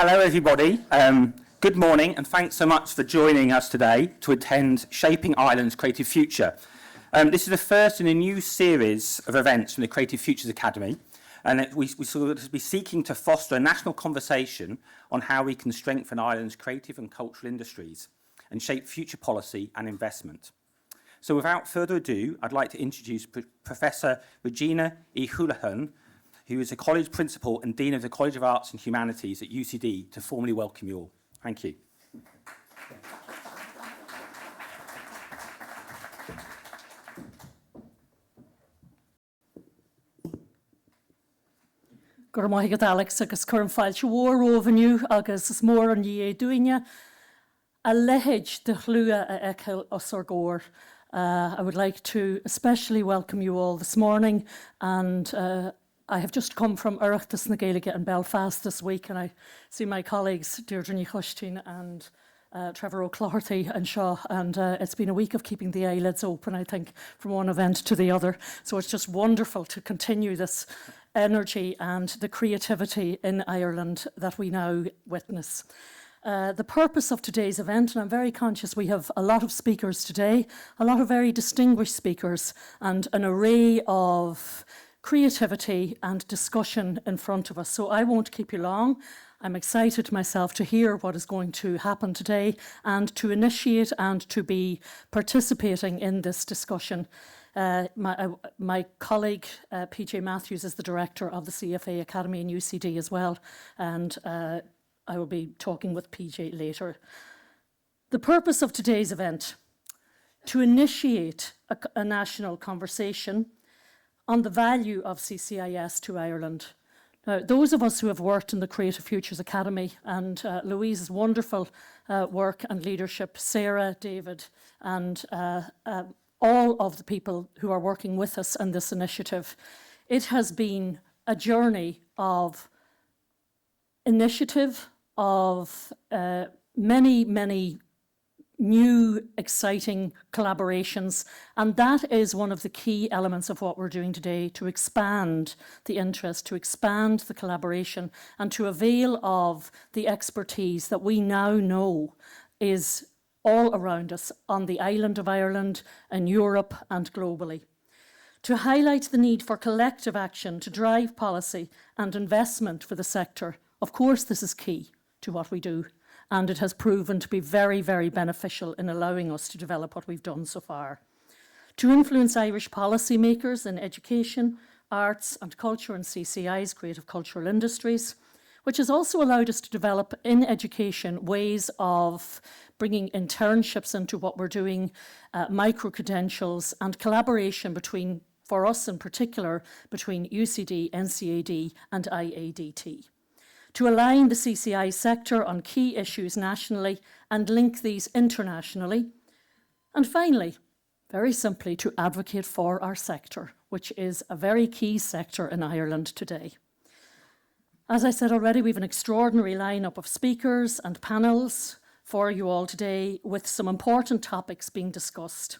Hello everybody, good morning and thanks so much for joining us today to attend Shaping Ireland's Creative Future. This is the first in a new series of events from the Creative Futures Academy, and we will be seeking to foster a national conversation on how we can strengthen Ireland's creative and cultural industries and shape future policy and investment. So without further ado, I'd like to introduce Professor Deirdre Ní Choistín, who is a college principal and Dean of the College of Arts and Humanities at UCD, to formally welcome you all. Thank you. Gur maith Alex agus chum fáilte mhór óhanniu agus is mór an dhé dúine a lehéid de chlua a eiceil os ar góir. I would like to especially welcome you all this morning, and I have just come from Oireachtas na Gaeilge in Belfast this week, and I see my colleagues Deirdre Ní Choistín and Trevor O'Claherty and Shaw, and it's been a week of keeping the eyelids open, I think, from one event to the other. So it's just wonderful to continue this energy and the creativity in Ireland that we now witness. The purpose of today's event, and I'm very conscious we have a lot of speakers today, a lot of very distinguished speakers, and an array of creativity and discussion in front of us. So I won't keep you long. I'm excited myself to hear what is going to happen today and to initiate and to be participating in this discussion. My colleague, PJ Matthews, is the director of the CFA Academy in UCD as well, and I will be talking with PJ later. The purpose of today's event, to initiate a national conversation on the value of CCIS to Ireland. Now, those of us who have worked in the Creative Futures Academy and Louise's wonderful work and leadership, Sarah, David, and all of the people who are working with us in this initiative, it has been a journey of initiative, of many new, exciting collaborations, and that is one of the key elements of what we're doing today, to expand the interest, to expand the collaboration, and to avail of the expertise that we now know is all around us on the island of Ireland, in Europe and globally. To highlight the need for collective action to drive policy and investment for the sector. Of course, this is key to what we do, and it has proven to be very, very beneficial in allowing us to develop what we've done so far. To influence Irish policymakers in education, arts and culture and CCI's creative cultural industries, which has also allowed us to develop in education ways of bringing internships into what we're doing, micro-credentials and collaboration between, for us in particular, between UCD, NCAD and IADT. To align the CCI sector on key issues nationally and link these internationally. And finally, very simply, to advocate for our sector, which is a very key sector in Ireland today. As I said already, we have an extraordinary lineup of speakers and panels for you all today, with some important topics being discussed.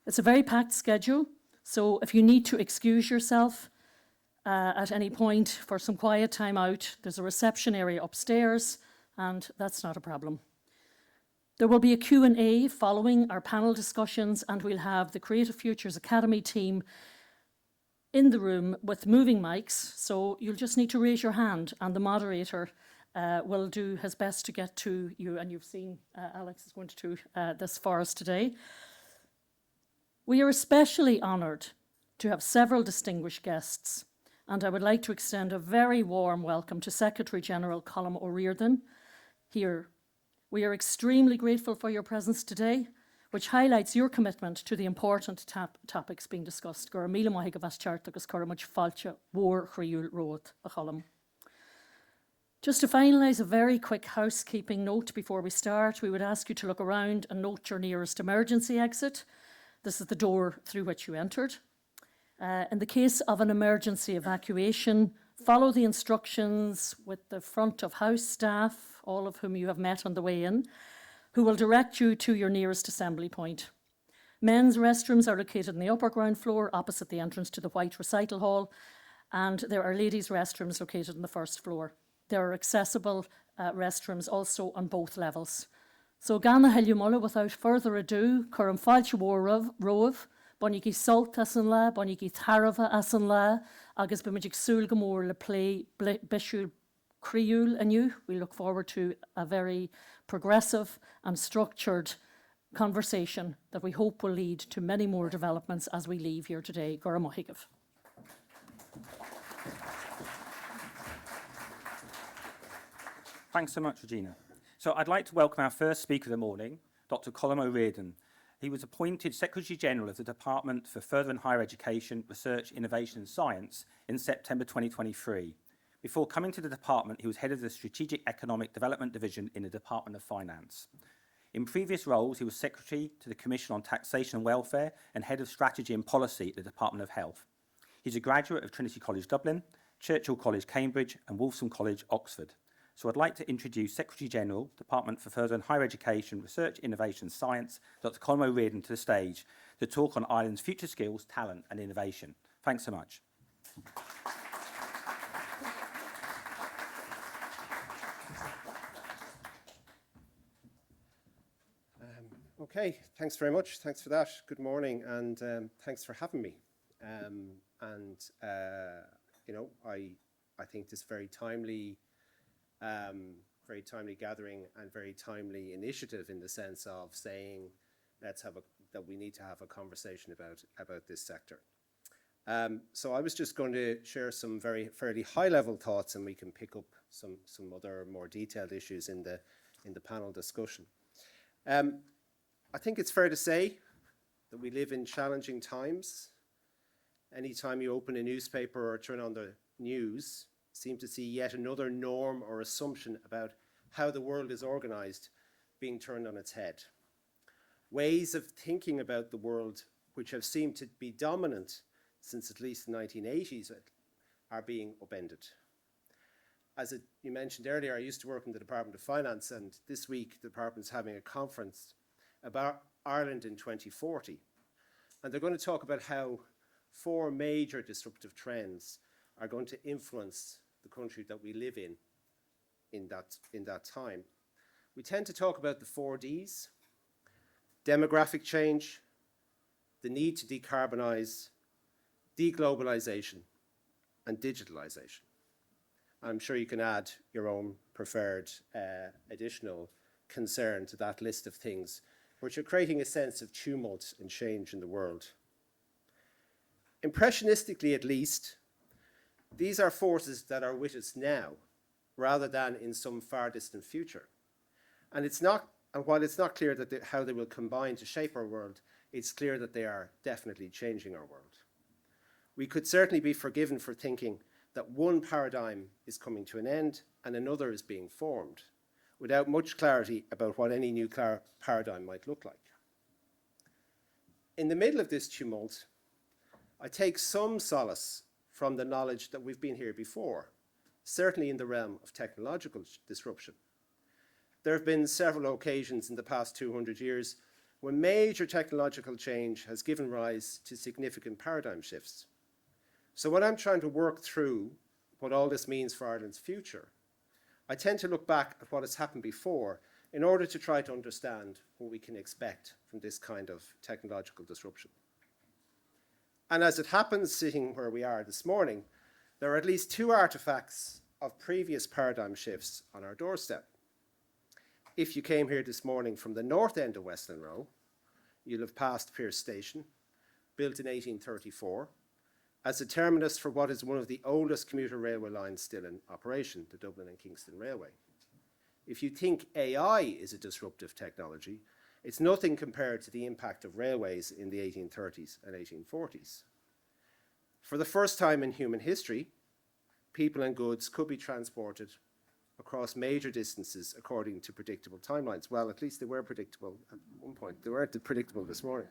It's a very packed schedule, so if you need to excuse yourself at any point for some quiet time out, there's a reception area upstairs, and that's not a problem. There will be a Q&A following our panel discussions, and we'll have the Creative Futures Academy team in the room with moving mics, so you'll just need to raise your hand, and the moderator will do his best to get to you, and you've seen Alex is going to do this for us today. We are especially honoured to have several distinguished guests, and I would like to extend a very warm welcome to Secretary General Colm O'Reardon here. We are extremely grateful for your presence today, which highlights your commitment to the important topics being discussed. Gur míle maith go bheas teart agus cur much fáilte mhór chraoúil rót a Colm. Just to finalise a very quick housekeeping note before we start, we would ask you to look around and note your nearest emergency exit. This is the door through which you entered. In the case of an emergency evacuation, follow the instructions with the front of house staff, all of whom you have met on the way in, who will direct you to your nearest assembly point. Men's restrooms are located on the upper ground floor, opposite the entrance to the White Recital Hall, and there are ladies' restrooms located on the first floor. there are accessible restrooms also on both levels. So gan helliu mulla, without further ado, curran fáilte rove, bonigi salt as an la, bonigi tarava as an la, agus bimidig sul gamor le play bishul criul anew. We look forward to a very progressive and structured conversation that we hope will lead to many more developments as we leave here today. Gora Mohigav. Thanks so much, Regina. So I'd like to welcome our first speaker of the morning, Dr. Colm O'Reardon. He was appointed Secretary General of the Department for Further and Higher Education, Research, Innovation and Science in September 2023. Before coming to the department, he was head of the Strategic Economic Development Division in the Department of Finance. In previous roles, he was Secretary to the Commission on Taxation and Welfare and Head of Strategy and Policy at the Department of Health. He's a graduate of Trinity College Dublin, Churchill College Cambridge and Wolfson College Oxford. So I'd like to introduce Secretary General, Department for Further and Higher Education, Research, Innovation and Science, Dr. Colm O'Reardon, to the stage to talk on Ireland's future skills, talent and innovation. Thanks so much. Okay, thanks very much. Thanks for that. Good morning, and thanks for having me. You know, I think this very timely gathering and very timely initiative in the sense of saying that we need to have a conversation about this sector. So I was just going to share some fairly high-level thoughts, and we can pick up some other more detailed issues in the panel discussion. I think it's fair to say that we live in challenging times. Anytime you open a newspaper or turn on the news, you seem to see yet another norm or assumption about how the world is organized being turned on its head. Ways of thinking about the world which have seemed to be dominant since at least the 1980s are being upended. As you mentioned earlier, I used to work in the Department of Finance, and this week the department's having a conference about Ireland in 2040. And they're going to talk about how 4 major disruptive trends are going to influence the country that we live in that time. We tend to talk about the 4 Ds: demographic change, the need to decarbonize, deglobalization, and digitalization. I'm sure you can add your own preferred additional concern to that list of things, which are creating a sense of tumult and change in the world. Impressionistically, at least, these are forces that are with us now, rather than in some far distant future. And while it's not clear that how they will combine to shape our world, it's clear that they are definitely changing our world. We could certainly be forgiven for thinking that one paradigm is coming to an end and another is being formed, without much clarity about what any new paradigm might look like. In the middle of this tumult, I take some solace from the knowledge that we've been here before, certainly in the realm of technological disruption. There have been several occasions in the past 200 years when major technological change has given rise to significant paradigm shifts. So when I'm trying to work through what all this means for Ireland's future, I tend to look back at what has happened before in order to try to understand what we can expect from this kind of technological disruption. And as it happens, sitting where we are this morning, there are at least 2 artifacts of previous paradigm shifts on our doorstep. If you came here this morning from the north end of Westland Row, you'll have passed Pearse Station, built in 1834, as a terminus for what is one of the oldest commuter railway lines still in operation, the Dublin and Kingston Railway. If you think AI is a disruptive technology, it's nothing compared to the impact of railways in the 1830s and 1840s. For the first time in human history, people and goods could be transported across major distances according to predictable timelines. Well, at least they were predictable at one point. They weren't predictable this morning.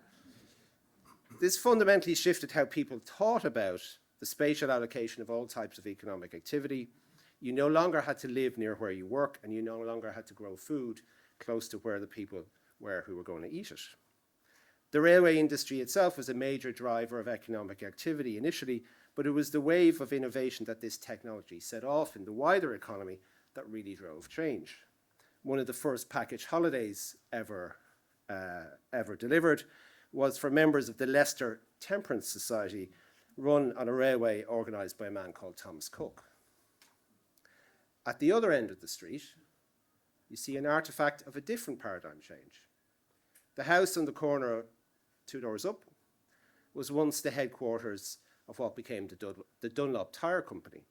This fundamentally shifted how people thought about the spatial allocation of all types of economic activity. You no longer had to live near where you work, and you no longer had to grow food close to where the people were who were going to eat it. The railway industry itself was a major driver of economic activity initially, but it was the wave of innovation that this technology set off in the wider economy that really drove change. One of the first package holidays ever delivered was for members of the Leicester Temperance Society, run on a railway organised by a man called Thomas Cook. At the other end of the street, you see an artefact of a different paradigm change. The house on the corner, 2 doors up, was once the headquarters of what became the Dunlop Tire Company.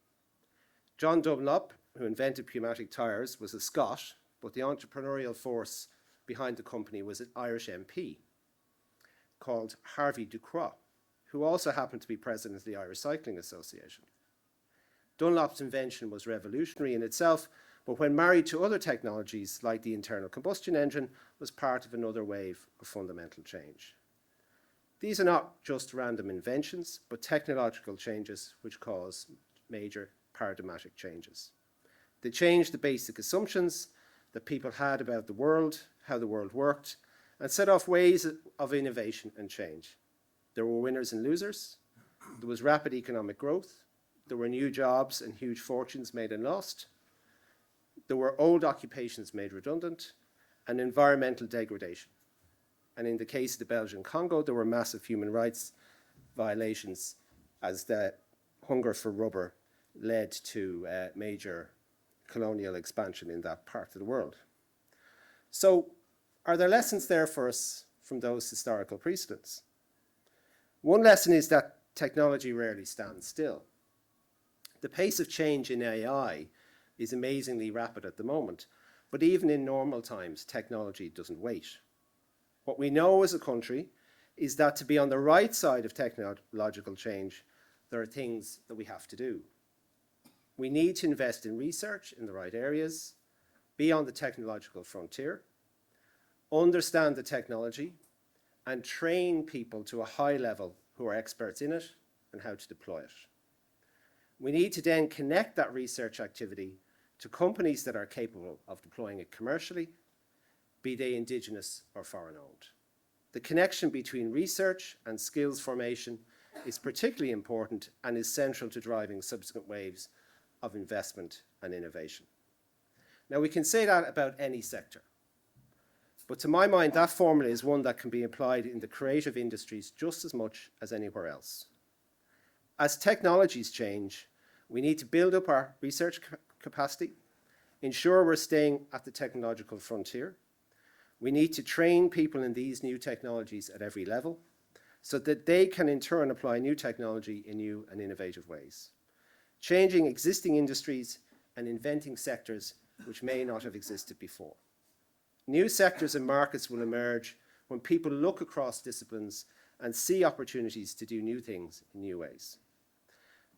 John Dunlop, who invented pneumatic tyres, was a Scot, but the entrepreneurial force behind the company was an Irish MP called Harvey Ducroix, who also happened to be president of the Irish Cycling Association. Dunlop's invention was revolutionary in itself, but when married to other technologies like the internal combustion engine, was part of another wave of fundamental change. These are not just random inventions, but technological changes which cause major paradigmatic changes. They changed the basic assumptions that people had about the world, how the world worked, and set off ways of innovation and change. There were winners and losers. There was rapid economic growth. There were new jobs and huge fortunes made and lost. There were old occupations made redundant, and environmental degradation. And in the case of the Belgian Congo, there were massive human rights violations as the hunger for rubber led to major colonial expansion in that part of the world. So, are there lessons there for us from those historical precedents? One lesson is that technology rarely stands still. The pace of change in AI is amazingly rapid at the moment, but even in normal times, technology doesn't wait. What we know as a country is that to be on the right side of technological change, there are things that we have to do. We need to invest in research in the right areas, be on the technological frontier, understand the technology, and train people to a high level who are experts in it and how to deploy it. We need to then connect that research activity to companies that are capable of deploying it commercially, be they indigenous or foreign owned. The connection between research and skills formation is particularly important and is central to driving subsequent waves of investment and innovation. Now, we can say that about any sector, but to my mind, that formula is one that can be applied in the creative industries just as much as anywhere else. As technologies change, we need to build up our research capacity, ensure we're staying at the technological frontier. We need to train people in these new technologies at every level so that they can in turn apply new technology in new and innovative ways, changing existing industries and inventing sectors which may not have existed before. New sectors and markets will emerge when people look across disciplines and see opportunities to do new things in new ways.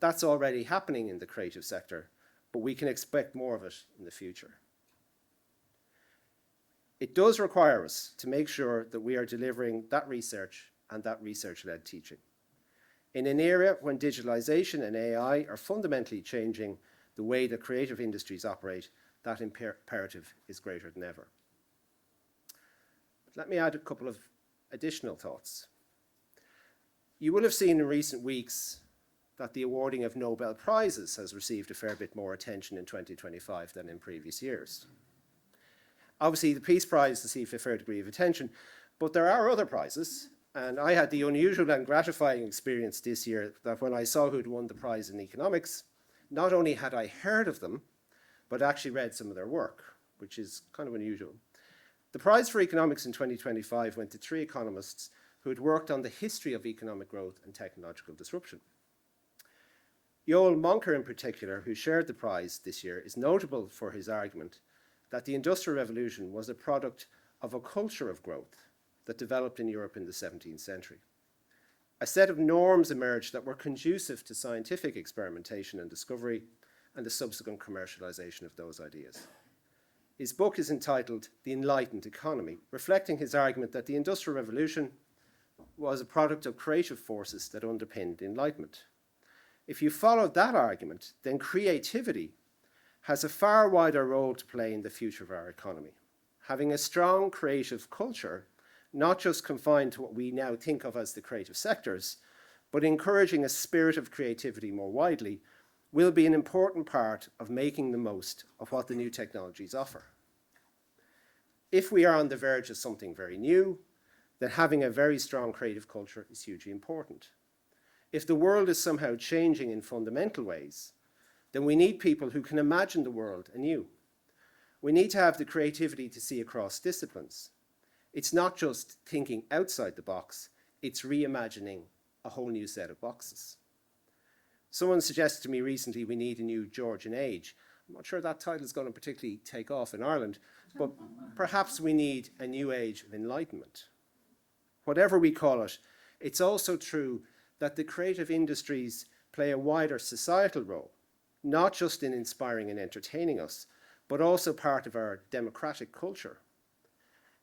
That's already happening in the creative sector, but we can expect more of it in the future. It does require us to make sure that we are delivering that research and that research-led teaching. In an era when digitalization and AI are fundamentally changing the way that creative industries operate, that imperative is greater than ever. Let me add a couple of additional thoughts. You will have seen in recent weeks that the awarding of Nobel Prizes has received a fair bit more attention in 2025 than in previous years. Obviously, the Peace Prize received a fair degree of attention, but there are other prizes, and I had the unusual and gratifying experience this year that when I saw who'd won the prize in economics, not only had I heard of them, but actually read some of their work, which is kind of unusual. The prize for economics in 2025 went to 3 economists who had worked on the history of economic growth and technological disruption. Joel Monker in particular, who shared the prize this year, is notable for his argument that the Industrial Revolution was a product of a culture of growth that developed in Europe in the 17th century. A set of norms emerged that were conducive to scientific experimentation and discovery and the subsequent commercialization of those ideas. His book is entitled The Enlightened Economy, reflecting his argument that the Industrial Revolution was a product of creative forces that underpinned the Enlightenment. If you follow that argument, then creativity has a far wider role to play in the future of our economy. Having a strong creative culture, not just confined to what we now think of as the creative sectors, but encouraging a spirit of creativity more widely, will be an important part of making the most of what the new technologies offer. If we are on the verge of something very new, then having a very strong creative culture is hugely important. If the world is somehow changing in fundamental ways, then we need people who can imagine the world anew. We need to have the creativity to see across disciplines. It's not just thinking outside the box, it's reimagining a whole new set of boxes. Someone suggested to me recently we need a new Georgian age. I'm not sure that title is going to particularly take off in Ireland, but perhaps we need a new age of enlightenment. Whatever we call it, it's also true that the creative industries play a wider societal role, not just in inspiring and entertaining us, but also part of our democratic culture.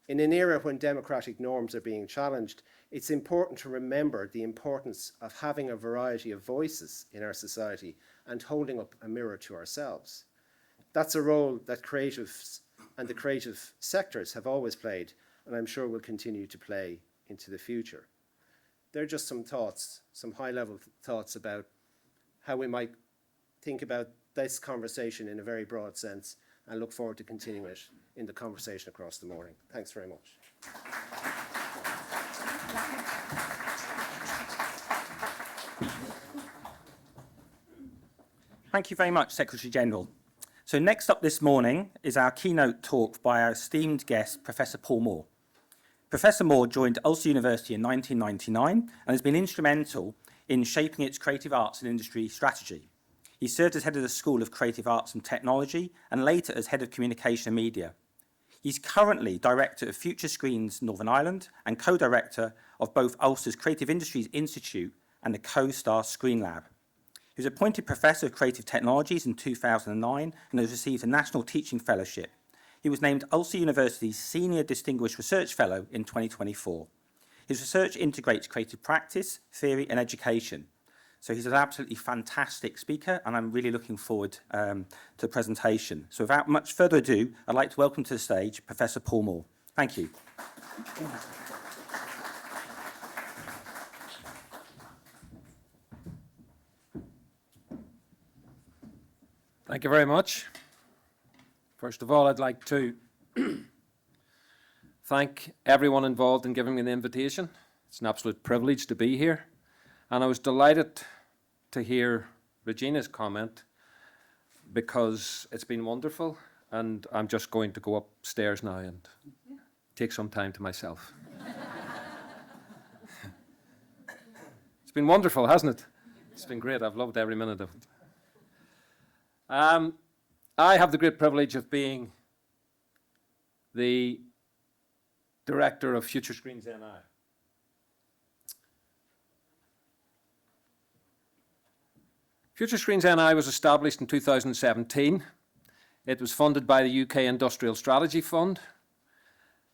In an era when democratic norms are being challenged, it's important to remember the importance of having a variety of voices in our society and holding up a mirror to ourselves. That's a role that creatives and the creative sectors have always played, and I'm sure will continue to play into the future. They're just some thoughts, some high-level thoughts about how we might think about this conversation in a very broad sense, and look forward to continuing it in the conversation across the morning. Thanks very much. Thank you very much, Secretary-General. So next up this morning is our keynote talk by our esteemed guest, Professor Paul Moore. Professor Moore joined Ulster University in 1999 and has been instrumental in shaping its creative arts and industry strategy. He served as head of the School of Creative Arts and Technology and later as head of communication and media. He's currently director of Future Screens Northern Ireland and co-director of both Ulster's Creative Industries Institute and the Co-Star Screen Lab. He was appointed Professor of Creative Technologies in 2009 and has received a National Teaching Fellowship. He was named Ulster University's Senior Distinguished Research Fellow in 2024. His research integrates creative practice, theory and education. So he's an absolutely fantastic speaker, and I'm really looking forward to the presentation. So without much further ado, I'd like to welcome to the stage Professor Paul Moore. Thank you. Thank you very much. First of all, I'd like to thank everyone involved in giving me the invitation. It's an absolute privilege to be here. And I was delighted to hear Regina's comment because it's been wonderful, and I'm just going to go upstairs now and take some time to myself. It's been wonderful, hasn't it? It's been great. I've loved every minute of it. I have the great privilege of being the director of Future Screens NI. Future Screens NI was established in 2017. It was funded by the UK Industrial Strategy Fund,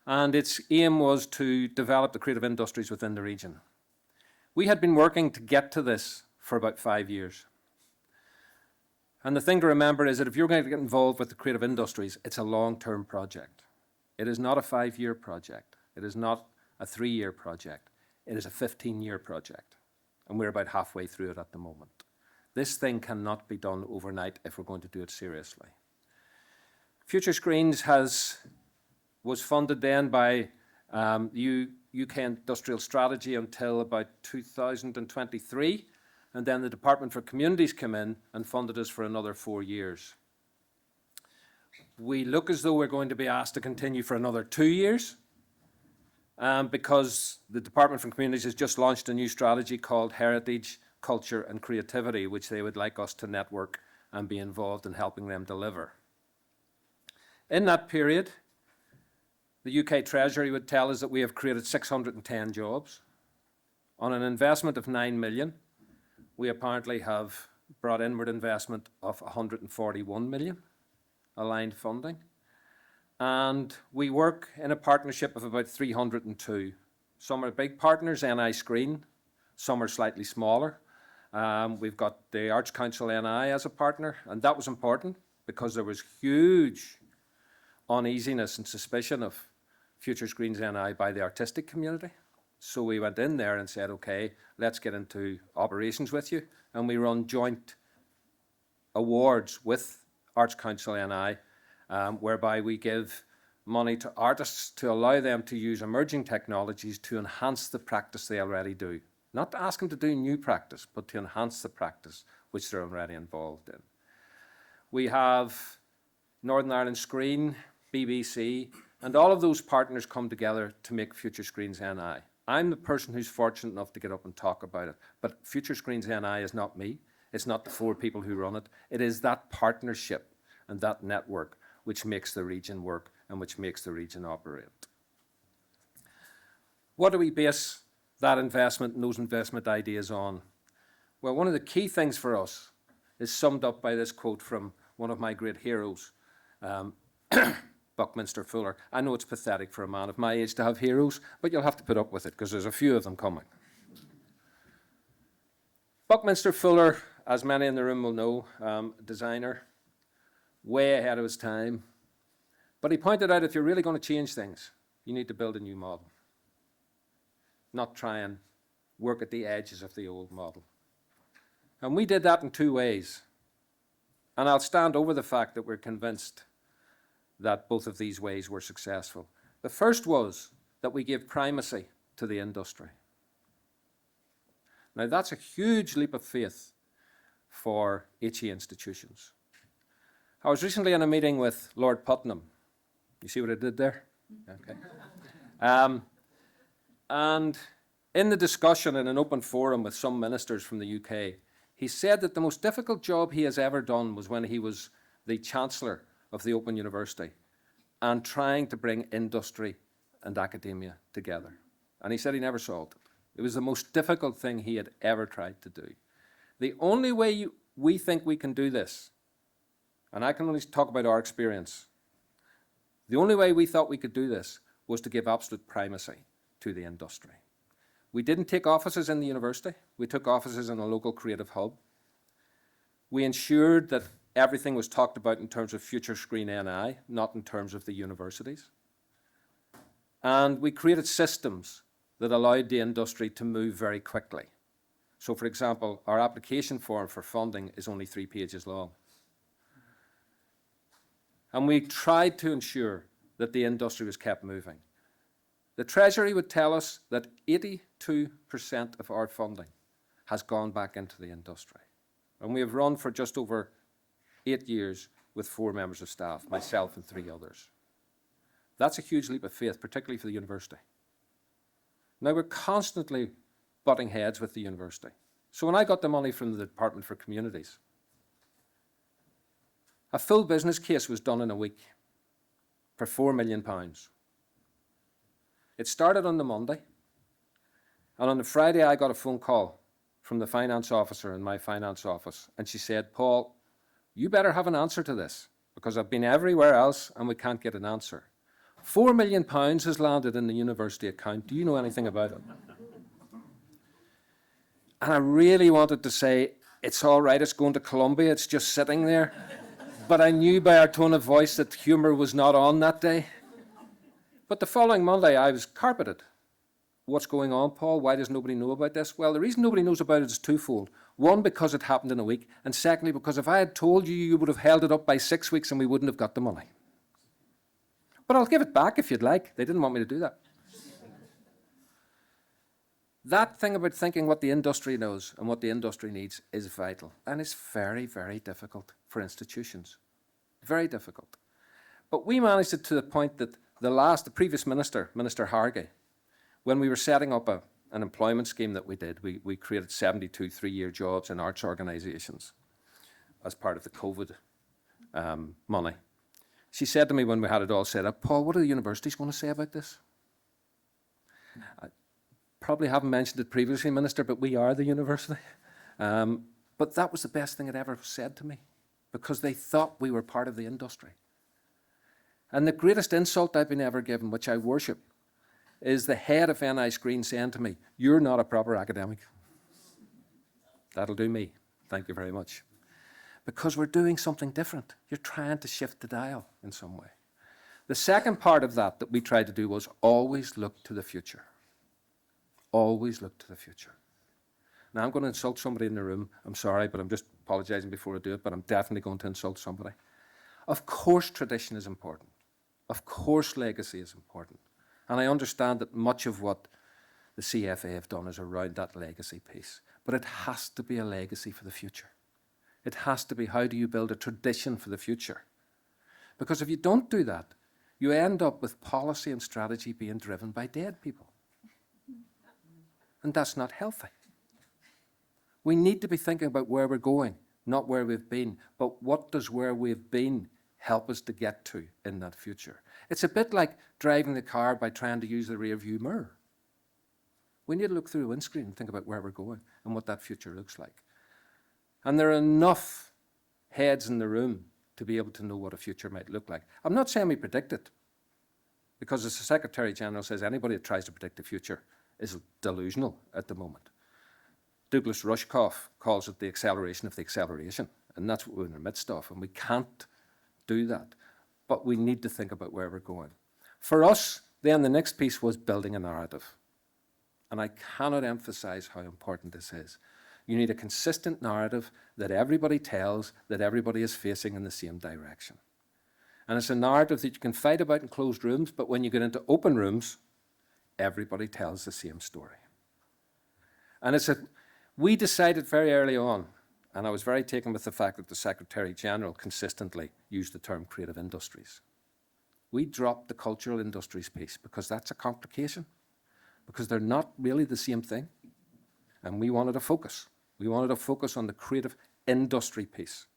and its aim was to develop the creative industries within the region. We had been working to get to this for about 5 years. And the thing to remember is that if you're going to get involved with the creative industries, it's a long-term project. It is not a 5-year project. It is not a 3-year project. It is a 15-year project. And we're about halfway through it at the moment. This thing cannot be done overnight if we're going to do it seriously. Future Screens was funded then by UK Industrial Strategy until about 2023, and then the Department for Communities came in and funded us for another 4 years. We look as though we're going to be asked to continue for another 2 years, because the Department for Communities has just launched a new strategy called Heritage, Culture and Creativity, which they would like us to network and be involved in helping them deliver. In that period, the UK Treasury would tell us that we have created 610 jobs. On an investment of 9 million, we apparently have brought inward investment of 141 million, aligned funding. And we work in a partnership of about 302. Some are big partners, NI Screen, some are slightly smaller. We've got the Arts Council NI as a partner, and that was important because there was huge uneasiness and suspicion of Future Screens NI by the artistic community. So we went in there and said, okay, let's get into operations with you. And we run joint awards with Arts Council NI, whereby we give money to artists to allow them to use emerging technologies to enhance the practice they already do. Not to ask them to do new practice, but to enhance the practice which they're already involved in. We have Northern Ireland Screen, BBC, and all of those partners come together to make Future Screens NI. I'm the person who's fortunate enough to get up and talk about it, but Future Screens NI is not me. It's not the 4 people who run it. It is that partnership and that network which makes the region work and which makes the region operate. What do we base that investment and those investment ideas on? Well, one of the key things for us is summed up by this quote from one of my great heroes, Buckminster Fuller. I know it's pathetic for a man of my age to have heroes, but you'll have to put up with it because there's a few of them coming. Buckminster Fuller, as many in the room will know, designer, way ahead of his time. But he pointed out if you're really going to change things, you need to build a new model, not try and work at the edges of the old model. And we did that in 2 ways. And I'll stand over the fact that we're convinced that both of these ways were successful. The first was that we gave primacy to the industry. Now, that's a huge leap of faith for HE institutions. I was recently in a meeting with Lord Putnam. You see what I did there? Okay. And in the discussion in an open forum with some ministers from the UK, he said that the most difficult job he has ever done was when he was the Chancellor of the Open University and trying to bring industry and academia together. And he said he never solved it. It was the most difficult thing he had ever tried to do. The only way we think we can do this, and I can only talk about our experience, the only way we thought we could do this was to give absolute primacy to the industry. We didn't take offices in the university. We took offices in a local creative hub. We ensured that everything was talked about in terms of Future Screen NI, not in terms of the universities. And we created systems that allowed the industry to move very quickly. So, for example, our application form for funding is only 3 pages long. And we tried to ensure that the industry was kept moving. The Treasury would tell us that 82% of our funding has gone back into the industry. And we have run for just over 8 years with 4 members of staff, myself and 3 others. That's a huge leap of faith, particularly for the university. Now, we're constantly butting heads with the university. So when I got the money from the Department for Communities, a full business case was done in a week for £4 million. It started on the Monday, and on the Friday I got a phone call from the finance officer in my finance office, and she said, "Paul, you better have an answer to this, because I've been everywhere else and we can't get an answer. £4 million has landed in the university account. Do you know anything about it?" And I really wanted to say, it's all right, it's going to Columbia, it's just sitting there. But I knew by our tone of voice that humour was not on that day. But the following Monday, I was carpeted. What's going on, Paul? Why does nobody know about this? Well, the reason nobody knows about it is twofold. One, because it happened in a week, and secondly, because if I had told you, you would have held it up by 6 weeks and we wouldn't have got the money. But I'll give it back if you'd like. They didn't want me to do that. That thing about thinking what the industry knows and what the industry needs is vital. And it's very, very difficult for institutions. Very difficult. But we managed it to the point that the previous minister, Minister Hargay, when we were setting up an employment scheme that we did, we created 72 3-year jobs in arts organisations as part of the COVID money. She said to me when we had it all set up, "Paul, what are the universities going to say about this?" I probably haven't mentioned it previously, Minister, but we are the university. But that was the best thing it ever said to me, because they thought we were part of the industry. And the greatest insult I've been ever given, which I worship, is the head of NI Screen saying to me, "You're not a proper academic." That'll do me. Thank you very much. Because we're doing something different. You're trying to shift the dial in some way. The second part of that we tried to do was always look to the future. Always look to the future. Now, I'm going to insult somebody in the room. I'm sorry, but I'm just apologising before I do it, but I'm definitely going to insult somebody. Of course tradition is important. Of course legacy is important. And I understand that much of what the CFA have done is around that legacy piece. But it has to be a legacy for the future. It has to be, how do you build a tradition for the future? Because if you don't do that, you end up with policy and strategy being driven by dead people. And that's not healthy. We need to be thinking about where we're going, not where we've been, but what does where we've been help us to get to in that future? It's a bit like driving the car by trying to use the rear view mirror. We need to look through the windscreen and think about where we're going and what that future looks like. And there are enough heads in the room to be able to know what a future might look like. I'm not saying we predict it, because as the Secretary General says, anybody that tries to predict the future is delusional at the moment. Douglas Rushkoff calls it the acceleration of the acceleration, and that's what we're in the midst of, and we can't do that. But we need to think about where we're going. For us, then the next piece was building a narrative. And I cannot emphasize how important this is. You need a consistent narrative that everybody tells, that everybody is facing in the same direction. And it's a narrative that you can fight about in closed rooms, but when you get into open rooms, everybody tells the same story. And we decided very early on, and I was very taken with the fact that the Secretary General consistently used the term creative industries. We dropped the cultural industries piece because that's a complication, because they're not really the same thing. And we wanted to focus. We wanted to focus on the creative industry piece.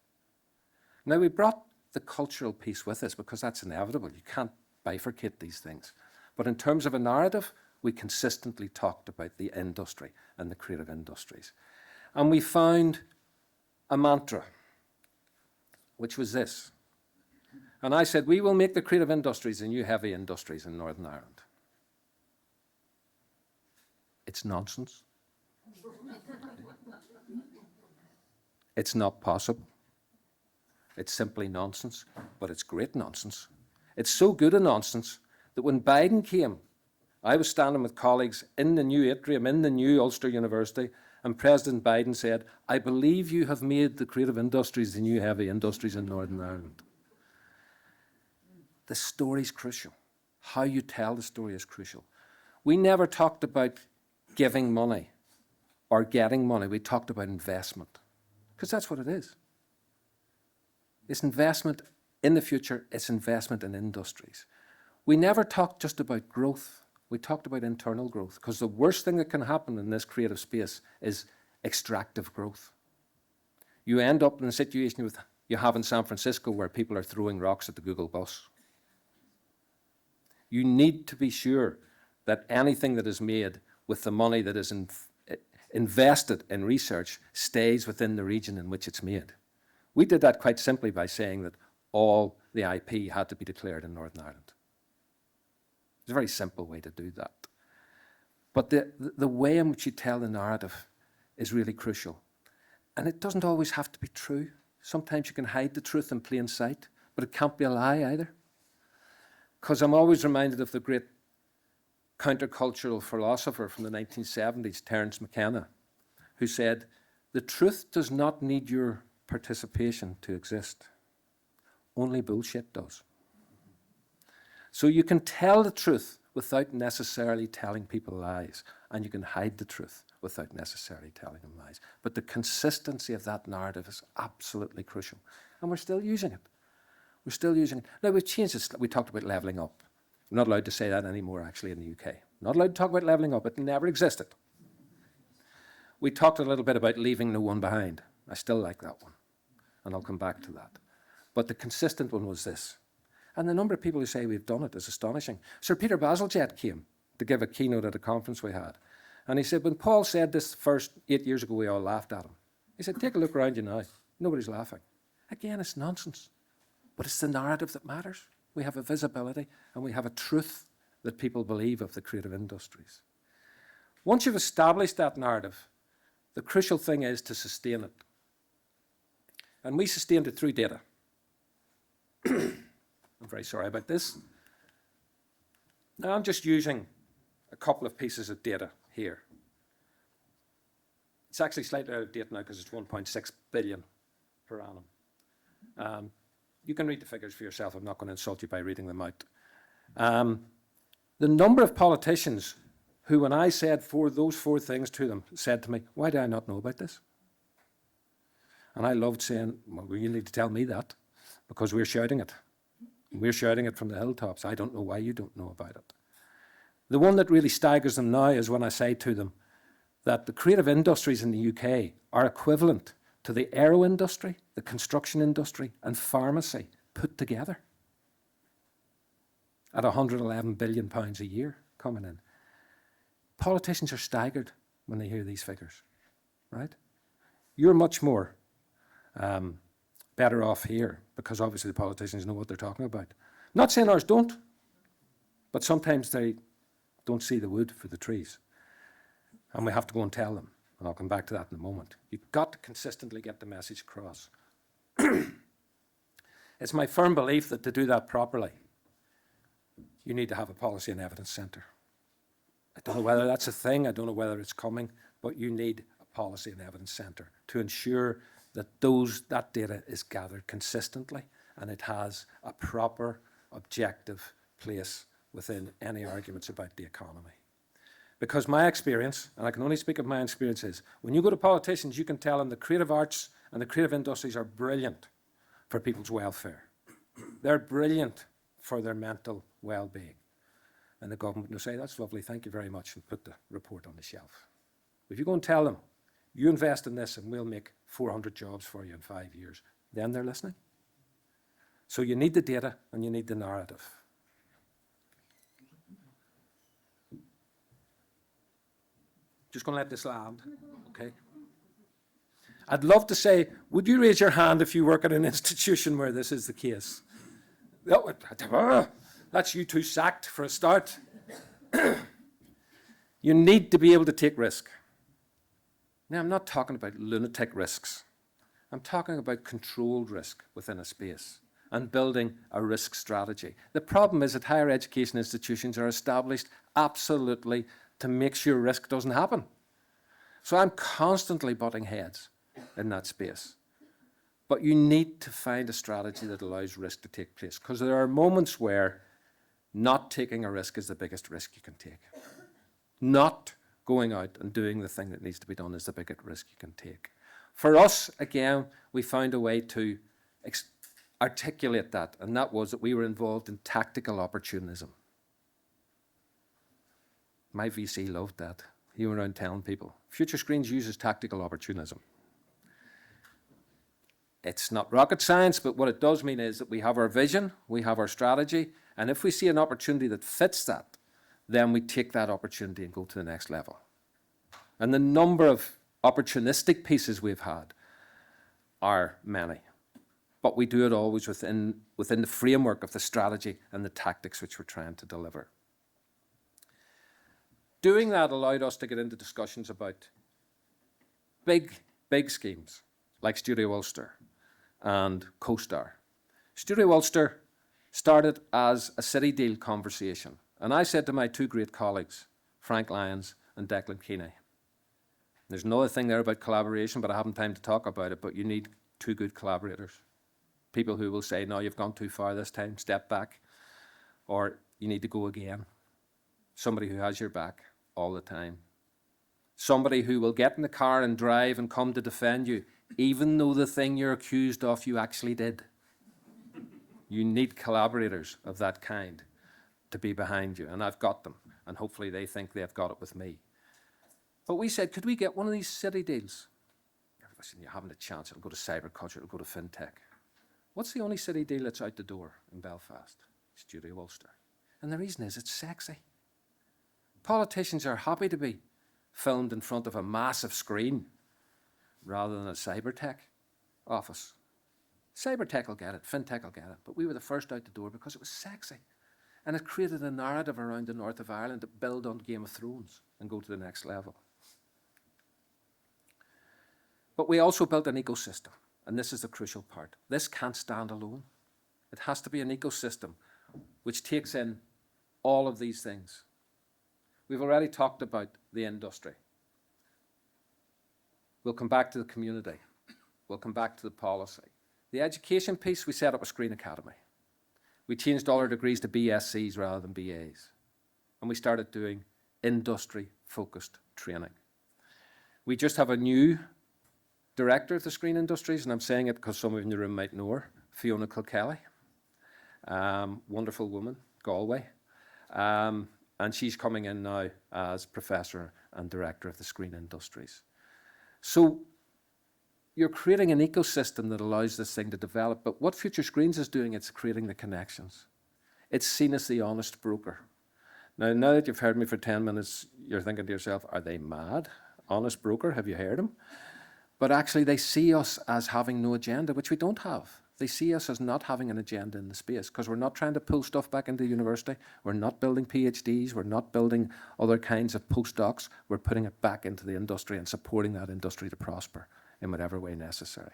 Now, we brought the cultural piece with us because that's inevitable. You can't bifurcate these things. But in terms of a narrative, we consistently talked about the industry and the creative industries. And we found a mantra, which was this. And I said, we will make the creative industries the new heavy industries in Northern Ireland. It's nonsense. It's not possible. It's simply nonsense, but it's great nonsense. It's so good a nonsense that when Biden came, I was standing with colleagues in the new atrium, in the new Ulster University, and President Biden said, I believe you have made the creative industries the new heavy industries in Northern Ireland. The story's crucial. How you tell the story is crucial. We never talked about giving money or getting money. We talked about investment, because that's what it is. It's investment in the future. It's investment in industries. We never talked just about growth. We talked about internal growth, because the worst thing that can happen in this creative space is extractive growth. You end up in a situation you have in San Francisco where people are throwing rocks at the Google bus. You need to be sure that anything that is made with the money that is invested in research stays within the region in which it's made. We did that quite simply by saying that all the IP had to be declared in Northern Ireland. It's a very simple way to do that. But the way in which you tell the narrative is really crucial. And it doesn't always have to be true. Sometimes you can hide the truth in plain sight, but it can't be a lie either. Because I'm always reminded of the great countercultural philosopher from the 1970s, Terence McKenna, who said, the truth does not need your participation to exist. Only bullshit does. So you can tell the truth without necessarily telling people lies, and you can hide the truth without necessarily telling them lies. But the consistency of that narrative is absolutely crucial, and we're still using it. We're still using it. Now, we've changed this. We talked about levelling up. We're not allowed to say that anymore, actually, in the UK. Not allowed to talk about levelling up. It never existed. We talked a little bit about leaving no one behind. I still like that one, and I'll come back to that. But the consistent one was this. And the number of people who say we've done it is astonishing. Sir Peter Bazalgette came to give a keynote at a conference we had. And he said, when Paul said this first 8 years ago, we all laughed at him. He said, take a look around you now. Nobody's laughing. Again, it's nonsense. But it's the narrative that matters. We have a visibility and we have a truth that people believe of the creative industries. Once you've established that narrative, the crucial thing is to sustain it. And we sustained it through data. I'm very sorry about this. Now I'm just using a couple of pieces of data here. It's actually slightly out of date now because it's 1.6 billion per annum. You can read the figures for yourself. I'm not going to insult you by reading them out. The number of politicians who, when I said those four things to them, said to me, why do I not know about this? And I loved saying, well, you need to tell me that, because we're shouting it. We're shouting it from the hilltops. I don't know why you don't know about it. The one that really staggers them now is when I say to them that the creative industries in the UK are equivalent to the aero industry, the construction industry, and pharmacy put together at £111 billion a year coming in. Politicians are staggered when they hear these figures, right? You're much more better off here because obviously the politicians know what they're talking about. Not saying ours don't, but sometimes they don't see the wood for the trees. And we have to go and tell them. And I'll come back to that in a moment. You've got to consistently get the message across. It's my firm belief that to do that properly, you need to have a policy and evidence centre. I don't know whether that's a thing, I don't know whether it's coming, but you need a policy and evidence centre to ensure that that data is gathered consistently and it has a proper, objective place within any arguments about the economy. Because my experience, and I can only speak of my experience, is when you go to politicians, you can tell them the creative arts and the creative industries are brilliant for people's welfare. They're brilliant for their mental well-being. And the government will say, that's lovely, thank you very much, and put the report on the shelf. If you go and tell them, you invest in this and we'll make 400 jobs for you in 5 years, then they're listening. So you need the data and you need the narrative. Just going to let this land, okay? I'd love to say, would you raise your hand if you work at an institution where this is the case? That's you two sacked for a start. You need to be able to take risk. Now, I'm not talking about lunatic risks. I'm talking about controlled risk within a space and building a risk strategy. The problem is that higher education institutions are established absolutely to make sure risk doesn't happen. So I'm constantly butting heads in that space. But you need to find a strategy that allows risk to take place, because there are moments where not taking a risk is the biggest risk you can take. Not going out and doing the thing that needs to be done is the biggest risk you can take. For us, again, we found a way to articulate that, and that was that we were involved in tactical opportunism. My VC loved that. He went around telling people, Future Screens uses tactical opportunism. It's not rocket science, but what it does mean is that we have our vision, we have our strategy, and if we see an opportunity that fits that, then we take that opportunity and go to the next level. And the number of opportunistic pieces we've had are many. But we do it always within the framework of the strategy and the tactics which we're trying to deliver. Doing that allowed us to get into discussions about big schemes like Studio Ulster and CoStar. Studio Ulster started as a city deal conversation. And I said to my two great colleagues, Frank Lyons and Declan Keeney, there's another thing there about collaboration, but I haven't time to talk about it, but you need two good collaborators. People who will say, no, you've gone too far this time, step back, or you need to go again. Somebody who has your back all the time. Somebody who will get in the car and drive and come to defend you, even though the thing you're accused of you actually did. You need collaborators of that kind to be behind you, and I've got them, and hopefully they think they've got it with me. But we said, could we get one of these city deals? Everybody said, you haven't a chance, it'll go to cyberculture, it'll go to fintech. What's the only city deal that's out the door in Belfast? Studio Ulster. And the reason is it's sexy. Politicians are happy to be filmed in front of a massive screen rather than a cybertech office. Cybertech will get it, fintech will get it, but we were the first out the door because it was sexy. And it created a narrative around the north of Ireland to build on Game of Thrones and go to the next level. But we also built an ecosystem, and this is the crucial part. This can't stand alone. It has to be an ecosystem which takes in all of these things. We've already talked about the industry. We'll come back to the community. We'll come back to the policy. The education piece, we set up a Screen Academy. We changed all our degrees to BScs rather than BAs. And we started doing industry-focused training. We just have a new director of the screen industries, and I'm saying it because some of you in the room might know her, Fiona Kilkelly. Wonderful woman, Galway. And she's coming in now as professor and director of the screen industries. So you're creating an ecosystem that allows this thing to develop, but what Future Screens is doing, it's creating the connections. It's seen as the honest broker. Now that you've heard me for 10 minutes, you're thinking to yourself, are they mad? Honest broker, have you heard them? But actually they see us as having no agenda, which we don't have. They see us as not having an agenda in the space because we're not trying to pull stuff back into university. We're not building PhDs. We're not building other kinds of postdocs. We're putting it back into the industry and supporting that industry to prosper in whatever way necessary.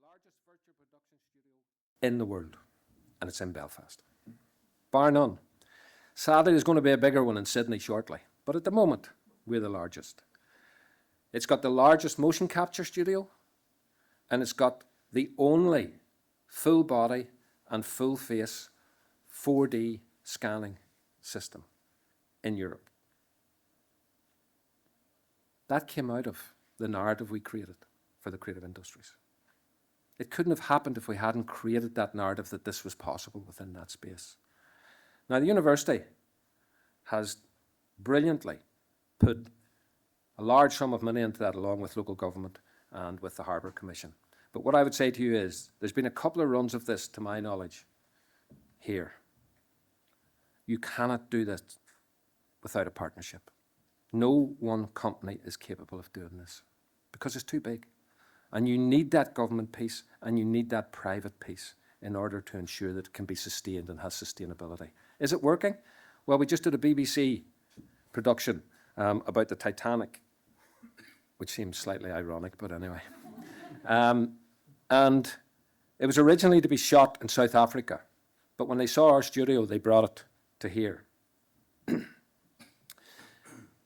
Largest virtual production studio in the world, and it's in Belfast, bar none. Sadly, there's going to be a bigger one in Sydney shortly, but at the moment, we're the largest. It's got the largest motion capture studio, and it's got the only full body and full face 4D scanning system in Europe. That came out of the narrative we created for the creative industries. It couldn't have happened if we hadn't created that narrative that this was possible within that space. Now, the university has brilliantly put a large sum of money into that along with local government and with the Harbour Commission. But what I would say to you is there's been a couple of runs of this, to my knowledge, here. You cannot do this without a partnership. No one company is capable of doing this because it's too big. And you need that government piece and you need that private piece in order to ensure that it can be sustained and has sustainability. Is it working? Well, we just did a BBC production about the Titanic, which seems slightly ironic, but anyway. And it was originally to be shot in South Africa, but when they saw our studio, they brought it to here.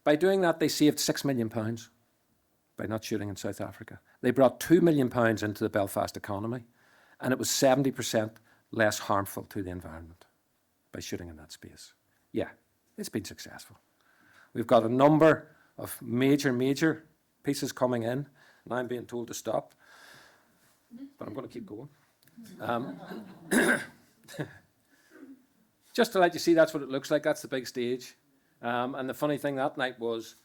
By doing that, they saved £6 million by not shooting in South Africa. They brought £2 million into the Belfast economy, and it was 70% less harmful to the environment by shooting in that space. Yeah, it's been successful. We've got a number of major pieces coming in, and I'm being told to stop, but I'm going to keep going. Just to let you see, that's what it looks like. That's the big stage. And the funny thing that night was,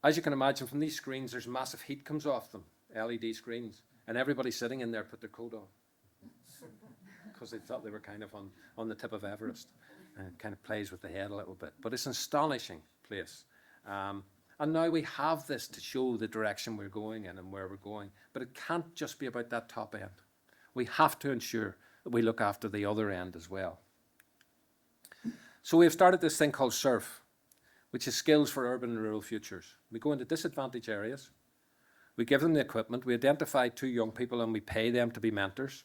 as you can imagine from these screens, there's massive heat comes off them, LED screens, and everybody sitting in there put their coat on because they thought they were kind of on the tip of Everest, and it kind of plays with the head a little bit. But it's an astonishing place. And now we have this to show the direction we're going in and where we're going. But it can't just be about that top end. We have to ensure that we look after the other end as well. So we've started this thing called SURF, which is Skills for Urban and Rural Futures. We go into disadvantaged areas. We give them the equipment. We identify 2 young people and we pay them to be mentors.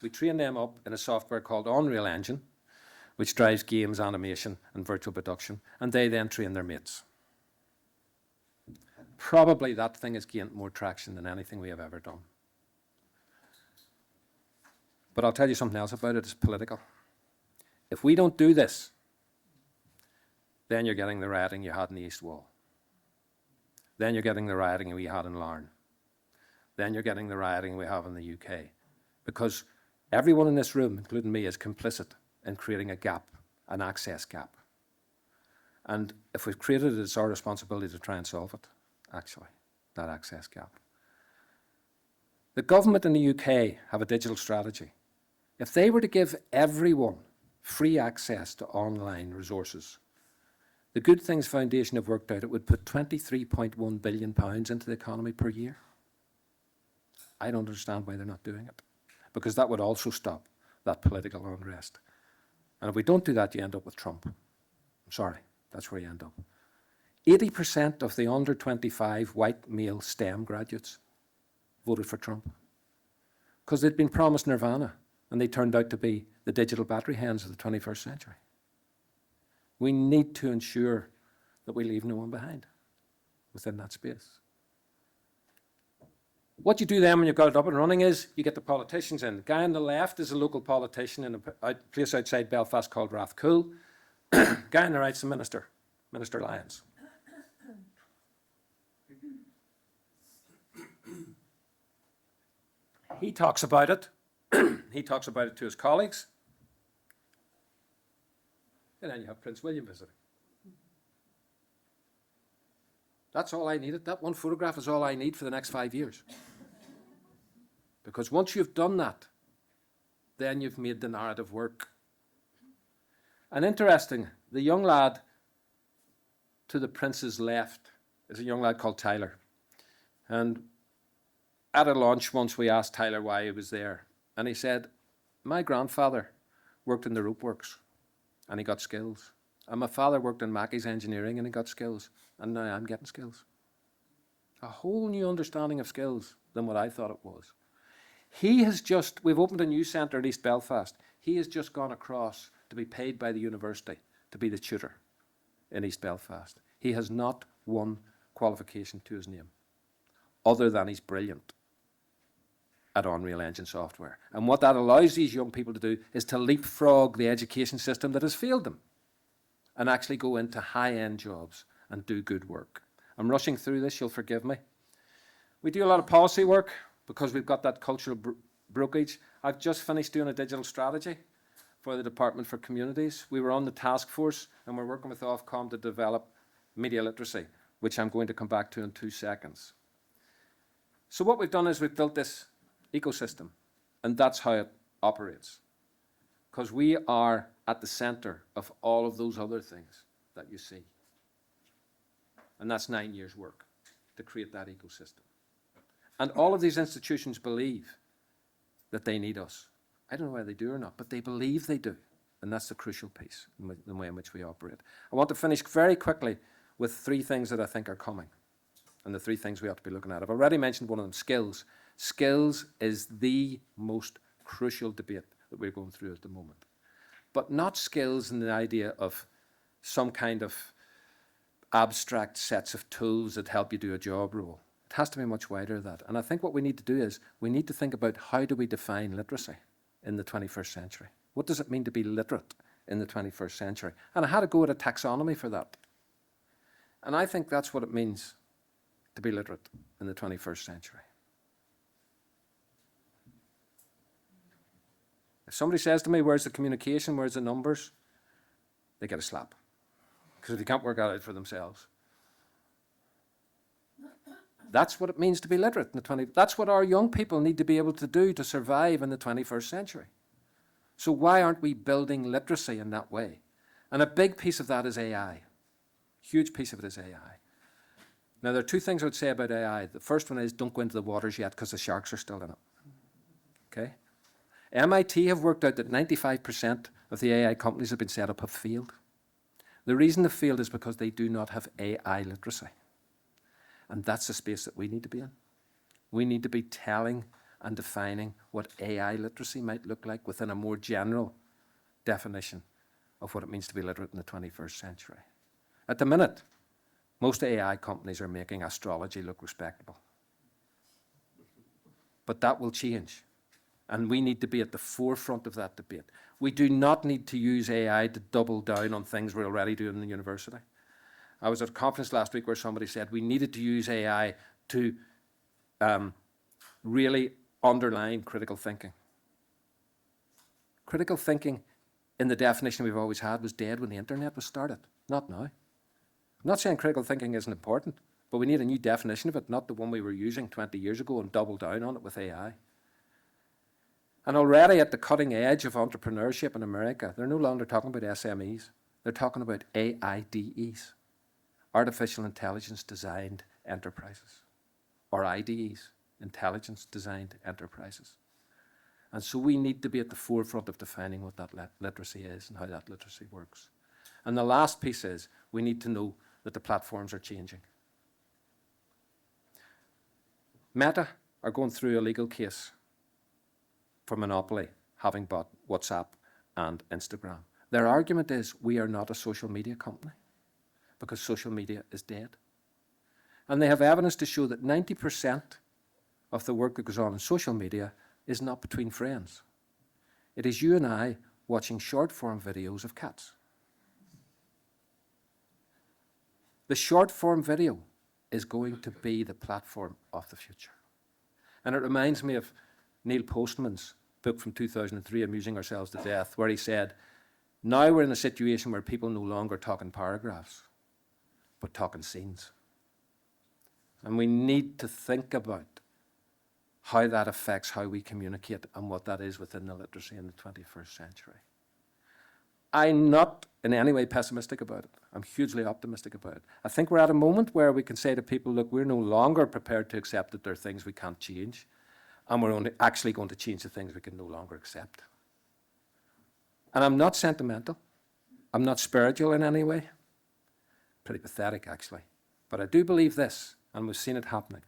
We train them up in a software called Unreal Engine, which drives games, animation, and virtual production. And they then train their mates. Probably that thing has gained more traction than anything we have ever done. But I'll tell you something else about it. It's political. If we don't do this, then you're getting the rioting you had in the East Wall. Then you're getting the rioting we had in Larne. Then you're getting the rioting we have in the UK. Because everyone in this room, including me, is complicit in creating a gap, an access gap. And if we've created it, it's our responsibility to try and solve it, actually, that access gap. The government in the UK have a digital strategy. If they were to give everyone free access to online resources, the Good Things Foundation have worked out it would put £23.1 billion into the economy per year. I don't understand why they're not doing it, because that would also stop that political unrest. And if we don't do that, you end up with Trump. I'm sorry, that's where you end up. 80% of the under 25 white male STEM graduates voted for Trump because they'd been promised nirvana and they turned out to be the digital battery hens of the 21st century. We need to ensure that we leave no one behind within that space. What you do then when you've got it up and running is you get the politicians in. The guy on the left is a local politician in a place outside Belfast called Rathcoole. Guy on the right's the Minister Lyons. He talks about it. He talks about it to his colleagues. And then you have Prince William visiting. That's all I needed. That one photograph is all I need for the next 5 years. Because once you've done that, then you've made the narrative work. And interesting, the young lad to the Prince's left is a young lad called Tyler. And at a lunch once we asked Tyler why he was there. And he said, my grandfather worked in the rope works and he got skills. And my father worked in Mackey's engineering and he got skills. And now I'm getting skills. A whole new understanding of skills than what I thought it was. We've opened a new centre in East Belfast. He has just gone across to be paid by the university to be the tutor in East Belfast. He has not one qualification to his name, other than he's brilliant at Unreal Engine software. And what that allows these young people to do is to leapfrog the education system that has failed them and actually go into high-end jobs and do good work. I'm rushing through this, you'll forgive me. We do a lot of policy work because we've got that cultural brokerage. I've just finished doing a digital strategy for the Department for Communities. We were on the task force and we're working with Ofcom to develop media literacy, which I'm going to come back to in 2 seconds. So what we've done is we've built this ecosystem, and that's how it operates. Because we are at the center of all of those other things that you see. And that's 9 years' work to create that ecosystem. And all of these institutions believe that they need us. I don't know whether they do or not, but they believe they do. And that's the crucial piece in the way in which we operate. I want to finish very quickly with 3 things that I think are coming. And the 3 things we have to be looking at. I've already mentioned one of them, skills. Skills is the most crucial debate that we're going through at the moment. But not skills in the idea of some kind of abstract sets of tools that help you do a job role. It has to be much wider than that. And I think what we need to do is we need to think about how do we define literacy in the 21st century? What does it mean to be literate in the 21st century? And I had to go at a taxonomy for that. And I think that's what it means to be literate in the 21st century. If somebody says to me, where's the communication, where's the numbers, they get a slap. Because they can't work it out for themselves. That's what it means to be literate in the 20th. That's what our young people need to be able to do to survive in the 21st century. So why aren't we building literacy in that way? And a big piece of that is AI. Huge piece of it is AI. Now, there are 2 things I would say about AI. The first one is don't go into the waters yet because the sharks are still in it. Okay? MIT have worked out that 95% of the AI companies that have been set up have failed. The reason they failed is because they do not have AI literacy. And that's the space that we need to be in. We need to be telling and defining what AI literacy might look like within a more general definition of what it means to be literate in the 21st century. At the minute, most AI companies are making astrology look respectable. But that will change. And we need to be at the forefront of that debate. We do not need to use AI to double down on things we're already doing in the university. I was at a conference last week where somebody said we needed to use AI to really underline critical thinking. Critical thinking, in the definition we've always had, was dead when the internet was started, not now. I'm not saying critical thinking isn't important, but we need a new definition of it, not the one we were using 20 years ago and double down on it with AI. And already at the cutting edge of entrepreneurship in America, they're no longer talking about SMEs. They're talking about AIDEs, artificial intelligence designed enterprises, or IDEs, intelligence designed enterprises. And so we need to be at the forefront of defining what that literacy is and how that literacy works. And the last piece is we need to know that the platforms are changing. Meta are going through a legal case for monopoly, having bought WhatsApp and Instagram. Their argument is we are not a social media company because social media is dead. And they have evidence to show that 90% of the work that goes on in social media is not between friends. It is you and I watching short-form videos of cats. The short-form video is going to be the platform of the future. And it reminds me of Neil Postman's book from 2003, Amusing Ourselves to Death, where he said, now we're in a situation where people no longer talk in paragraphs, but talk in scenes. And we need to think about how that affects how we communicate and what that is within the literacy in the 21st century. I'm not in any way pessimistic about it. I'm hugely optimistic about it. I think we're at a moment where we can say to people, look, we're no longer prepared to accept that there are things we can't change, and we're only actually going to change the things we can no longer accept. And I'm not sentimental. I'm not spiritual in any way. Pretty pathetic, actually. But I do believe this, and we've seen it happening.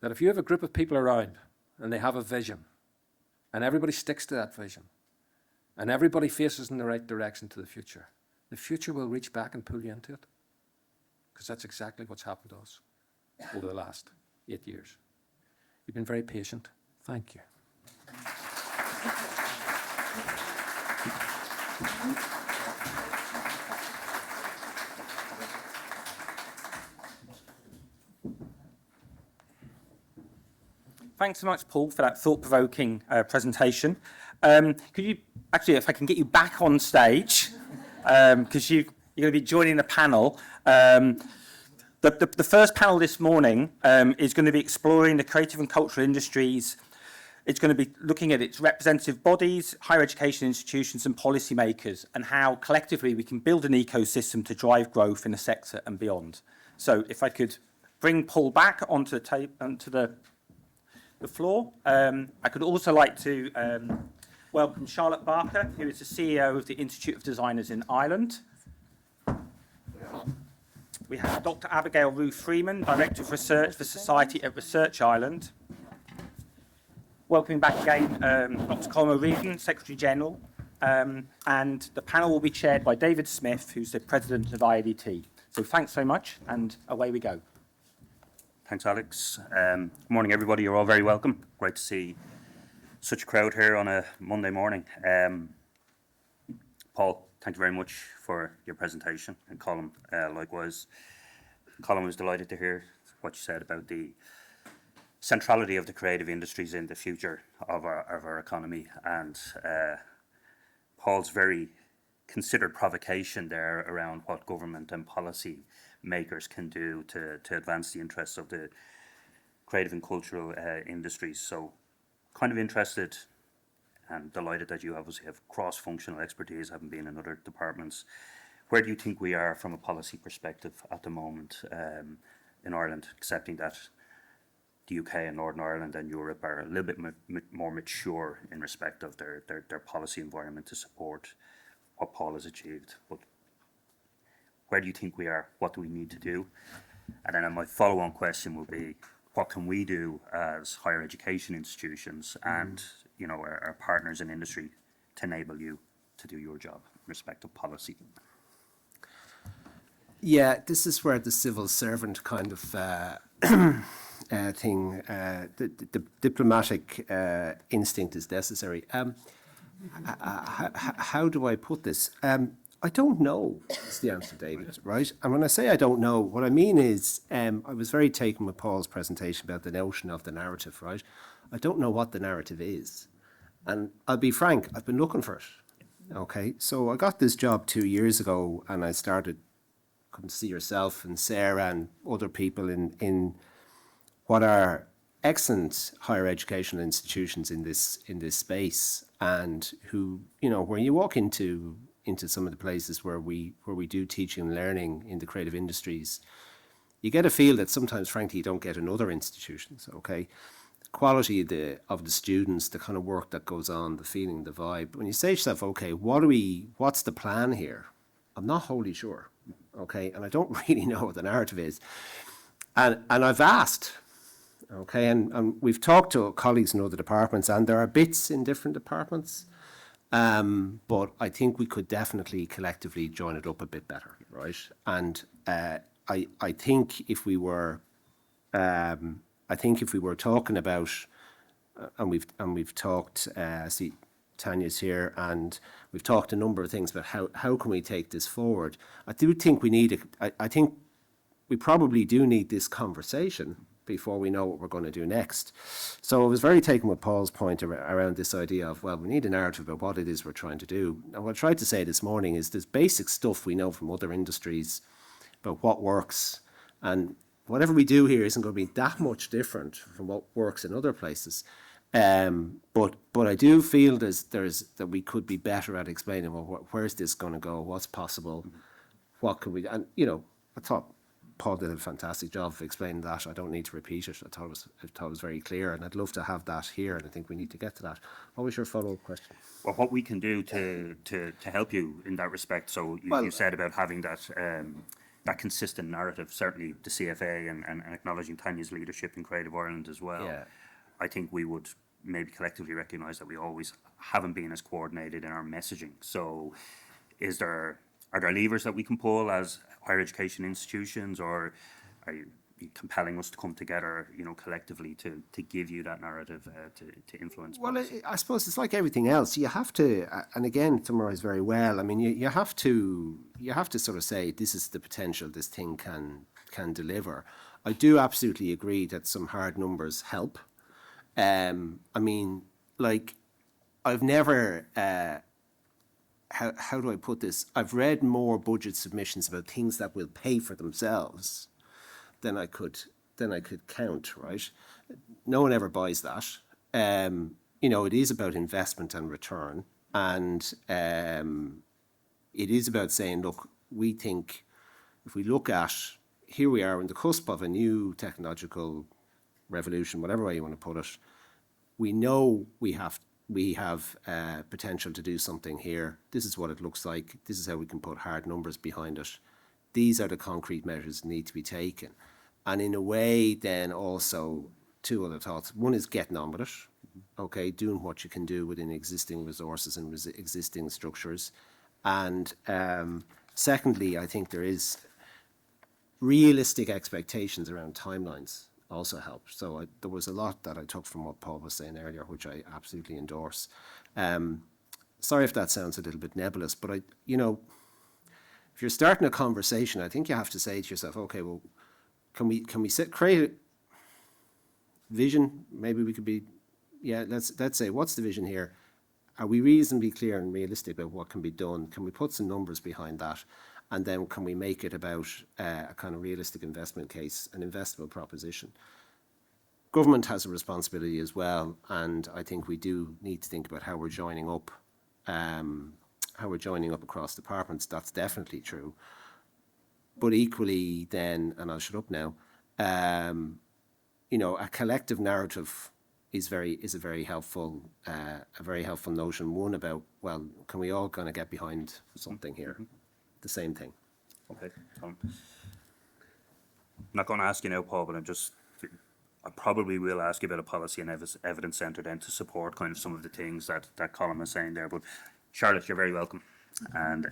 That if you have a group of people around and they have a vision, and everybody sticks to that vision, and everybody faces in the right direction to the future will reach back and pull you into it. Because that's exactly what's happened to us over the last 8 years. You've been very patient. Thank you. Thanks so much, Paul, for that thought-provoking presentation. Could you, actually, if I can get you back on stage, because you're going to be joining the panel. The first panel this morning is going to be exploring the creative and cultural industries. It's going to be looking at its representative bodies, higher education institutions and policymakers, and how collectively we can build an ecosystem to drive growth in the sector and beyond. So if I could bring Paul back onto the floor. I could also like to welcome Charlotte Barker, who is the CEO of the Institute of Designers in Ireland. We have Dr. Abigail Ruth Freeman, Director of Research for Society at Research Ireland. Welcoming back again Dr. Colm O'Reardon, Secretary General. And the panel will be chaired by David Smith, who's the President of IADT. So thanks so much, and away we go. Thanks, Alex. Good morning, everybody. You're all very welcome. Great to see such a crowd here on a Monday morning. Paul, thank you very much for your presentation, and Colm, likewise. Colm was delighted to hear what you said about the centrality of the creative industries in the future of our economy, and Paul's very considered provocation there around what government and policy makers can do to advance the interests of the creative and cultural industries. So kind of interested and delighted that you obviously have cross-functional expertise, having been in other departments. Where do you think we are from a policy perspective at the moment in Ireland, accepting that the UK and Northern Ireland and Europe are a little bit more mature in respect of their policy environment to support what Paul has achieved? But where do you think we are? What do we need to do? And then my follow-on question will be, what can we do as higher education institutions and our partners in industry to enable you to do your job in respect of policy? Yeah, this is where the civil servant kind of thing, the diplomatic instinct is necessary. How do I put this? I don't know, is the answer, David, right? And when I say I don't know, what I mean is I was very taken with Paul's presentation about the notion of the narrative, right? I don't know what the narrative is. And I'll be frank, I've been looking for it, okay? So I got this job 2 years ago, and I started coming to see yourself and Sarah and other people in what are excellent higher educational institutions in this space, and who, you know, where you walk into some of the places where we do teaching and learning in the creative industries, you get a feel that sometimes, frankly, you don't get in other institutions. Okay, the quality of the students, the kind of work that goes on, the feeling, the vibe. When you say to yourself, okay, what's the plan here? I'm not wholly sure. Okay, and I don't really know what the narrative is. And I've asked, okay, and we've talked to colleagues in other departments, and there are bits in different departments, but I think we could definitely collectively join it up a bit better, right? And I think if we were talking about, and we've talked, see, Tanya's here, and we've talked a number of things about how can we take this forward. I do think I think we probably do need this conversation before we know what we're going to do next. So I was very taken with Paul's point around this idea of, well, we need a narrative about what it is we're trying to do. And what I tried to say this morning is there's basic stuff we know from other industries about what works, and whatever we do here isn't going to be that much different from what works in other places. But I do feel that we could be better at explaining, well, where's this going to go, what's possible, what could we, and you know, I thought Paul did a fantastic job of explaining that. I don't need to repeat it. I thought it was very clear, and I'd love to have that here, and I think we need to get to that. What was your follow-up question? Well, what we can do to help you in that respect, so you said about having that consistent narrative, certainly the CFA and acknowledging Tanya's leadership in Creative Ireland as well. Yeah. I think we would maybe collectively recognise that we always haven't been as coordinated in our messaging. So are there levers that we can pull as higher education institutions, or are you compelling us to come together, you know, collectively to give you that narrative to influence policy? Well, I suppose it's like everything else. You have to, and again, summarise very well. I mean, you have to sort of say, this is the potential this thing can deliver. I do absolutely agree that some hard numbers help. I mean, like, I've never, how do I put this? I've read more budget submissions about things that will pay for themselves than I could count, right? No one ever buys that. You know, it is about investment and return, and it is about saying, look, we think if we look at, here we are on the cusp of a new technological revolution, whatever way you want to put it. We know we have potential to do something here. This is what it looks like. This is how we can put hard numbers behind it. These are the concrete measures that need to be taken. And in a way, then also, two other thoughts. One is getting on with it, okay, doing what you can do within existing resources and existing structures. And secondly, I think there is realistic expectations around timelines also help. So there was a lot that I took from what Paul was saying earlier, which I absolutely endorse. Sorry if that sounds a little bit nebulous, but if you're starting a conversation, I think you have to say to yourself, okay, well, can we create a vision? Maybe we could be, let's say, what's the vision here? Are we reasonably clear and realistic about what can be done? Can we put some numbers behind that? And then can we make it about a kind of realistic investment case, an investable proposition? Government has a responsibility as well, and I think we do need to think about how we're joining up across departments. That's definitely true. But equally then, and I'll shut up now, a collective narrative is a very helpful notion. One about, well, can we all kind of get behind something here? The same thing. Okay, Tom. I'm not going to ask you now, Paul, but I probably will ask you about a policy and evidence centre then to support kind of some of the things that Colm was saying there. But Charlotte, you're very welcome. And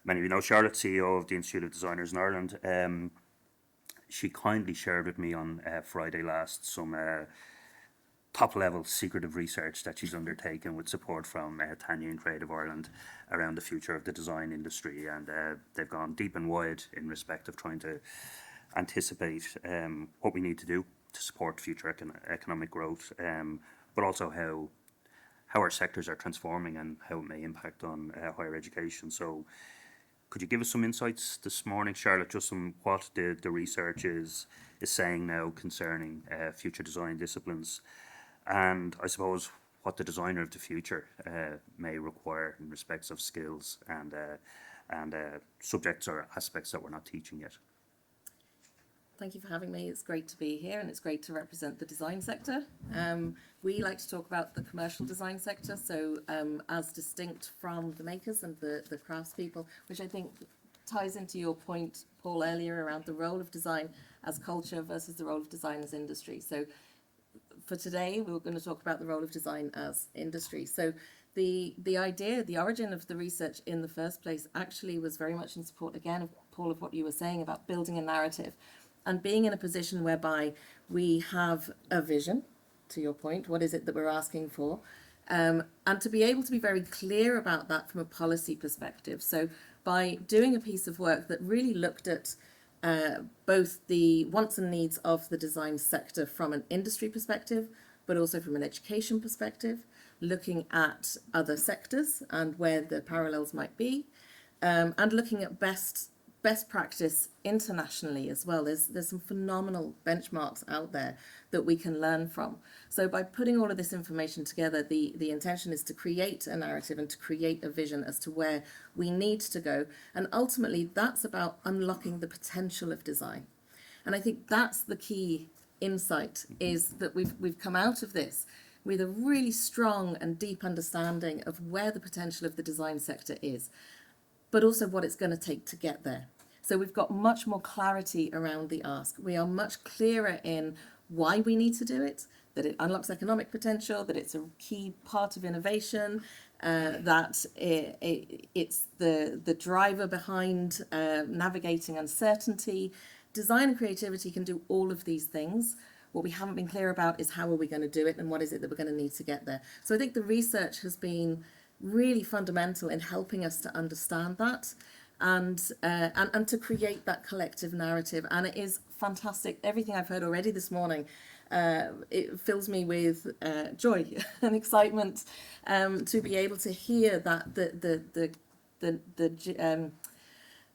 many of you know Charlotte, CEO of the Institute of Designers in Ireland. She kindly shared with me on Friday last some top-level secretive research that she's undertaken with support from Tanya and Creative Ireland around the future of the design industry, and they've gone deep and wide in respect of trying to anticipate what we need to do to support future economic growth, but also how our sectors are transforming and how it may impact on higher education. So Could you give us some insights this morning, Charlotte, just on what the research is saying now concerning future design disciplines, and I suppose what the designer of the future may require in respects of skills and subjects or aspects that we're not teaching yet? Thank you for having me. It's great to be here and it's great to represent the design sector. We like to talk about the commercial design sector, so as distinct from the makers and the craftspeople, which I think ties into your point, Paul, earlier around the role of design as culture versus the role of design as industry. So for today, we're going to talk about the role of design as industry. So the idea, the origin of the research in the first place actually was very much in support, again, of Paul, of what you were saying about building a narrative and being in a position whereby we have a vision, to your point, what is it that we're asking for? And to be able to be very clear about that from a policy perspective. So by doing a piece of work that really looked at both the wants and needs of the design sector from an industry perspective, but also from an education perspective, looking at other sectors and where the parallels might be, and looking at best practice internationally as well. There's some phenomenal benchmarks out there that we can learn from. So by putting all of this information together, the intention is to create a narrative and to create a vision as to where we need to go. And ultimately, that's about unlocking the potential of design. And I think that's the key insight, is that we've come out of this with a really strong and deep understanding of where the potential of the design sector is, but also what it's going to take to get there. So we've got much more clarity around the ask. We are much clearer in why we need to do it, that it unlocks economic potential, that it's a key part of innovation, that it's the driver behind navigating uncertainty. Design and creativity can do all of these things. What we haven't been clear about is how are we going to do it and what is it that we're going to need to get there. So I think the research has been really fundamental in helping us to understand that and to create that collective narrative. And it is fantastic. Everything I've heard already this morning, it fills me with joy and excitement to be able to hear that the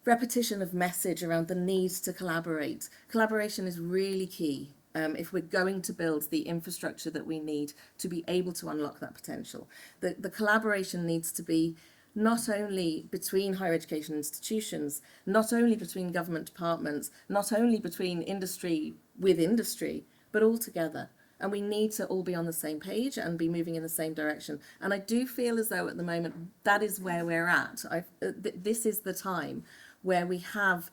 repetition of message around the need to collaborate. Collaboration is really key. If we're going to build the infrastructure that we need to be able to unlock that potential. The collaboration needs to be not only between higher education institutions, not only between government departments, not only between industry with industry, but all together. And we need to all be on the same page and be moving in the same direction. And I do feel as though at the moment that is where we're at. This is the time where we have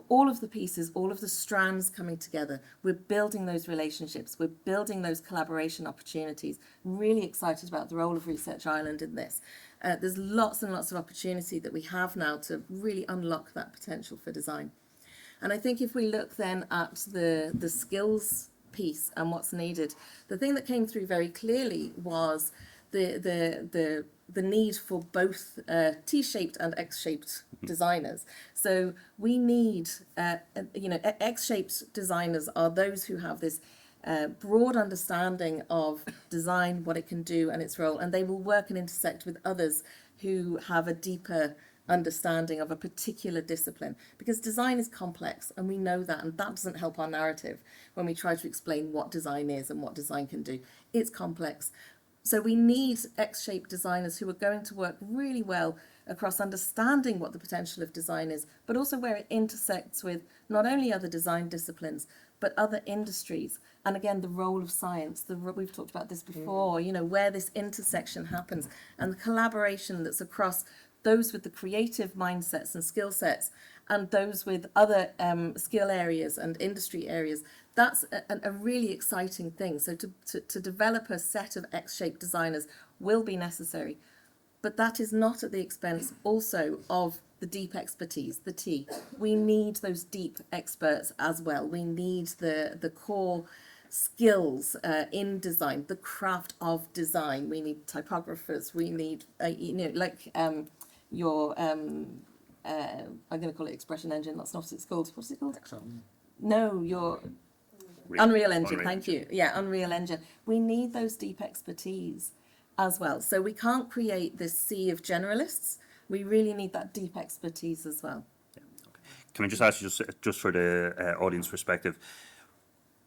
all of the pieces, all of the strands coming together. We're building those relationships. We're building those collaboration opportunities. Really excited about the role of Research Ireland in this. There's lots and lots of opportunity that we have now to really unlock that potential for design. And I think if we look then at the skills piece and what's needed, the thing that came through very clearly was the need for both T-shaped and X-shaped designers. So we need, X-shaped designers are those who have this broad understanding of design, what it can do and its role, and they will work and intersect with others who have a deeper understanding of a particular discipline, because design is complex and we know that, and that doesn't help our narrative when we try to explain what design is and what design can do. It's complex. So we need X-shaped designers who are going to work really well across understanding what the potential of design is, but also where it intersects with not only other design disciplines, but other industries. And again, the role of science, we've talked about this before, where this intersection happens and the collaboration that's across those with the creative mindsets and skill sets and those with other skill areas and industry areas. That's a really exciting thing. So to develop a set of X-shaped designers will be necessary, but that is not at the expense also of the deep expertise, the T. We need those deep experts as well. We need the core skills in design, the craft of design. We need typographers. We need, I'm going to call it expression engine. That's not what it's called. What's it called? No, your Unreal Engine. Thank you. Yeah, Unreal Engine. We need those deep expertise as well. So we can't create this sea of generalists. we really need that deep expertise as well. Can I just ask you, just for the audience perspective,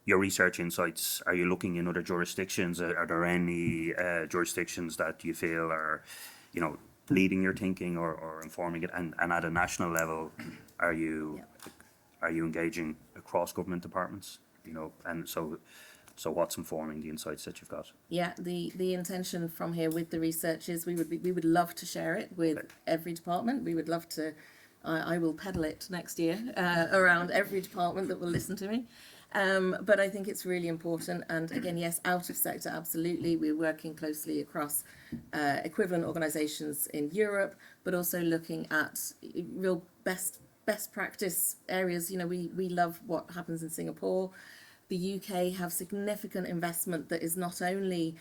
your research insights, are you looking in other jurisdictions? Are there any jurisdictions that you feel are, you know, leading your thinking or informing it? And at a national level, are you engaging across government departments? You know, and so what's informing the insights that you've got? Yeah, the intention from here with the research is we would love to share it with every department. We would love to. I will peddle it next year around every department that will listen to me. But I think it's really important. And again, yes, out of sector, absolutely. We're working closely across equivalent organisations in Europe, but also looking at real best practice areas. You know, we love what happens in Singapore. The UK have significant investment that is not only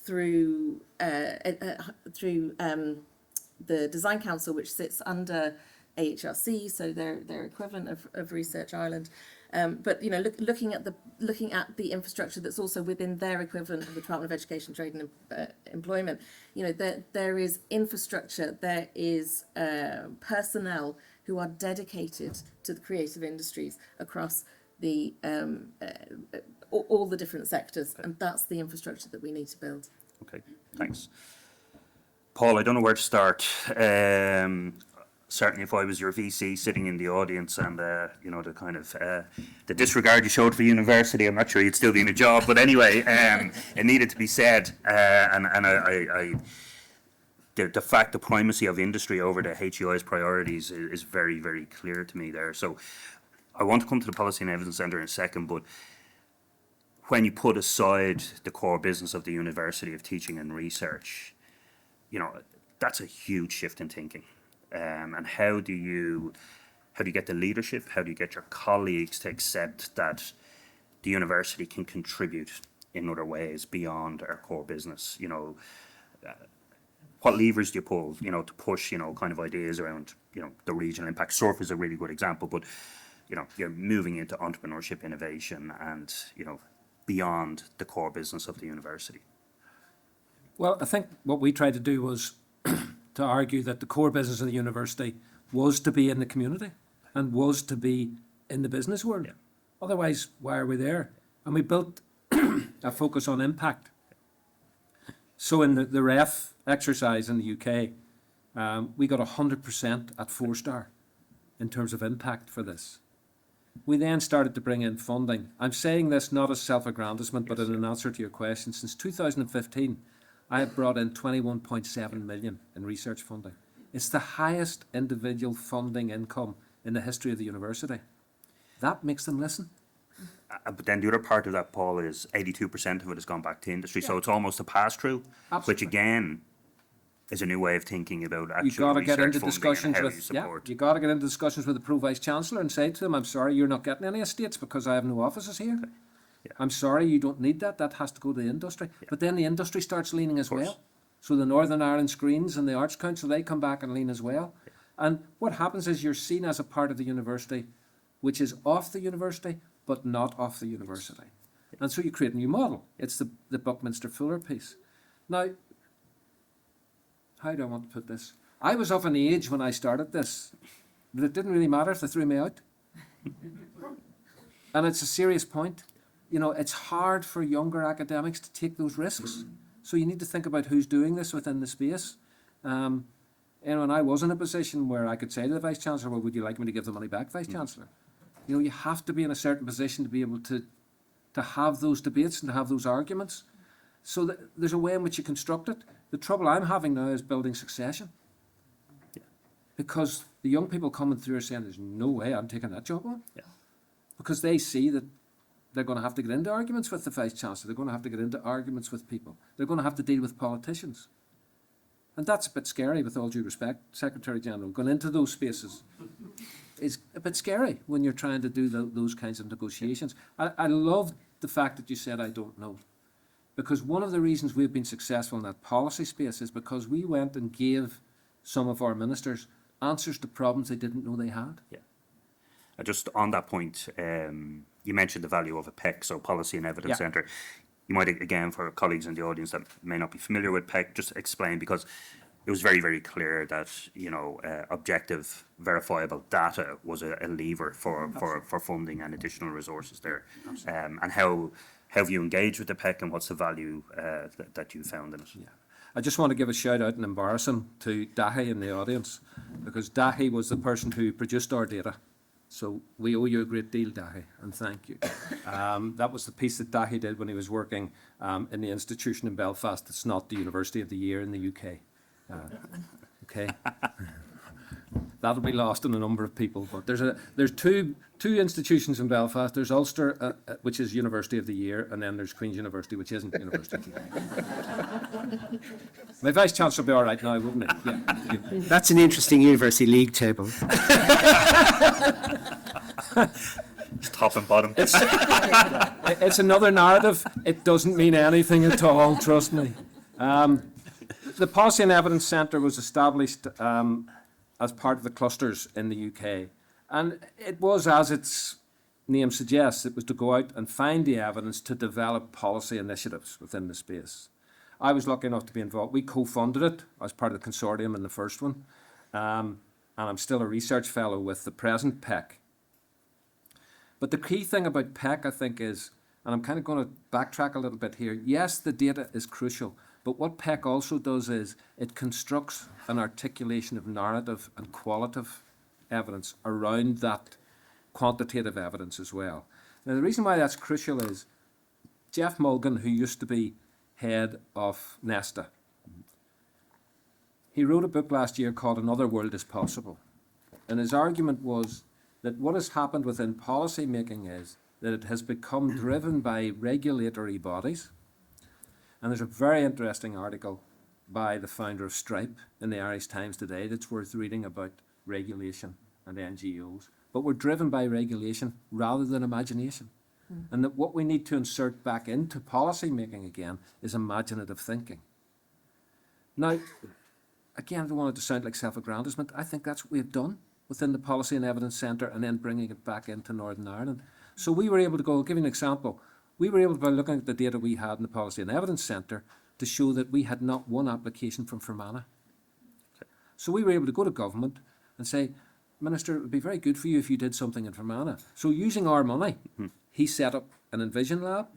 through the Design Council, which sits under AHRC, so they're equivalent of Research Ireland. But you know, looking at the infrastructure that's also within their equivalent of the Department of Education, Trade and Employment. You know, there is infrastructure, there is personnel who are dedicated to the creative industries across the all the different sectors, and that's the infrastructure that we need to build. Okay, thanks. Paul, I don't know where to start. Certainly if I was your VC sitting in the audience and, you know, the kind of, the disregard you showed for university, I'm not sure you'd still be in a job, but anyway, it needed to be said. The fact, the primacy of industry over the HEI's priorities is very, very clear to me there. So I want to come to the Policy and Evidence Centre in a second, but when you put aside the core business of the university of teaching and research, you know, that's a huge shift in thinking. And how do you get the leadership? How do you get your colleagues to accept that the university can contribute in other ways beyond our core business? You know, what levers do you pull, you know, to push, you know, kind of ideas around, you know, the regional impact? SURF is a really good example, but, you know, you're moving into entrepreneurship, innovation, and, you know, beyond the core business of the university. Well, I think what we tried to do was to argue that the core business of the university was to be in the community and was to be in the business world. Yeah. Otherwise, why are we there? And we built a focus on impact. So in the REF exercise in the UK, we got 100% at 4-star in terms of impact for this. We then started to bring in funding. I'm saying this not as self-aggrandizement, but in an answer to your question. Since 2015, I have brought in 21.7 million in research funding. It's the highest individual funding income in the history of the university. That makes them listen. But then the other part of that, Paul, is 82% of it has gone back to industry. Yeah. So it's almost a pass-through, which again is a new way of thinking about actual research. You got to get into discussions with you got to get into discussions with the Pro Vice Chancellor and say to them, "I'm sorry, you're not getting any estates because I have no offices here. Okay. Yeah. I'm sorry, you don't need that. That has to go to the industry." Yeah. But then the industry starts leaning as well. So the Northern Ireland Screens and the Arts Council, they come back and lean as well. Yeah. And what happens is you're seen as a part of the university, which is off the university, but not off the university. Yeah. And so you create a new model. It's the Buckminster Fuller piece. Now, how do I want to put this? I was of an age when I started this that it didn't really matter if they threw me out. And it's a serious point. You know, it's hard for younger academics to take those risks. So you need to think about who's doing this within the space. You know, and I was in a position where I could say to the Vice-Chancellor, well, would you like me to give the money back, Vice-Chancellor? You know, you have to be in a certain position to be able to have those debates and to have those arguments. So that there's a way in which you construct it. The trouble I'm having now is building succession. Yeah. Because the young people coming through are saying, there's no way I'm taking that job on. Yeah. Because they see that they're going to have to get into arguments with the Vice-Chancellor. They're going to have to get into arguments with people. They're going to have to deal with politicians. And that's a bit scary, with all due respect, Secretary-General. Going into those spaces is a bit scary when you're trying to do those kinds of negotiations. I love the fact that you said, I don't know. Because one of the reasons we've been successful in that policy space is because we went and gave some of our ministers answers to problems they didn't know they had. Yeah. Just on that point, you mentioned the value of a PEC, so Policy and Evidence Centre. You might, again, for colleagues in the audience that may not be familiar with PEC, just explain, because it was very, very clear that, objective, verifiable data was a lever for funding and additional resources there. And how have you engaged with the PEC, and what's the value that you found in it? Yeah. I just want to give a shout out and embarrass him to Dahi in the audience, because Dahi was the person who produced our data. So we owe you a great deal, Dahi, and thank you. That was the piece that Dahi did when he was working in the institution in Belfast. It's not the University of the Year in the UK. Okay, that'll be lost on a number of people. But there's two institutions in Belfast. There's Ulster, which is University of the Year, and then there's Queen's University, which isn't University of the Year. My vice chancellor will be all right now, wouldn't he? Yeah. That's an interesting university league table. It's top and bottom. It's another narrative. It doesn't mean anything at all. Trust me. The Policy and Evidence Centre was established as part of the clusters in the UK. And it was, as its name suggests, it was to go out and find the evidence to develop policy initiatives within the space. I was lucky enough to be involved. We co-funded it as part of the consortium in the first one. And I'm still a research fellow with the present PEC. But the key thing about PEC, I think, is, and I'm kind of going to backtrack a little bit here, yes, the data is crucial. But what PEC also does is it constructs an articulation of narrative and qualitative evidence around that quantitative evidence as well. Now, the reason why that's crucial is Jeff Mulgan, who used to be head of Nesta, he wrote a book last year called Another World is Possible. And his argument was that what has happened within policy making is that it has become driven by regulatory bodies. And there's a very interesting article by the founder of Stripe in the Irish Times today that's worth reading about regulation and NGOs. But we're driven by regulation rather than imagination. And that what we need to insert back into policy making again is imaginative thinking. Now, again, I don't want it to sound like self-aggrandizement. I think that's what we've done within the Policy and Evidence Centre and then bringing it back into Northern Ireland. So we were able to go, I'll give you an example. We were able to, by looking at the data we had in the Policy and Evidence Centre, to show that we had not one application from Fermanagh. So we were able to go to government and say, Minister, it would be very good for you if you did something in Fermanagh. So using our money, he set up an Envision lab,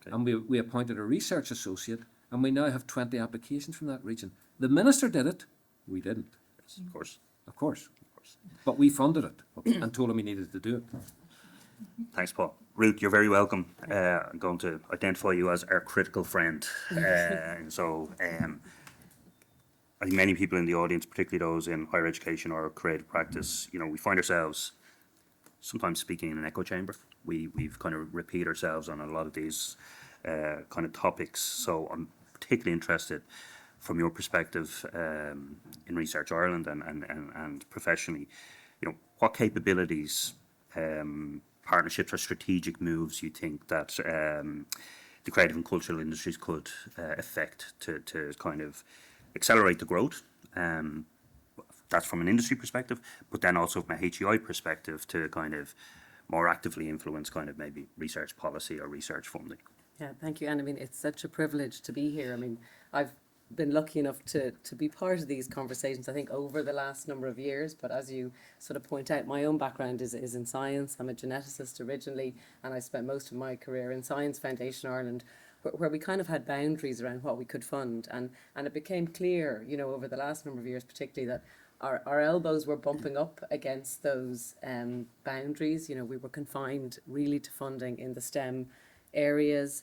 and we appointed a research associate, and we now have 20 applications from that region. The Minister did it, we didn't. Yes, of course. Of course. But we funded it and told him he needed to do it. Thanks, Paul. Ruth, you're very welcome. I'm going to identify you as our critical friend. I think many people in the audience, particularly those in higher education or creative practice, we find ourselves sometimes speaking in an echo chamber. We've kind of repeat ourselves on a lot of these kind of topics. So I'm particularly interested from your perspective in Research Ireland and professionally, what capabilities, partnerships or strategic moves you think that the creative and cultural industries could affect to kind of accelerate the growth. That's from an industry perspective, but then also from a HEI perspective to kind of more actively influence kind of maybe research policy or research funding. Yeah, thank you. And I mean, it's such a privilege to be here. I mean, I've been lucky enough to be part of these conversations, I think, over the last number of years. But as you sort of point out, my own background is in science. I'm a geneticist originally, and I spent most of my career in Science Foundation Ireland, where we kind of had boundaries around what we could fund. And it became clear, over the last number of years particularly, that our elbows were bumping up against those boundaries. We were confined really to funding in the STEM areas,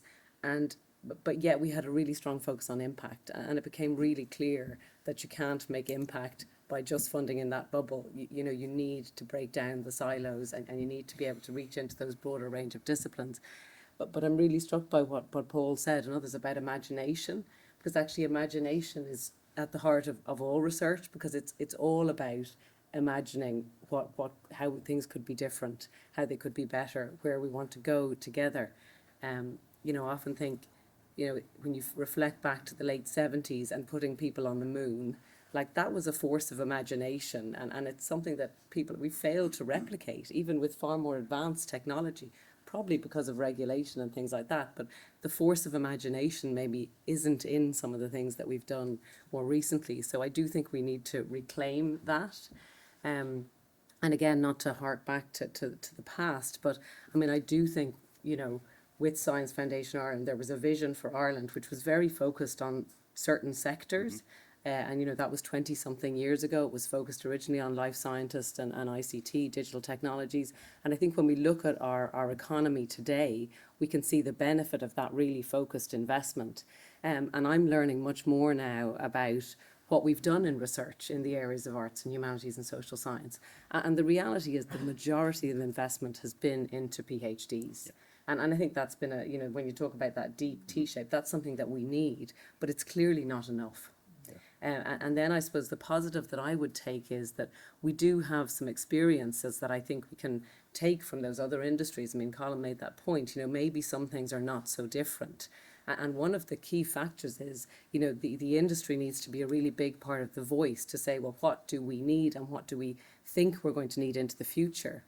but yet we had a really strong focus on impact, and it became really clear that you can't make impact by just funding in that bubble. You need to break down the silos, and you need to be able to reach into those broader range of disciplines. But I'm really struck by what Paul said and others about imagination, because actually imagination is at the heart of all research, because it's all about imagining how things could be different, how they could be better, where we want to go together. I often think, when you reflect back to the late 70s and putting people on the moon, like that was a force of imagination, and it's something that we failed to replicate, even with far more advanced technology, probably because of regulation and things like that. But the force of imagination maybe isn't in some of the things that we've done more recently. So I do think we need to reclaim that. And again, not to hark back to the past, but I mean, I do think, you know, with Science Foundation Ireland, there was a vision for Ireland which was very focused on certain sectors. And, you know, that was 20 something years ago. It was focused originally on life scientists and ICT, digital technologies. And I think when we look at our economy today, we can see the benefit of that really focused investment. And I'm learning much more now about what we've done in research in the areas of arts and humanities and social science. And the reality is the majority of the investment has been into PhDs. Yeah. And I think that's been a, you know, when you talk about that deep T-shape, that's something that we need, but it's clearly not enough. And then I suppose the positive that I would take is that we do have some experiences that I think we can take from those other industries. I mean, Colm made that point, you know, maybe some things are not so different. And one of the key factors is, you know, the industry needs to be a really big part of the voice to say, well, what do we need and what do we think we're going to need into the future?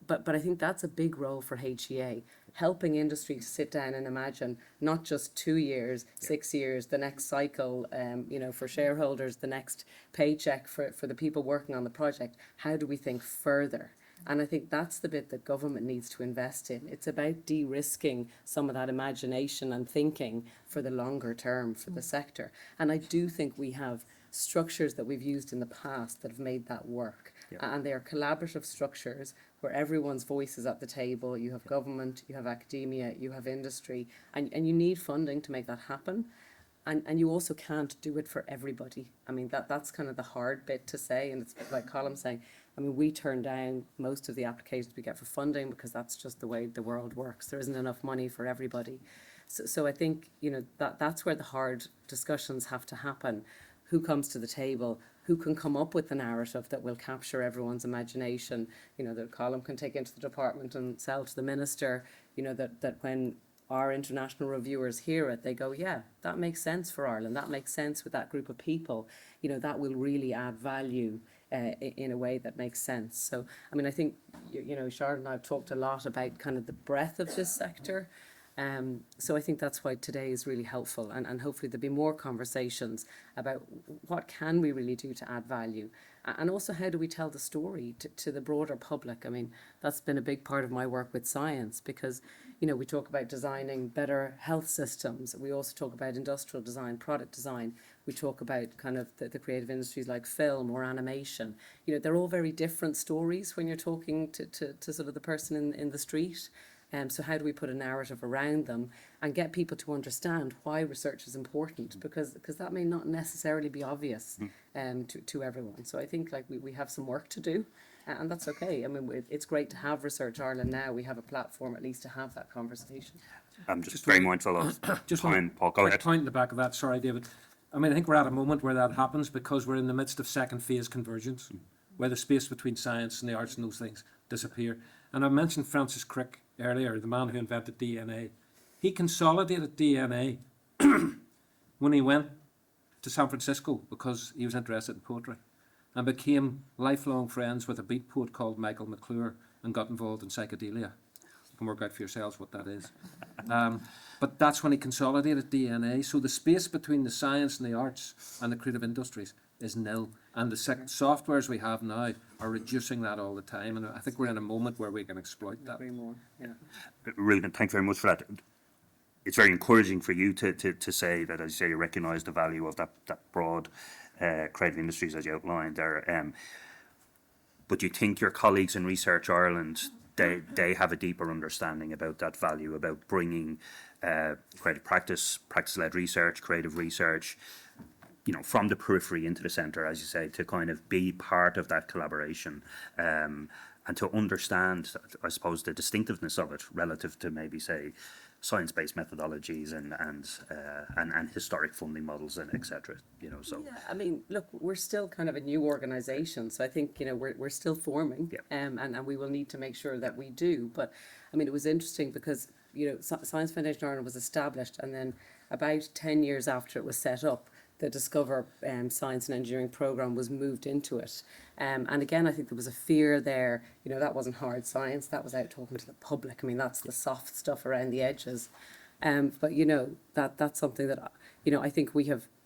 But I think that's a big role for HEA, helping industry to sit down and imagine not just 2 years, 6 years, the next cycle, you know, for shareholders, the next paycheck for the people working on the project. How do we think further? And I think that's the bit that government needs to invest in. It's about de-risking some of that imagination and thinking for the longer term for the sector. And I do think we have structures that we've used in the past that have made that work. And they are collaborative structures where everyone's voice is at the table. You have government, you have academia, you have industry, and you need funding to make that happen. And you also can't do it for everybody. I mean, that's kind of the hard bit to say, and it's like Colm saying, I mean, we turn down most of the applications we get for funding because that's just the way the world works. There isn't enough money for everybody. So I think, you know, that's where the hard discussions have to happen. Who comes to the table? Who can come up with the narrative that will capture everyone's imagination? You know, that Colm can take into the department and sell to the minister, you know, that when our international reviewers hear it, they go, yeah, that makes sense for Ireland. That makes sense with that group of people. You know, that will really add value in a way that makes sense. So, I mean, I think, you know, Sharon and I have talked a lot about kind of the breadth of this sector. So I think that's why today is really helpful, and hopefully there'll be more conversations about what can we really do to add value, and also how do we tell the story to the broader public. I mean, that's been a big part of my work with science because, you know, we talk about designing better health systems. We also talk about industrial design, product design. We talk about kind of the creative industries like film or animation. You know, they're all very different stories when you're talking to sort of the person in the street. So how do we put a narrative around them and get people to understand why research is important? Because that may not necessarily be obvious to everyone. So I think like we have some work to do, and that's okay. I mean, it's great to have Research Ireland now. We have a platform at least to have that conversation. I'm just very mindful of time. Paul, go ahead. Point in the back of that, sorry, David. I mean, I think we're at a moment where that happens because we're in the midst of second phase convergence, where the space between science and the arts and those things disappear. And I mentioned Francis Crick earlier, the man who invented DNA. He consolidated DNA when he went to San Francisco because he was interested in poetry and became lifelong friends with a beat poet called Michael McClure and got involved in psychedelia. You can work out for yourselves what that is. But that's when he consolidated DNA. So the space between the science and the arts and the creative industries is nil. And the softwares we have now are reducing that all the time. And I think we're in a moment where we can exploit that. Yeah. Brilliant. Thank you very much for that. It's very encouraging for you to say that, as you say, you recognise the value of that broad creative industries as you outlined there. But do you think your colleagues in Research Ireland, they have a deeper understanding about that value, about bringing creative practice-led research, creative research, you know, from the periphery into the centre, as you say, to kind of be part of that collaboration and to understand, I suppose, the distinctiveness of it relative to maybe, say, science-based methodologies and historic funding models and etc. You know, so yeah, I mean, look, we're still kind of a new organisation, so I think, you know, we're still forming, and we will need to make sure that we do. But I mean, it was interesting because, you know, Science Foundation Ireland was established, and then about 10 years after it was set up, the Discover Science and Engineering programme was moved into it. And again, I think there was a fear there, you know, that wasn't hard science, that was out talking to the public. I mean, that's the soft stuff around the edges. But, you know, that's something that, you know, I think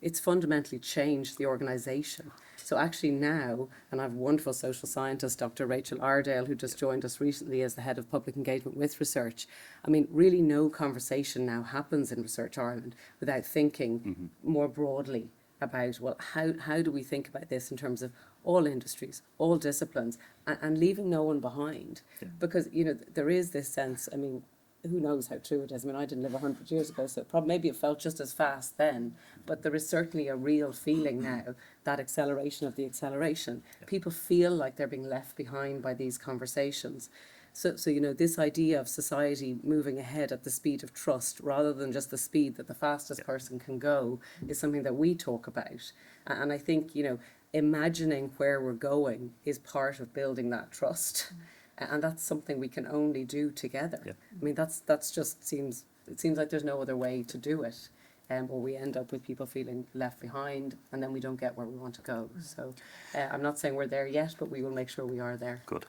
it's fundamentally changed the organisation. So actually now, and I have a wonderful social scientist, Dr. Rachel Ardale, who just joined us recently as the head of public engagement with research. I mean, really no conversation now happens in Research Ireland without thinking more broadly about, well, how do we think about this in terms of all industries, all disciplines, and leaving no one behind? Yeah. Because, you know, there is this sense, I mean, who knows how true it is? I mean, I didn't live 100 years ago, so maybe it felt just as fast then, but there is certainly a real feeling now, that acceleration of the acceleration. Yeah. People feel like they're being left behind by these conversations. So, you know, this idea of society moving ahead at the speed of trust rather than just the speed that the fastest person can go is something that we talk about. And I think, you know, imagining where we're going is part of building that trust. And that's something we can only do together. Yeah. I mean, that's just seems like there's no other way to do it. Or we end up with people feeling left behind, and then we don't get where we want to go. So I'm not saying we're there yet, but we will make sure we are there. Good.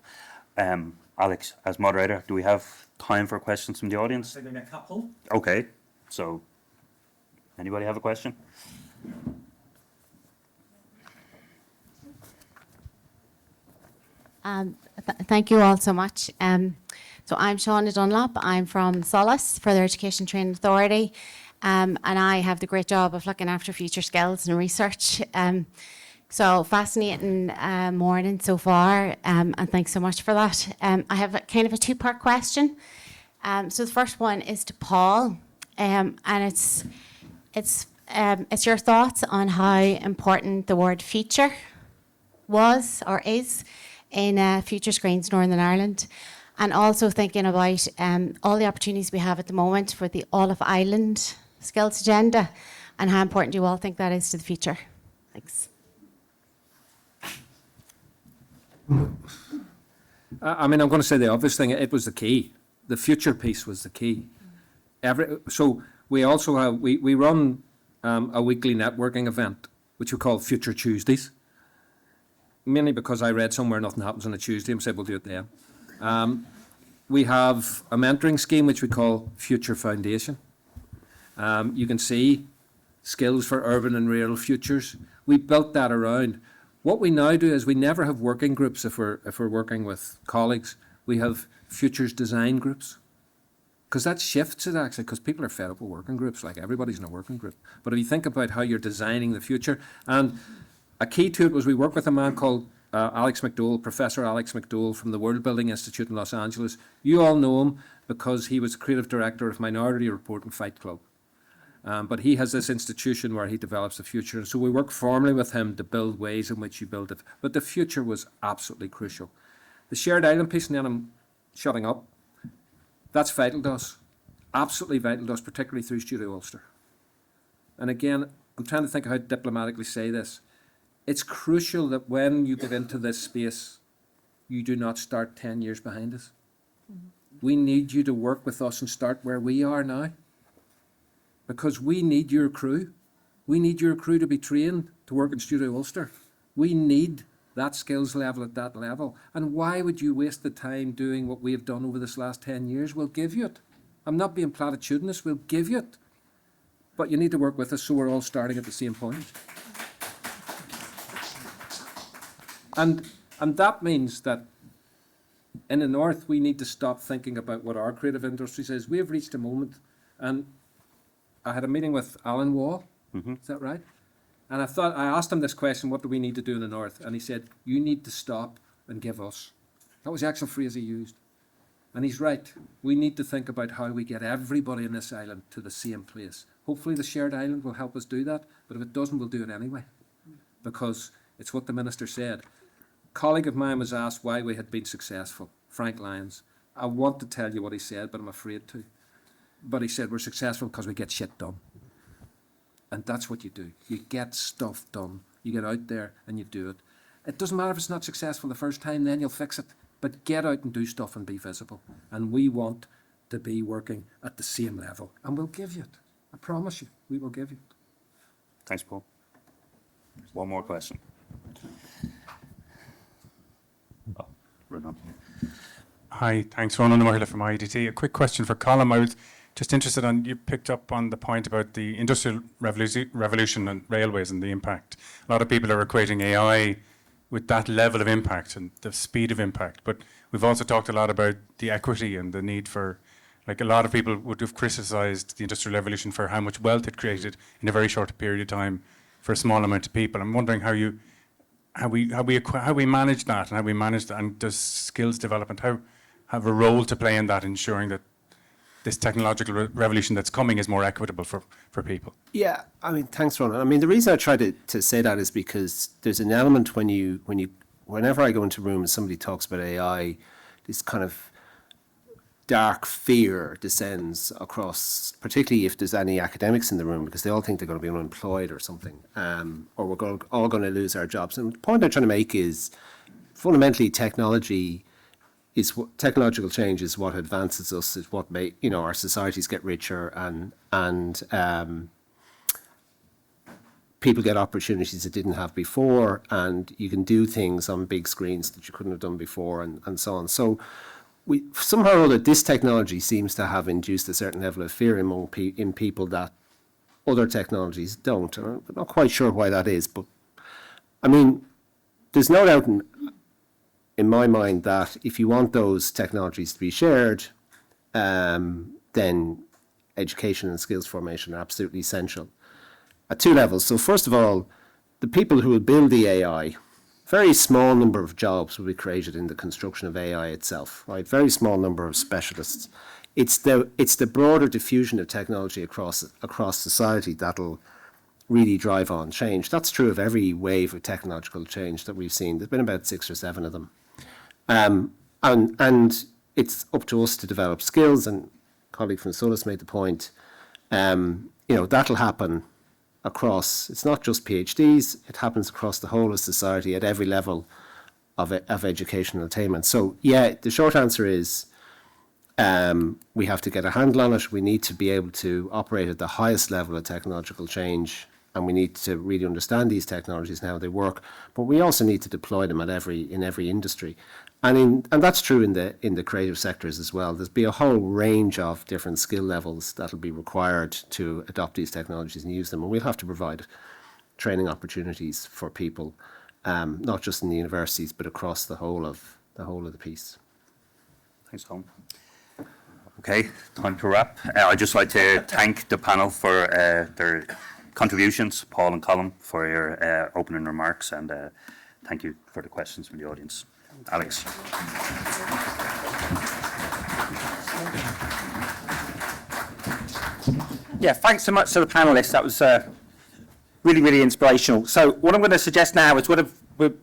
Alex, as moderator, do we have time for questions from the audience? Maybe a couple. Okay. So, anybody have a question? Thank you all so much. So I'm Shauna Dunlop. I'm from Solace, Further Education Training Authority, and I have the great job of looking after future skills and research. So fascinating morning so far, and thanks so much for that. I have kind of a two-part question. So the first one is to Paul, and it's your thoughts on how important the word future was or is in Future Screens Northern Ireland, and also thinking about all the opportunities we have at the moment for the All of Ireland skills agenda, and how important you all think that is to the future. Thanks. I mean, I'm going to say the obvious thing. It was the key. The future piece was the key. So we also have, we run a weekly networking event, which we call Future Tuesdays. Mainly because I read somewhere nothing happens on a Tuesday and said we'll do it then. We have a mentoring scheme which we call Future Foundation. You can see skills for urban and rural futures. We built that around. What we now do is we never have working groups if we're working with colleagues. We have futures design groups. Because that shifts it actually, because people are fed up with working groups, like everybody's in a working group. But if you think about how you're designing the future, and a key to it was we work with a man called Alex McDowell, Professor Alex McDowell from the World Building Institute in Los Angeles. You all know him because he was the creative director of Minority Report and Fight Club. But he has this institution where he develops the future. And so we work formally with him to build ways in which you build it. But the future was absolutely crucial. The shared island piece, and then I'm shutting up, that's vital to us. Absolutely vital to us, particularly through Studio Ulster. And again, I'm trying to think of how to diplomatically say this. It's crucial that when you get into this space, you do not start 10 years behind us. We need you to work with us and start where we are now. Because we need your crew. We need your crew to be trained to work in Studio Ulster. We need that skills level at that level. And why would you waste the time doing what we have done over this last 10 years? We'll give you it. I'm not being platitudinous, we'll give you it. But you need to work with us so we're all starting at the same point. And that means that in the North, we need to stop thinking about what our creative industries is. We have reached a moment, and I had a meeting with Alan Wall, is that right? And I asked him this question, what do we need to do in the North? And he said, you need to stop and give us. That was the actual phrase he used. And he's right. We need to think about how we get everybody in this island to the same place. Hopefully the shared island will help us do that, but if it doesn't, we'll do it anyway. Because it's what the minister said. A colleague of mine was asked why we had been successful, Frank Lyons. I want to tell you what he said, but I'm afraid to. But he said, we're successful because we get shit done. And that's what you do. You get stuff done. You get out there and you do it. It doesn't matter if it's not successful the first time, then you'll fix it. But get out and do stuff and be visible. And we want to be working at the same level. And we'll give you it. I promise you, we will give you it. Thanks, Paul. One more question. Hi, thanks. Ronan O'Reardon from IDT. A quick question for Colm. I was Just interested on, you picked up on the point about the industrial revolution and railways and the impact. A lot of people are equating AI with that level of impact and the speed of impact. But we've also talked a lot about the equity and the need for, like, a lot of people would have criticised the industrial revolution for how much wealth it created in a very short period of time for a small amount of people. I'm wondering how we manage that and how we manage that, and does skills development have a role to play in that, ensuring that this technological revolution that's coming is more equitable for people? Yeah, I mean, thanks, Ron. I mean, the reason I try to say that is because there's an element whenever I go into a room and somebody talks about AI, this kind of dark fear descends across, particularly if there's any academics in the room, because they all think they're going to be unemployed or something, or we're all going to lose our jobs. And the point I'm trying to make is, fundamentally, technological change is what advances us, is what make our societies get richer, and people get opportunities that didn't have before, and you can do things on big screens that you couldn't have done before, and so on. So somehow or other, this technology seems to have induced a certain level of fear in people that other technologies don't. And I'm not quite sure why that is, but I mean, there's no doubt in my mind that if you want those technologies to be shared, then education and skills formation are absolutely essential at two levels. So first of all, the people who will build the AI, very small number of jobs will be created in the construction of AI itself, right? Very small number of specialists. It's the broader diffusion of technology across society that'll really drive on change. That's true of every wave of technological change that we've seen. There's been about 6 or 7 of them. And it's up to us to develop skills, and a colleague from Solus made the point, that'll happen across, it's not just PhDs, it happens across the whole of society at every level of educational attainment. So yeah, the short answer is we have to get a handle on it. We need to be able to operate at the highest level of technological change, and we need to really understand these technologies and how they work. But we also need to deploy them in every industry, and that's true in the creative sectors as well. There'll be a whole range of different skill levels that'll be required to adopt these technologies and use them, and we'll have to provide training opportunities for people, not just in the universities but across the whole of the piece. Thanks, Colm. Okay, time to wrap. I'd just like to thank the panel for their contributions, Paul and Colm, for your opening remarks, and thank you for the questions from the audience. Alex. Yeah, thanks so much to the panellists. That was really, really inspirational. So what I'm going to suggest now is we're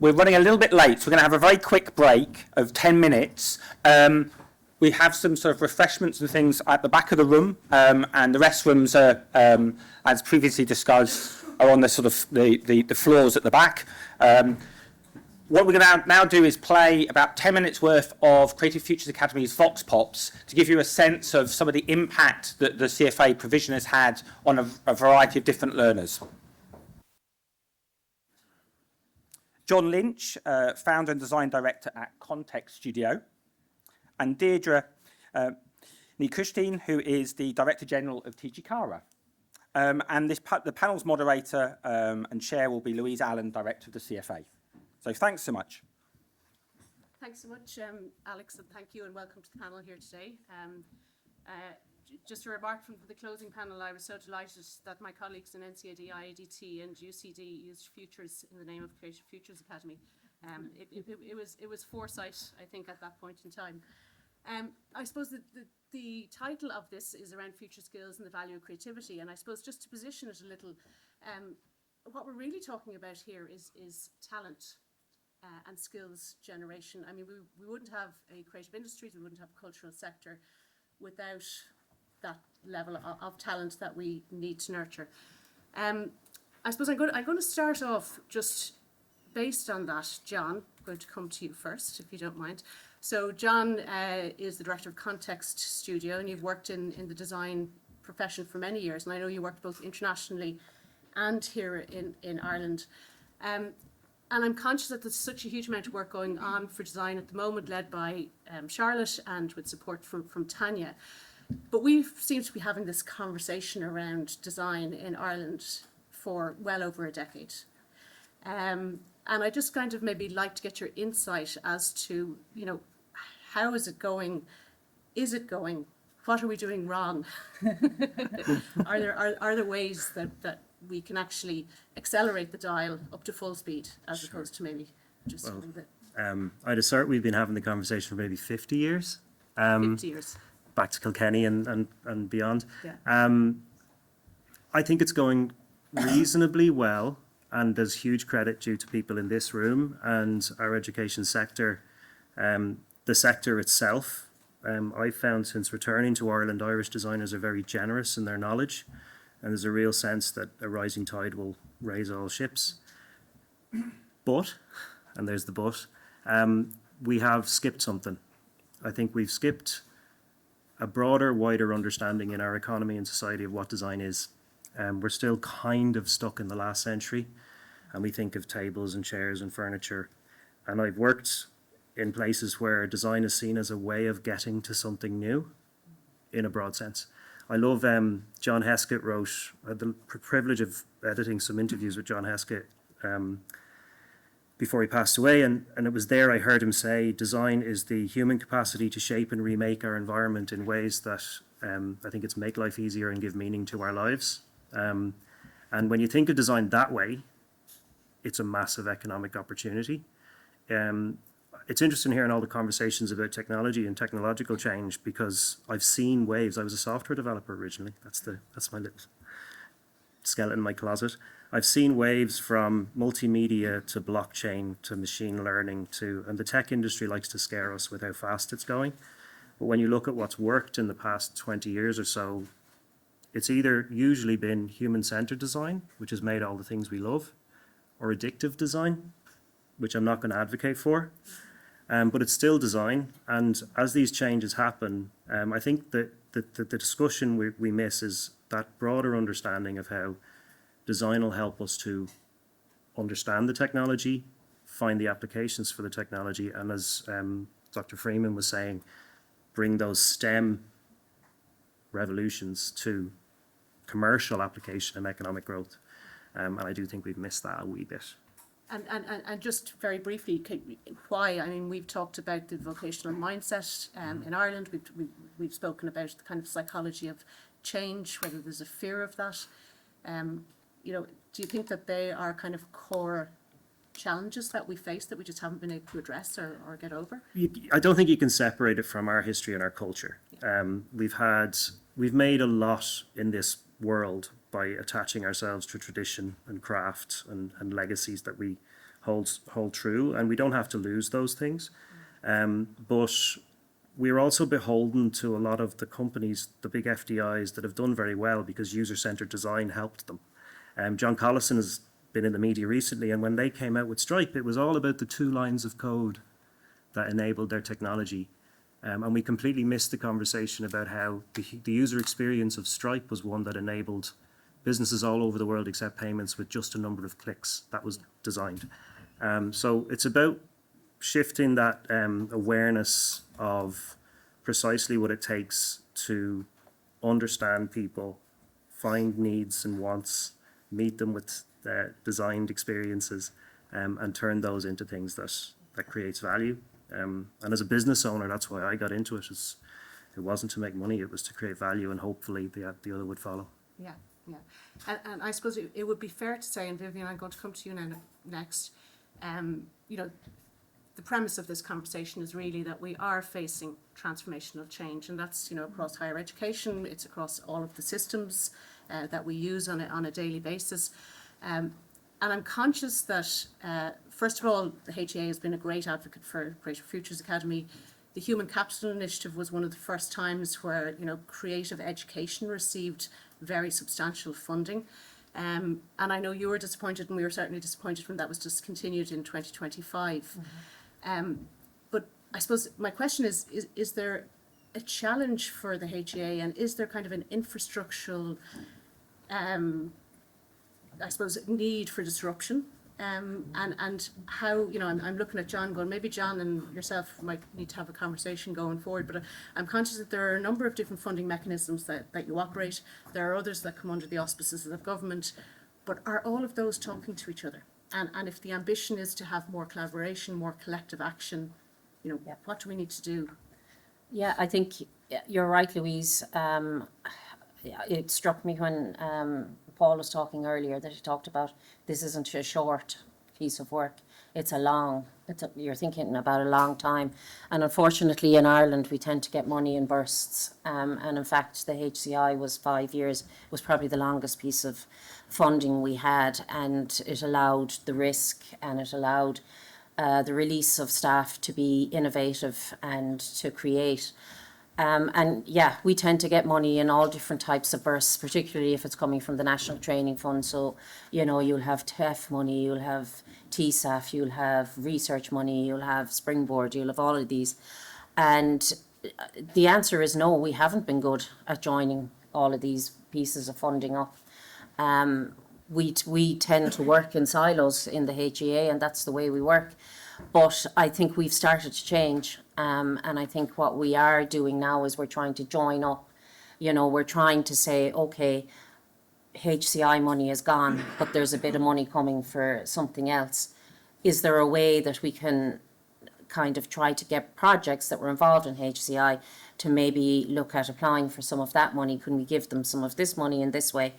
running a little bit late, so we're going to have a very quick break of 10 minutes. We have some sort of refreshments and things at the back of the room, and the restrooms are, as previously discussed, are on the sort of the floors at the back. What we're going to now do is play about 10 minutes worth of Creative Futures Academy's Vox Pops to give you a sense of some of the impact that the CFA provision has had on a variety of different learners. John Lynch, founder and design director at Context Studio, and Deirdre Ní Choistín, who is the Director General of TG Cara. And the panel's moderator and chair will be Louise Allen, Director of the CFA. So thanks so much. Thanks so much, Alex, and thank you, and welcome to the panel here today. Just a remark from the closing panel, I was so delighted that my colleagues in NCAD, IADT and UCD used Futures in the name of Creative Futures Academy. It was foresight, I think, at that point in time. I suppose the title of this is around future skills and the value of creativity, and I suppose just to position it a little, what we're really talking about here is talent and skills generation. I mean, we wouldn't have a creative industries, we wouldn't have a cultural sector without that level of talent that we need to nurture. I suppose I'm going to start off just based on that. John, I'm going to come to you first, if you don't mind. So John is the director of Context Studio, and you've worked in the design profession for many years, and I know you worked both internationally and here in Ireland. And I'm conscious that there's such a huge amount of work going on for design at the moment, led by Charlotte and with support from Tanya. But we seem to be having this conversation around design in Ireland for well over a decade. And I just kind of maybe like to get your insight as to, you know, how is it going? Is it going? What are we doing wrong? Are there ways that we can actually accelerate the dial up to full speed as opposed to maybe just a little bit? I'd assert we've been having the conversation for maybe 50 years. 50 years. Back to Kilkenny and beyond. Yeah. I think it's going reasonably well, and there's huge credit due to people in this room and our education sector. The sector itself, I've found since returning to Ireland, Irish designers are very generous in their knowledge, and there's a real sense that a rising tide will raise all ships. But, and there's the but, we have skipped something. I think we've skipped a broader, wider understanding in our economy and society of what design is. We're still kind of stuck in the last century, and we think of tables and chairs and furniture. And I've worked in places where design is seen as a way of getting to something new, in a broad sense. I love, John Heskett wrote, I had the privilege of editing some interviews with John Heskett before he passed away, and it was there I heard him say, design is the human capacity to shape and remake our environment in ways that I think it's make life easier and give meaning to our lives. And when you think of design that way, it's a massive economic opportunity. It's interesting hearing all the conversations about technology and technological change, because I've seen waves. I was a software developer originally. That's my little skeleton in my closet. I've seen waves from multimedia to blockchain to machine learning and the tech industry likes to scare us with how fast it's going. But when you look at what's worked in the past 20 years or so, it's either usually been human-centered design, which has made all the things we love, or addictive design, which I'm not going to advocate for. But it's still design, and as these changes happen, I think that the discussion we miss is that broader understanding of how design will help us to understand the technology, find the applications for the technology, and as Dr. Freeman was saying, bring those STEM revolutions to commercial application and economic growth. And I do think we've missed that a wee bit. And just very briefly, why? I mean, we've talked about the vocational mindset in Ireland. We've spoken about the kind of psychology of change, whether there's a fear of that. You know, do you think that they are kind of core challenges that we face that we just haven't been able to address or get over? I don't think you can separate it from our history and our culture. We've made a lot in this world by attaching ourselves to tradition and craft and legacies that we hold true, and we don't have to lose those things. But we're also beholden to a lot of the companies, the big FDIs that have done very well because user-centered design helped them. John Collison has been in the media recently, and when they came out with Stripe, it was all about the 2 lines of code that enabled their technology. And we completely missed the conversation about how the user experience of Stripe was one that enabled businesses all over the world accept payments with just a number of clicks. That was designed. So it's about shifting that awareness of precisely what it takes to understand people, find needs and wants, meet them with designed experiences, and turn those into things that creates value. And as a business owner, that's why I got into it. It wasn't to make money, it was to create value, and hopefully the other would follow. Yeah. And I suppose it would be fair to say, and Vivian, I'm going to come to you now next, you know, the premise of this conversation is really that we are facing transformational change, and that's, you know, across higher education, it's across all of the systems that we use on a daily basis. And I'm conscious that, first of all, the HEA has been a great advocate for Creative Futures Academy. The Human Capital Initiative was one of the first times where, you know, creative education received very substantial funding. And I know you were disappointed, and we were certainly disappointed when that was discontinued in 2025. But I suppose my question is there a challenge for the HEA, and is there kind of an infrastructural, I suppose, need for disruption and how, you know, I'm looking at John going, maybe John and yourself might need to have a conversation going forward, but I'm conscious that there are a number of different funding mechanisms that you operate. There are others that come under the auspices of the government, but are all of those talking to each other? And if the ambition is to have more collaboration, more collective action, you know, what do we need to do? Yeah, I think you're right, Louise. It struck me when Paul was talking earlier that he talked about this isn't a short piece of work. It's you're thinking about a long time. And unfortunately in Ireland we tend to get money in bursts. And in fact the HCI was 5 years, was probably the longest piece of funding we had, and it allowed the risk and it allowed the release of staff to be innovative and to create. And yeah, we tend to get money in all different types of bursts, particularly if it's coming from the National Training Fund. So, you know, you'll have TEF money, you'll have TSAF, you'll have research money, you'll have Springboard, you'll have all of these. And the answer is no, we haven't been good at joining all of these pieces of funding up. We tend to work in silos in the HEA, and that's the way we work. But I think we've started to change, and I think what we are doing now is we're trying to join up. You know, we're trying to say, okay, HCI money is gone, but there's a bit of money coming for something else. Is there a way that we can kind of try to get projects that were involved in HCI to maybe look at applying for some of that money? Can we give them some of this money in this way?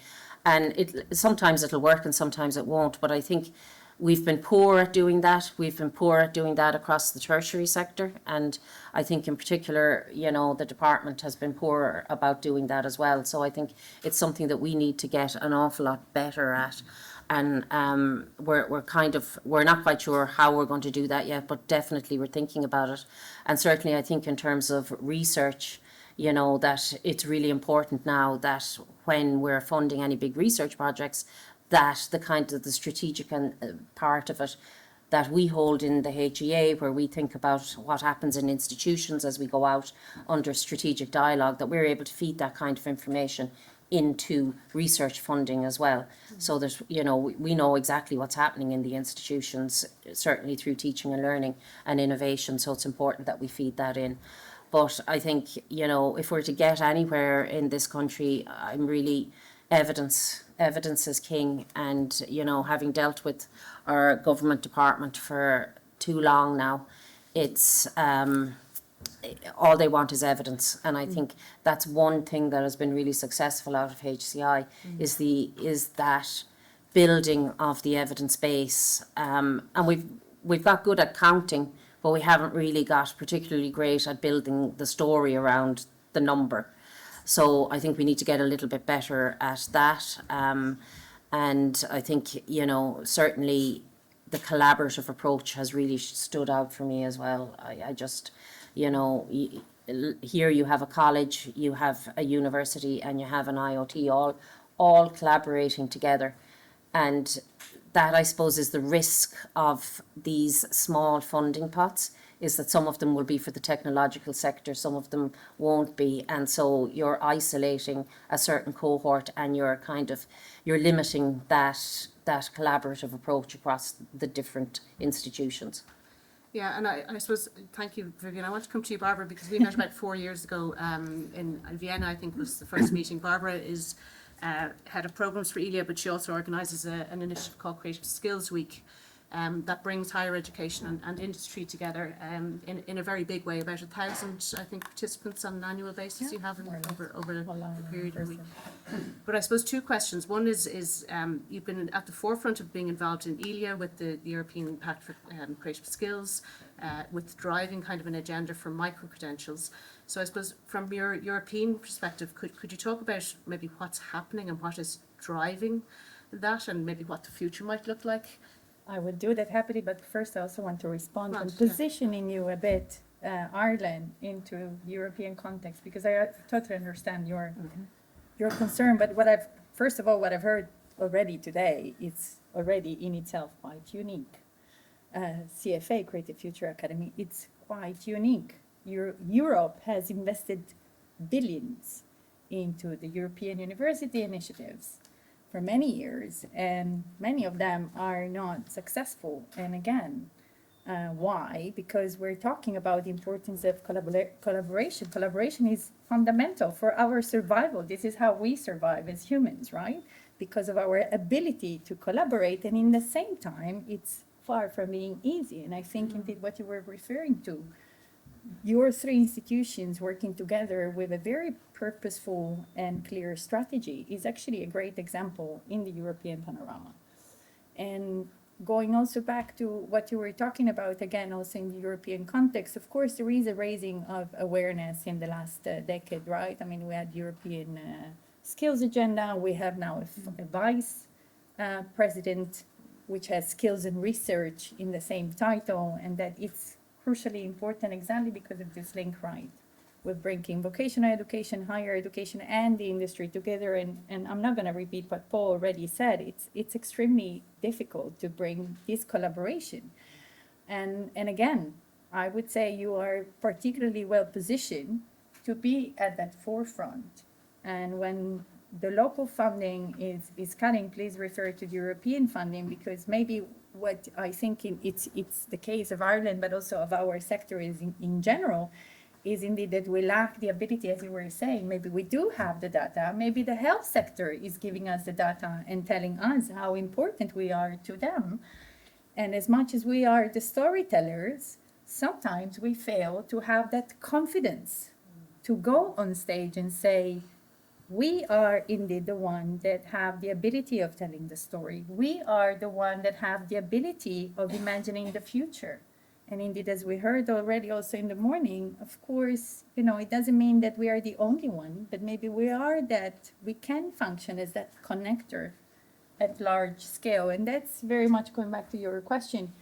And sometimes it'll work and sometimes it won't, but I think we've been poor at doing that. We've been poor at doing that across the tertiary sector. And I think in particular, you know, the department has been poor about doing that as well. So I think it's something that we need to get an awful lot better at. And we're not quite sure how we're going to do that yet, but definitely we're thinking about it. And certainly I think in terms of research, you know, that it's really important now that when we're funding any big research projects, that the kind of the strategic and part of it that we hold in the HEA, where we think about what happens in institutions as we go out under strategic dialogue, that we're able to feed that kind of information into research funding as well. So that, you know, we know exactly what's happening in the institutions, certainly through teaching and learning and innovation. So it's important that we feed that in. But I think, you know, if we're to get anywhere in this country, I'm really evidence is king. And, you know, having dealt with our government department for too long now, it's all they want is evidence. And I think that's one thing that has been really successful out of HCI is that building of the evidence base. And we've got good at counting, but we haven't really got particularly great at building the story around the number. So I think we need to get a little bit better at that. And I think, you know, certainly the collaborative approach has really stood out for me as well. I just, you know, here you have a college, you have a university, and you have an IoT all collaborating together. And that, I suppose, is the risk of these small funding pots, is that some of them will be for the technological sector, some of them won't be. And so you're isolating a certain cohort and you're limiting that collaborative approach across the different institutions. Yeah, and I suppose, thank you, Vivian. I want to come to you, Barbara, because we met about 4 years ago in Vienna, I think was the first meeting. Barbara is head of programs for ELIA, but she also organises an initiative called Creative Skills Week that brings higher education and industry together in a very big way. About 1,000, I think, participants on an annual basis you have over a period of a week. But I suppose two questions. One is you've been at the forefront of being involved in ELIA with the European Pact for Creative Skills, with driving kind of an agenda for micro-credentials. So I suppose from your European perspective, could you talk about maybe what's happening and what is driving that, and maybe what the future might look like? I would do that happily, but first I also want to respond on positioning you a bit, Ireland, into European context, because I totally understand your concern. But what I've heard already today is already in itself quite unique. CFA, Creative Future Academy, it's quite unique. Europe has invested billions into the European university initiatives for many years, and many of them are not successful. And again, why? Because we're talking about the importance of collaboration. Collaboration is fundamental for our survival. This is how we survive as humans, right? Because of our ability to collaborate, and in the same time, it's far from being easy. And I think indeed what you were referring to, your three institutions working together with a very purposeful and clear strategy is actually a great example in the European panorama. And going also back to what you were talking about, again, also in the European context, of course, there is a raising of awareness in the last decade, right? I mean, we had European skills agenda. We have now a vice president, which has skills and research in the same title, and that it's crucially important exactly because of this link, right? We're bringing vocational education, higher education, and the industry together. And I'm not going to repeat what Paul already said. It's extremely difficult to bring this collaboration. And again, I would say you are particularly well positioned to be at that forefront. And when the local funding is cutting, please refer to the European funding, because maybe what I think it's the case of Ireland, but also of our sector is in general, is indeed that we lack the ability, as you were saying. Maybe we do have the data. Maybe the health sector is giving us the data and telling us how important we are to them. And as much as we are the storytellers, sometimes we fail to have that confidence to go on stage and say, we are indeed the one that have the ability of telling the story. We are the one that have the ability of imagining the future. And indeed, as we heard already also in the morning, of course, you know, it doesn't mean that we are the only one, but maybe we can function as that connector at large scale. And that's very much going back to your question.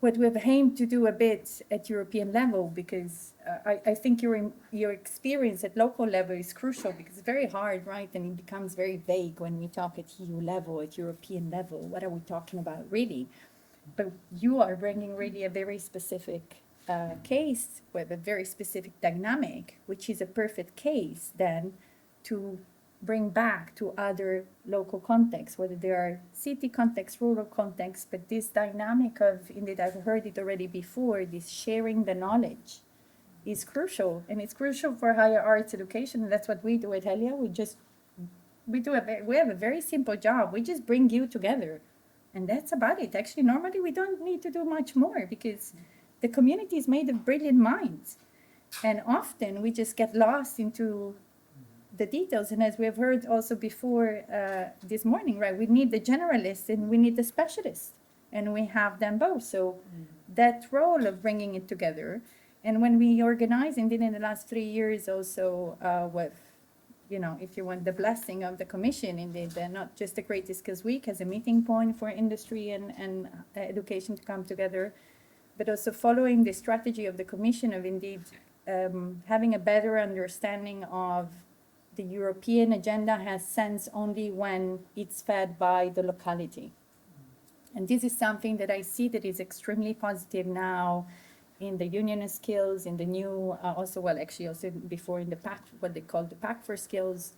What we've aimed to do a bit at European level, because I think your experience at local level is crucial, because it's very hard, right? And it becomes very vague when we talk at EU level, at European level. What are we talking about, really? But you are bringing really a very specific case with a very specific dynamic, which is a perfect case then to bring back to other local contexts, whether they are city contexts, rural contexts, but this dynamic of, indeed, I've heard it already before, this sharing the knowledge is crucial. And it's crucial for higher arts education. And that's what we do at Helia. We have a very simple job. We just bring you together. And that's about it. Actually, normally we don't need to do much more, because the community is made of brilliant minds. And often we just get lost into the details. And as we have heard also before this morning, right, we need the generalist and we need the specialist. And we have them both. So that role of bringing it together. And when we organize, indeed in the last 3 years also with, you know, if you want the blessing of the Commission, indeed, not just the Creative Skills Week as a meeting point for industry and education to come together, but also following the strategy of the Commission of indeed having a better understanding of the European agenda has sense only when it's fed by the locality. And this is something that I see that is extremely positive now in the Union of Skills, in the new, also before in the PAC, what they call the PAC for Skills,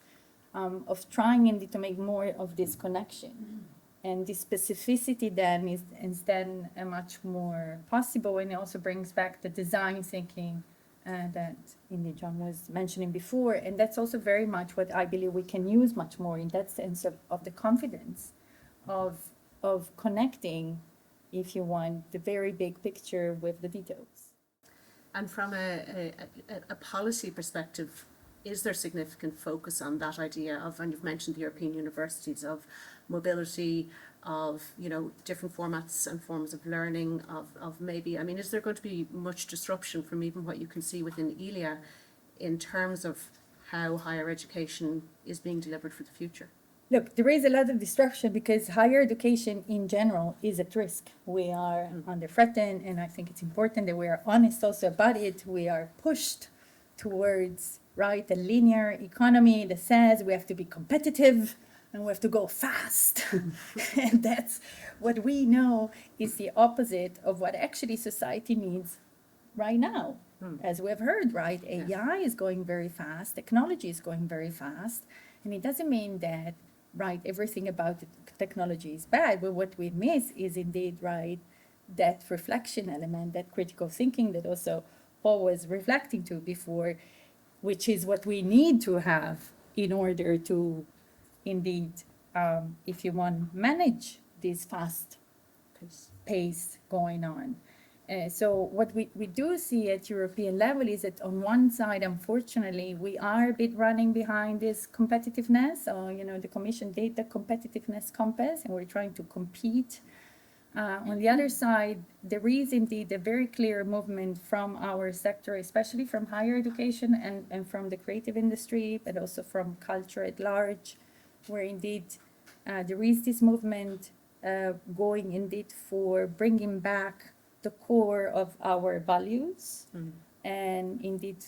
of trying indeed to make more of this connection. And this specificity then is then a much more possible, and it also brings back the design thinking that indeed John was mentioning before. And that's also very much what I believe we can use much more in that sense of the confidence of connecting, if you want, the very big picture with the details. And from a policy perspective, is there significant focus on that idea of, and you've mentioned the European universities, of mobility, of, you know, different formats and forms of learning, of maybe, I mean, is there going to be much disruption from even what you can see within ELIA in terms of how higher education is being delivered for the future? Look, there is a lot of disruption because higher education in general is at risk. We are under threatened, and I think it's important that we are honest also about it. We are pushed towards, right, a linear economy that says we have to be competitive and we have to go fast. And that's what we know is the opposite of what actually society needs right now. As we've heard, right, AI is going very fast, technology is going very fast, and it doesn't mean that right, everything about the technology is bad, but what we miss is indeed, right, that reflection element, that critical thinking that also Paul was reflecting to before, which is what we need to have in order to indeed, if you want, manage this fast pace going on. So what we do see at European level is that on one side, unfortunately, we are a bit running behind this competitiveness. The Commission did the competitiveness compass, and we're trying to compete. On the other side, there is indeed a very clear movement from our sector, especially from higher education and from the creative industry, but also from culture at large, where indeed there is this movement going indeed for bringing back the core of our values and indeed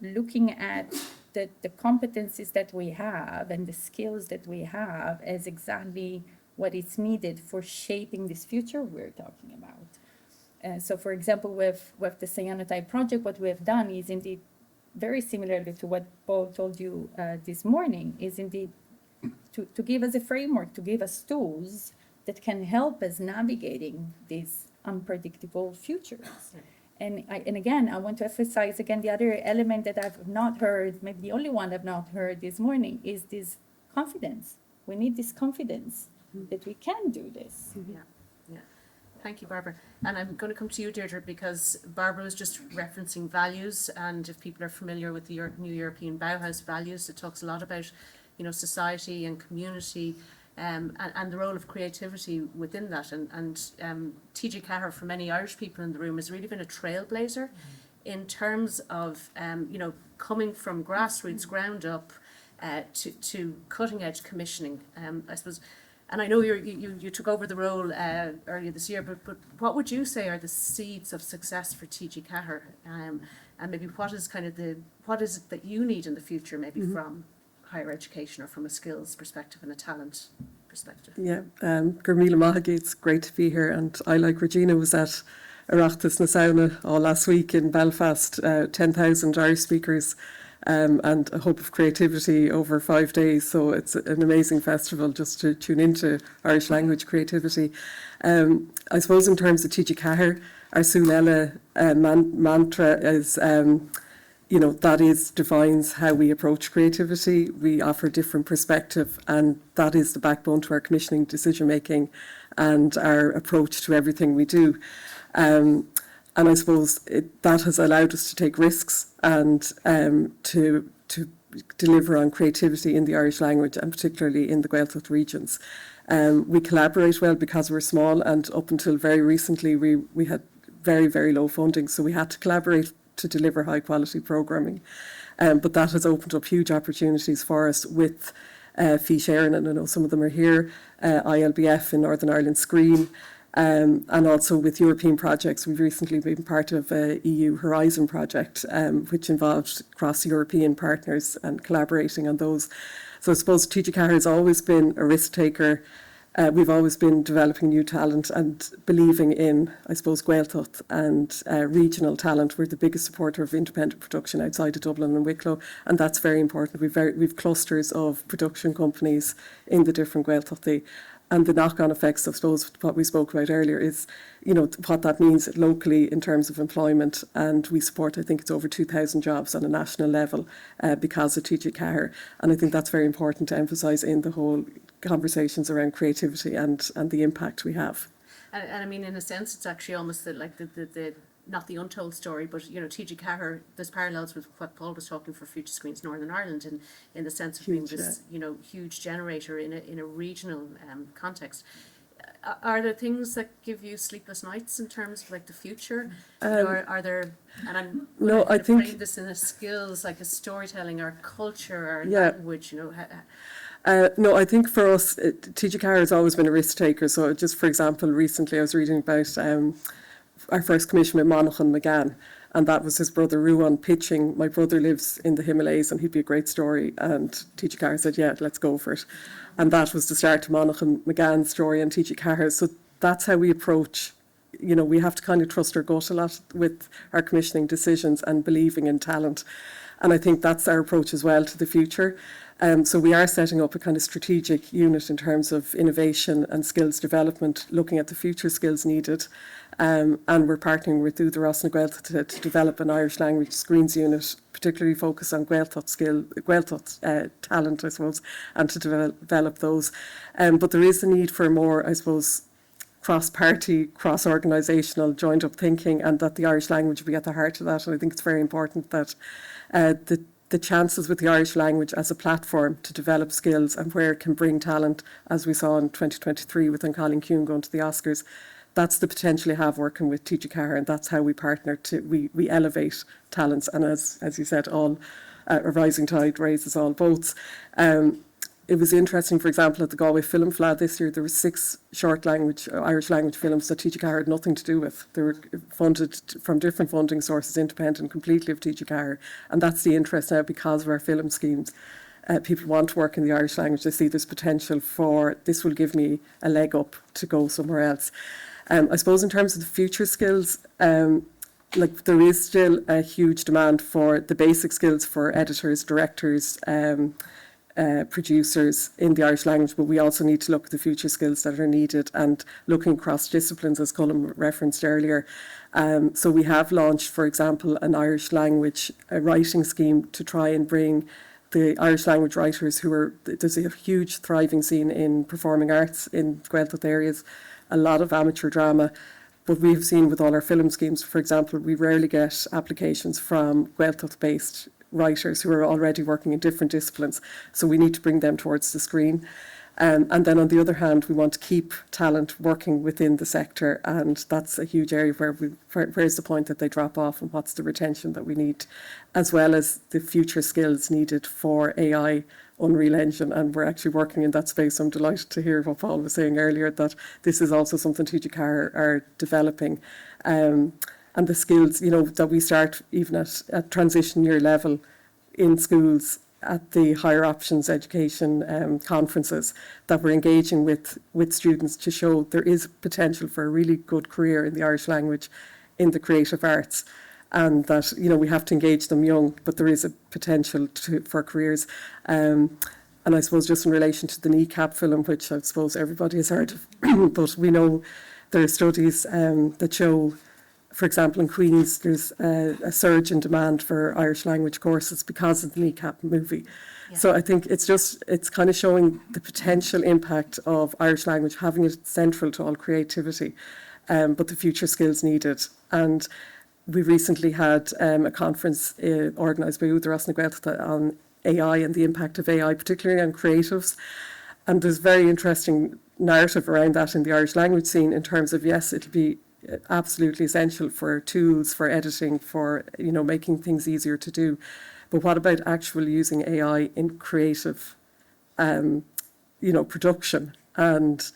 looking at the competencies that we have and the skills that we have as exactly what is needed for shaping this future we're talking about. So for example, with the cyanotype project, what we have done is indeed very similarly to what Paul told you this morning, is indeed to give us a framework, to give us tools that can help us navigating these unpredictable futures. And again, I want to emphasize again the other element that I've not heard, maybe the only one I've not heard this morning, is this confidence. We need this confidence that we can do this. Yeah. Thank you, Barbara. And I'm going to come to you, Deirdre, because Barbara was just referencing values, and if people are familiar with the new European Bauhaus values, it talks a lot about, society and community, and the role of creativity within that. And TG Cahir, for many Irish people in the room, has really been a trailblazer in terms of, coming from grassroots, ground up, to cutting edge commissioning. I suppose, and I know you took over the role earlier this year, but what would you say are the seeds of success for TG Cahir? And maybe what is it that you need in the future, maybe from higher education or from a skills perspective and a talent perspective? Yeah, Gurmila Mahagi, it's great to be here. And I, like Regina, was at Oireachtas na Saona all last week in Belfast, 10,000 Irish speakers and a hope of creativity over 5 days. So it's an amazing festival just to tune into Irish language creativity. I suppose in terms of TG Cahir, our Súlella mantra is, that defines how we approach creativity. We offer different perspective, and that is the backbone to our commissioning decision making and our approach to everything we do. And I suppose that has allowed us to take risks and to deliver on creativity in the Irish language, and particularly in the Gaeltacht regions. We collaborate well because we're small, and up until very recently we had very, very low funding, so we had to collaborate to deliver high quality programming. But that has opened up huge opportunities for us with Fís Éireann, and I know some of them are here, ILBF in Northern Ireland Screen, and also with European projects. We've recently been part of a EU Horizon project, which involved cross-European partners and collaborating on those. So I suppose TG Cahir has always been a risk taker. We've always been developing new talent and believing in, I suppose, Gaeltacht and regional talent. We're the biggest supporter of independent production outside of Dublin and Wicklow, and that's very important. We've clusters of production companies in the different Gaeltachtaí. And the knock-on effects, I suppose, what we spoke about earlier is, what that means locally in terms of employment. And we support, I think it's over 2,000 jobs on a national level because of TG Cahir. And I think that's very important to emphasise in the whole conversations around creativity and the impact we have. And I mean, in a sense, it's actually almost like the not the untold story, but TG Cahir, there's parallels with what Paul was talking for Future Screens Northern Ireland, in the sense of being this huge generator in a regional context. Are there things that give you sleepless nights in terms of like the future? Are there? And I'm I think frame this in a skills like a storytelling or culture or language. No, I think for us, TG Cahir has always been a risk taker. So just for example, recently I was reading about our first commission with Monaghan McGann, and that was his brother Ruan pitching, my brother lives in the Himalayas and he'd be a great story, and TG Cahir said, yeah, let's go for it. And that was the start of Monaghan McGann's story and TG Cahir. So that's how we approach, we have to kind of trust our gut a lot with our commissioning decisions and believing in talent. And I think that's our approach as well to the future. So we are setting up a kind of strategic unit in terms of innovation and skills development, looking at the future skills needed. And we're partnering with Deirdre Ní Choistín to develop an Irish language screens unit, particularly focused on Gaeltacht talent, I suppose, and to develop those. But there is a need for more, I suppose, cross-party, cross-organisational, joined-up thinking, and that the Irish language will be at the heart of that. And I think it's very important that the chances with the Irish language as a platform to develop skills and where it can bring talent, as we saw in 2023 with Colin Kuhn going to the Oscars, that's the potential you have working with Teacher Car, and that's how we partner we elevate talents. And as you said, all a rising tide raises all boats. It was interesting, for example, at the Galway Film Fleadh this year, there were 6 short language, Irish language films that Teacher Car had nothing to do with. They were funded from different funding sources, independent completely of Teacher Car. And that's the interest now because of our film schemes. People want to work in the Irish language. They see there's potential for, this will give me a leg up to go somewhere else. I suppose in terms of the future skills, like there is still a huge demand for the basic skills for editors, directors, producers in the Irish language, but we also need to look at the future skills that are needed and looking across disciplines, as Colm referenced earlier. So we have launched, for example, an Irish language writing scheme to try and bring the Irish language writers there's a huge thriving scene in performing arts in Gaeltacht areas, a lot of amateur drama. But we've seen with all our film schemes, for example, we rarely get applications from Gaeltacht-based writers who are already working in different disciplines. So we need to bring them towards the screen. And then on the other hand, we want to keep talent working within the sector, and that's a huge area where's the point that they drop off and what's the retention that we need, as well as the future skills needed for AI, Unreal Engine, and we're actually working in that space. I'm delighted to hear what Paul was saying earlier, that this is also something Teacher Car are developing. And the skills, that we start even at transition year level in schools, at the higher options education conferences, that we're engaging with students to show there is potential for a really good career in the Irish language, in the creative arts, and that we have to engage them young, but there is a potential for careers. And I suppose just in relation to the kneecap film, which I suppose everybody has heard of, but we know there are studies that show, for example, in Queen's, there's a surge in demand for Irish language courses because of the kneecap movie. Yeah. So I think it's kind of showing the potential impact of Irish language, having it central to all creativity, but the future skills needed. And we recently had a conference organised by Deirdre Ní Choistín on AI and the impact of AI, particularly on creatives. And there's very interesting narrative around that in the Irish language scene in terms of, yes, it'll be absolutely essential for tools, for editing, for making things easier to do. But what about actually using AI in creative, production? And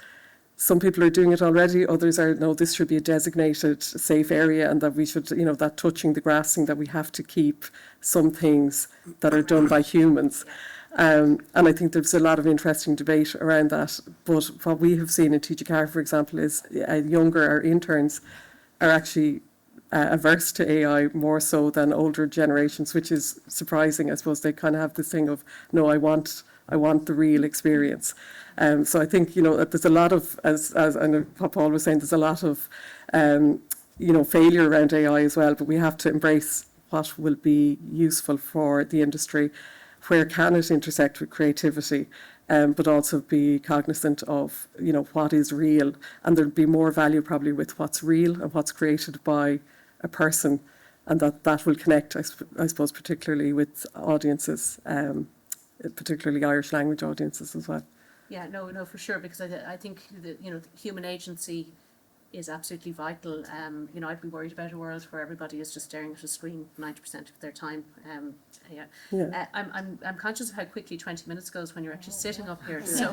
some people are doing it already. Others are, no, this should be a designated safe area, and that we should, that touching the grasping, that we have to keep some things that are done by humans. And I think there's a lot of interesting debate around that. But what we have seen in Teacher Car, for example, is our interns are actually averse to AI more so than older generations, which is surprising. I suppose they kind of have this thing of, no, I want the real experience. So I think, there's a lot of, as and what Paul was saying, there's a lot of, failure around AI as well, but we have to embrace what will be useful for the industry. Where can it intersect with creativity, but also be cognizant of, what is real. And there'd be more value probably with what's real and what's created by a person, and that will connect, I suppose, particularly with audiences, particularly Irish language audiences as well. Yeah, no, for sure, because I think that, human agency is absolutely vital. I'd be worried about a world where everybody is just staring at a screen 90% of their time. I'm conscious of how quickly 20 minutes goes when you're actually sitting up here. So,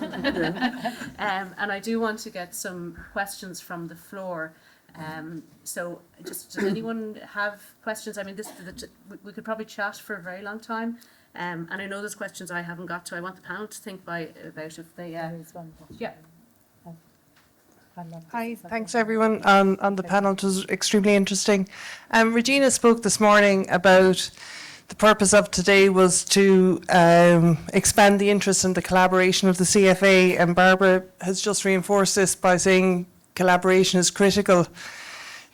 and I do want to get some questions from the floor. So, does anyone have questions? I mean, we could probably chat for a very long time. And I know there's questions I haven't got to. I want the panel to think about if they. Yeah. Hi, thanks everyone on the panel. It was extremely interesting. Regina spoke this morning about the purpose of today was to expand the interest and the collaboration of the CFA, and Barbara has just reinforced this by saying collaboration is critical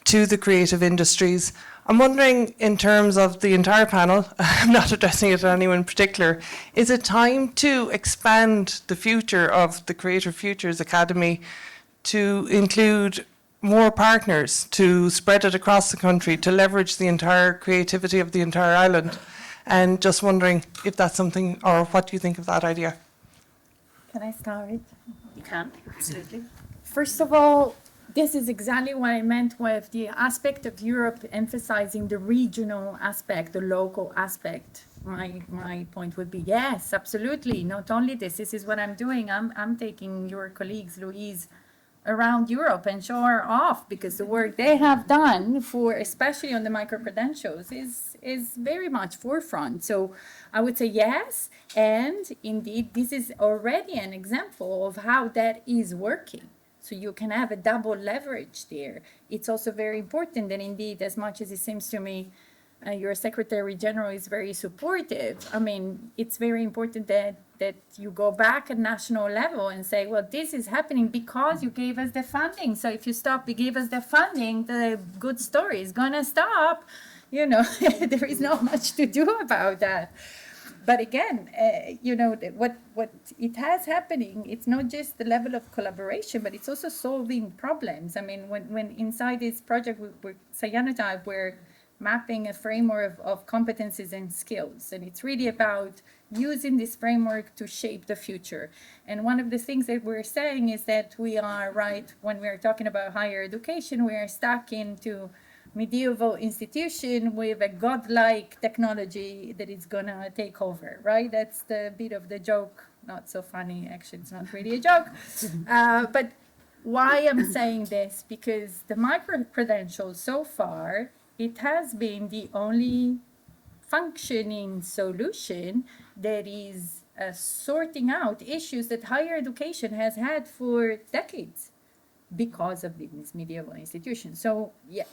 to the creative industries. I'm wondering, in terms of the entire panel, I'm not addressing it to anyone in particular, is it time to expand the future of the Creative Futures Academy to include more partners, to spread it across the country, to leverage the entire creativity of the entire island? And just wondering if that's something, or what do you think of that idea? Can I start? You can, absolutely. First of all, this is exactly what I meant with the aspect of Europe emphasizing the regional aspect, the local aspect. My point would be yes, absolutely. Not only this is what I'm doing. I'm taking your colleagues, Louise, around Europe and show her off, because the work they have done for, especially on the micro-credentials, is very much forefront. So I would say yes, and indeed this is already an example of how that is working. So you can have a double leverage there. It's also very important that indeed, as much as it seems to me, your Secretary General is very supportive. I mean, it's very important that you go back at national level and say, well, this is happening because you gave us the funding. So if you stop, you gave us the funding, the good story is gonna stop. You know, there is not much to do about that. But again, you know, what it has happening, it's not just the level of collaboration, but it's also solving problems. I mean, when inside this project, Cyanotype, we're mapping a framework of competencies and skills. And it's really about using this framework to shape the future. And one of the things that we're saying is that we are, right, when we're talking about higher education, we are stuck into medieval institution with a godlike technology that is gonna take over, right? That's the bit of the joke. Not so funny, actually, it's not really a joke. But why I'm saying this? Because the micro-credentials so far, it has been the only functioning solution that is sorting out issues that higher education has had for decades because of these medieval institutions. So, yeah.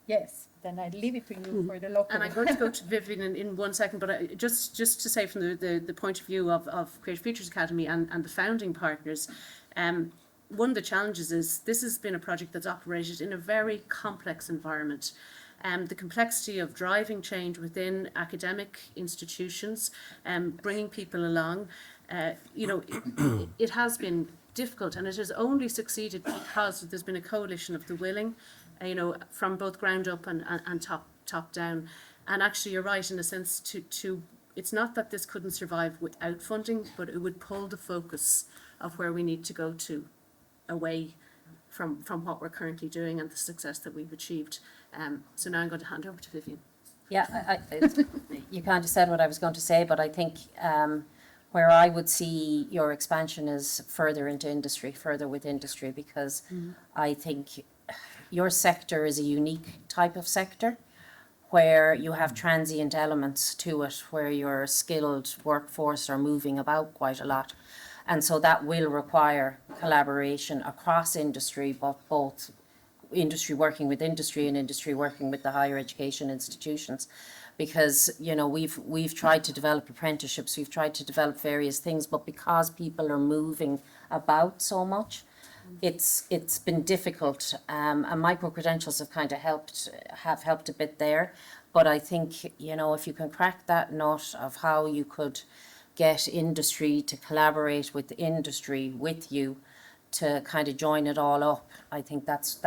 Yes, then I'd leave it to you for the local. And I'm going to go to Vivian in 1 second, but just to say from the point of view of Creative Futures Academy and the founding partners, one of the challenges is this has been a project that's operated in a very complex environment. The complexity of driving change within academic institutions, bringing people along, you know, it has been difficult, and it has only succeeded because there's been a coalition of the willing, you know, from both ground up and top down. And actually, you're right in a sense to it's not that this couldn't survive without funding, but it would pull the focus of where we need to go to away from what we're currently doing and the success that we've achieved. So now I'm going to hand over to Vivian. Yeah, you kind of said what I was going to say, but I think where I would see your expansion is further into industry, further with industry, because I think your sector is a unique type of sector where you have transient elements to it, where your skilled workforce are moving about quite a lot. And so that will require collaboration across industry, but both industry working with industry and industry working with the higher education institutions. Because, you know, we've tried to develop apprenticeships, we've tried to develop various things, but because people are moving about so much, it's been difficult, and micro-credentials have kind of helped a bit there. But I think, you know, if you can crack that nut of how you could get industry to collaborate with industry with you to kind of join it all up, I think that's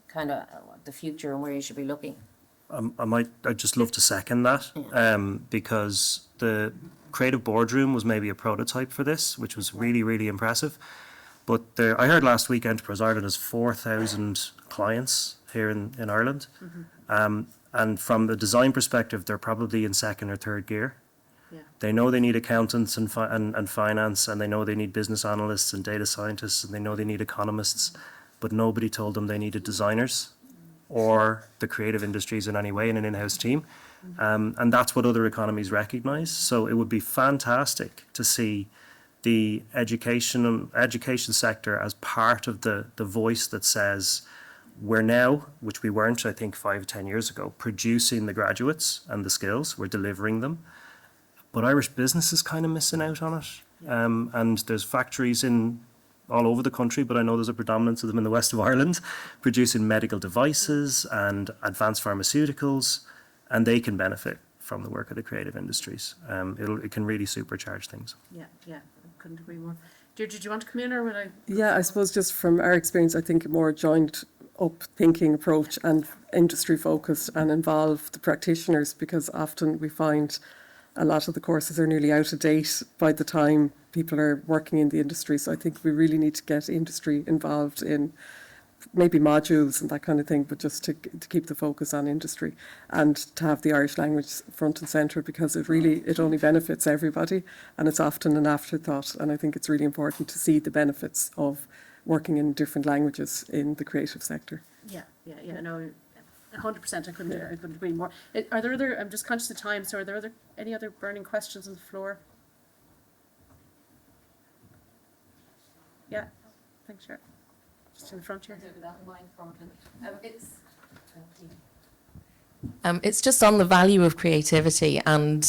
kind of the future and where you should be looking. I'd just love to second that, because the creative boardroom was maybe a prototype for this, which was really, really impressive. But I heard last week Enterprise Ireland has 4,000 clients here in Ireland. And from the design perspective, they're probably in second or third gear. Yeah. They know they need accountants and finance, and they know they need business analysts and data scientists, and they know they need economists, but nobody told them they needed designers or the creative industries in any way in an in-house team. And that's what other economies recognise. So it would be fantastic to see the education sector as part of the voice that says We're now, which we weren't, I think, 5 or 10 years ago, producing the graduates and the skills. We're delivering them. But Irish business is kind of missing out on it. And there's factories in all over the country, but I know there's a predominance of them in the west of Ireland, producing medical devices and advanced pharmaceuticals, and they can benefit from the work of the creative industries. It can really supercharge things. Yeah, couldn't agree more. Deirdre, do you want to come in, or would I? Yeah, I suppose just from our experience, I think a more joined up thinking approach and industry focused and involve the practitioners, because often we find a lot of the courses are nearly out of date by the time people are working in the industry. So I think we really need to get industry involved in maybe modules and that kind of thing, but just to keep the focus on industry and to have the Irish language front and centre, because it only benefits everybody, and it's often an afterthought. And I think it's really important to see the benefits of working in different languages in the creative sector. Yeah, no, 100%. I couldn't agree more. Are there other? I'm just conscious of time. So, are there any other burning questions on the floor? Yeah, thanks, Sharon. Just in the front here. It's just on the value of creativity, and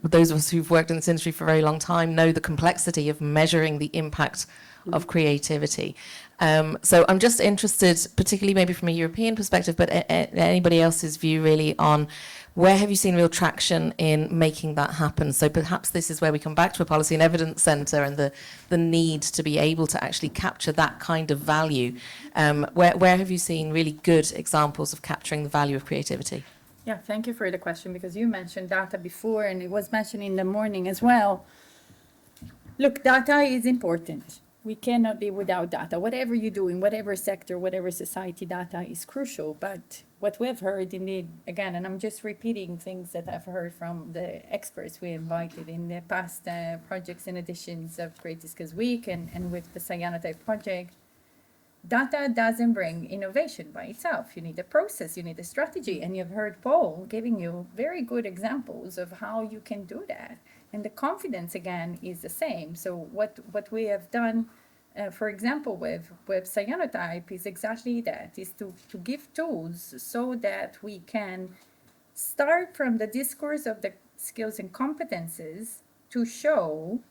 those of us who've worked in this industry for a very long time know the complexity of measuring the impact of creativity. So I'm just interested, particularly maybe from a European perspective, but anybody else's view really on where have you seen real traction in making that happen? So perhaps this is where we come back to a policy and evidence centre and the need to be able to actually capture that kind of value. Where have you seen really good examples of capturing the value of creativity? Yeah, thank you for the question, because you mentioned data before and it was mentioned in the morning as well. Look, data is important. We cannot be without data. Whatever you do in whatever sector, whatever society, data is crucial. But what we've heard indeed, again, and I'm just repeating things that I've heard from the experts we invited in the past projects and editions of Creative Skills Week and with the Cyanotype project, data doesn't bring innovation by itself. You need a process, you need a strategy, and you've heard Paul giving you very good examples of how you can do that. And the confidence, again, is the same. So what we have done, for example, with Cyanotype is exactly that, is to give tools so that we can start from the discourse of the skills and competences to show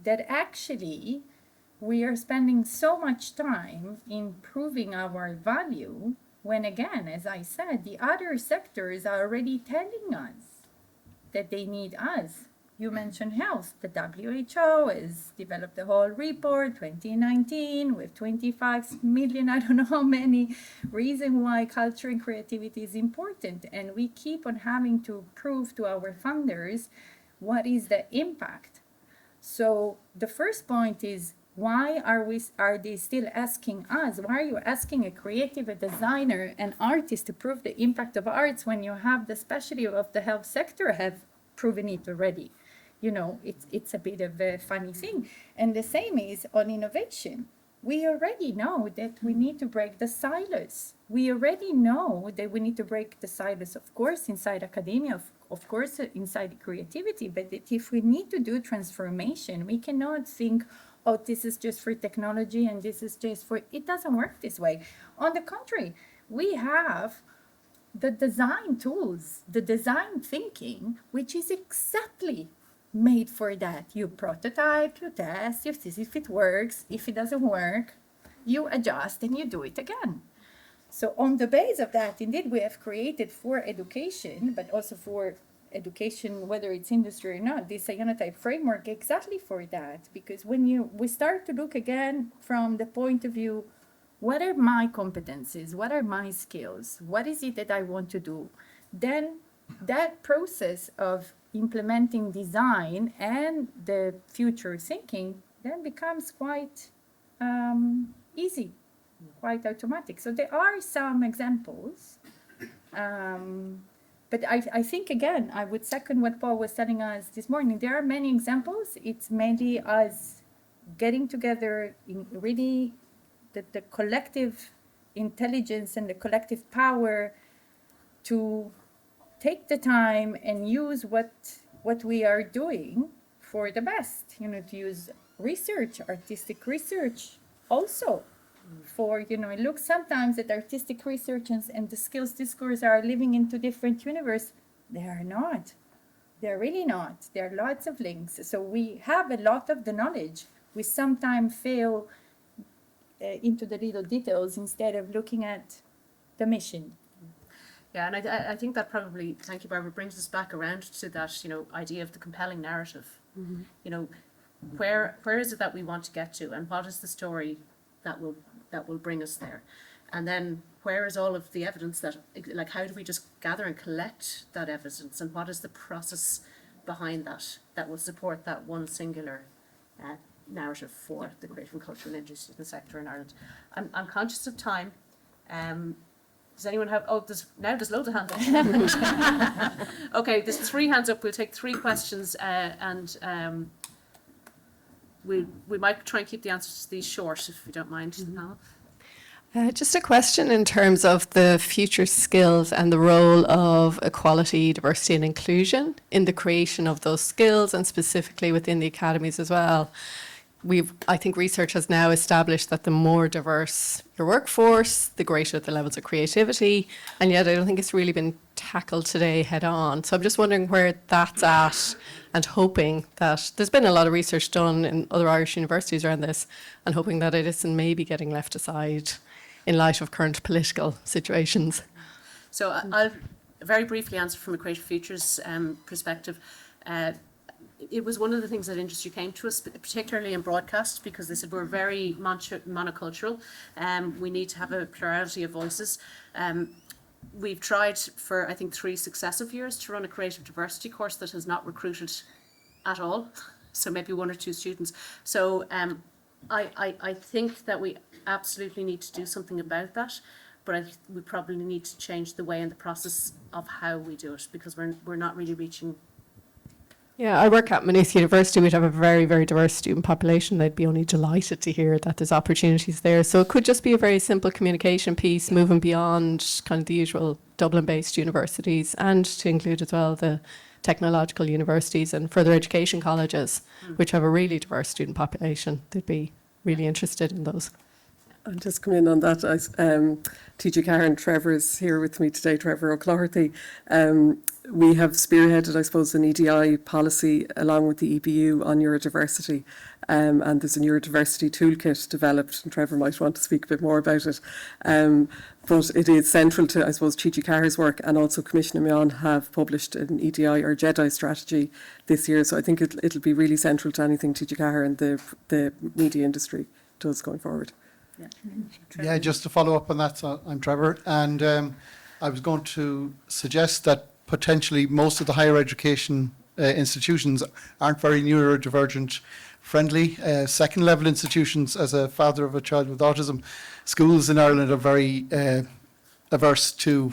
that actually we are spending so much time improving our value when, again, as I said, the other sectors are already telling us that they need us. You mentioned health. The WHO has developed a whole report, 2019, with 25 million, I don't know how many, reasons why culture and creativity is important. And we keep on having to prove to our funders what is the impact. So the first point is, why are they still asking us? Why are you asking a creative, a designer, an artist to prove the impact of arts when you have the specialty of the health sector have proven it already? It's a bit of a funny thing. And the same is on innovation. We already know that we need to break the silos. We already know that we need to break the silos, of course, inside academia, of course, inside creativity. But that if we need to do transformation, we cannot think, oh, this is just for technology and this is just for... It doesn't work this way. On the contrary, we have the design tools, the design thinking, which is exactly made for that. You prototype, you test, you see if it works. If it doesn't work, you adjust and you do it again. So on the base of that, indeed, we have created for education, but also for education, whether it's industry or not, this Cyanotype framework exactly for that. Because when we start to look again from the point of view, what are my competencies? What are my skills? What is it that I want to do? Then that process of implementing design and the future thinking then becomes quite easy, quite automatic. So there are some examples, but I think, again, I would second what Paul was telling us this morning. There are many examples. It's mainly us getting together in really the collective intelligence and the collective power to take the time and use what we are doing for the best, to use research, artistic research also for, you know, it looks sometimes that artistic research and the skills discourse are living into different universe. They are not. They're really not. There are lots of links. So we have a lot of the knowledge. We sometimes fail into the little details instead of looking at the mission. Yeah, and I think that probably, thank you, Barbara, brings us back around to that, you know, idea of the compelling narrative. You know, where is it that we want to get to, and what is the story that will bring us there? And then where is all of the evidence that, like, how do we just gather and collect that evidence, and what is the process behind that will support that one singular narrative for the creative and cultural industry sector in Ireland? I'm conscious of time. Does anyone have, there's loads of hands up. Okay, there's 3 hands up. We'll take 3 questions and we might try and keep the answers to these short, if you don't mind, the panel. Just a question in terms of the future skills and the role of equality, diversity and inclusion in the creation of those skills, and specifically within the academies as well. I think research has now established that the more diverse your workforce, the greater the levels of creativity, and yet I don't think it's really been tackled today head on. So I'm just wondering where that's at, and hoping that there's been a lot of research done in other Irish universities around this, and hoping that it isn't maybe getting left aside in light of current political situations. So I'll very briefly answer from a Creative Futures perspective. It was one of the things that industry came to us, particularly in broadcast, because they said we're very monocultural. We need to have a plurality of voices. We've tried for, I think, 3 successive years to run a creative diversity course that has not recruited at all. So maybe 1 or 2 students. So I think that we absolutely need to do something about that, but we probably need to change the way and the process of how we do it, because we're not really reaching. Yeah, I work at Maynooth University. We'd have a very, very diverse student population. They'd be only delighted to hear that there's opportunities there. So it could just be a very simple communication piece, moving beyond kind of the usual Dublin-based universities, and to include as well the technological universities and further education colleges, which have a really diverse student population. They'd be really interested in those. I'll just come in on that. TG Karen, Trevor is here with me today, Trevor O'Claherty. We have spearheaded, I suppose, an EDI policy along with the EBU on neurodiversity. And there's a neurodiversity toolkit developed, and Trevor might want to speak a bit more about it. But it is central to, I suppose, TG Carr's work, and also Commissioner Mion have published an EDI or JEDI strategy this year. So I think it'll be really central to anything TG Carr and the media industry does going forward. Yeah, just to follow up on that, so I'm Trevor, and I was going to suggest that potentially most of the higher education institutions aren't very neurodivergent friendly. Second level institutions, as a father of a child with autism, schools in Ireland are very averse to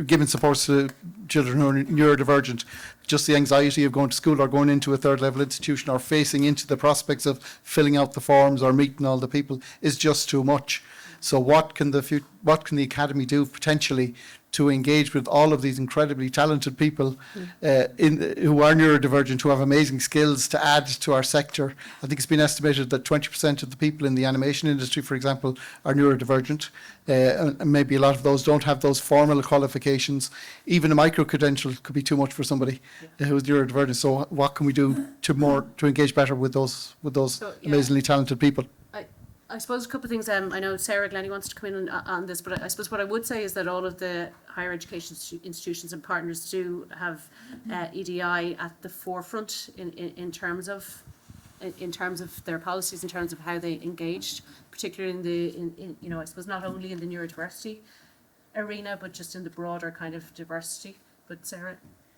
giving support to children who are neurodivergent. Just the anxiety of going to school or going into a third level institution or facing into the prospects of filling out the forms or meeting all the people is just too much. So what can the academy do potentially to engage with all of these incredibly talented people who are neurodivergent, who have amazing skills to add to our sector? I think it's been estimated that 20% of the people in the animation industry, for example, are neurodivergent. And maybe a lot of those don't have those formal qualifications. Even a micro-credential could be too much for somebody who's neurodivergent. So what can we do to engage better with those amazingly talented people? I suppose a couple of things. I know Sarah Glennie wants to come in on this, but I suppose what I would say is that all of the higher education institutions and partners do have EDI at the forefront in terms of their policies, in terms of how they engaged, particularly in I suppose not only in the neurodiversity arena, but just in the broader kind of diversity. But Sarah.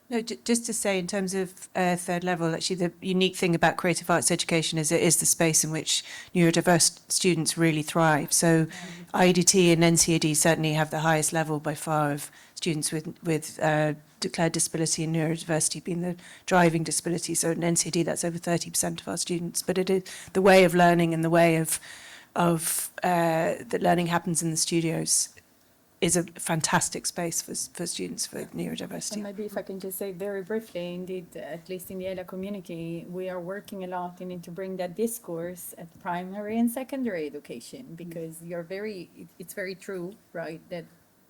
No, just to say, in terms of third level, actually the unique thing about creative arts education is it is the space in which neurodiverse students really thrive. So IDT and NCAD certainly have the highest level by far of students with declared disability and neurodiversity being the driving disability. So in NCAD, that's over 30% of our students. But it is the way of learning and the way of that learning happens in the studios is a fantastic space for students for neurodiversity. And maybe if I can just say very briefly, indeed, at least in the ELA community, we are working a lot in to bring that discourse at primary and secondary education, because it's very true, right, that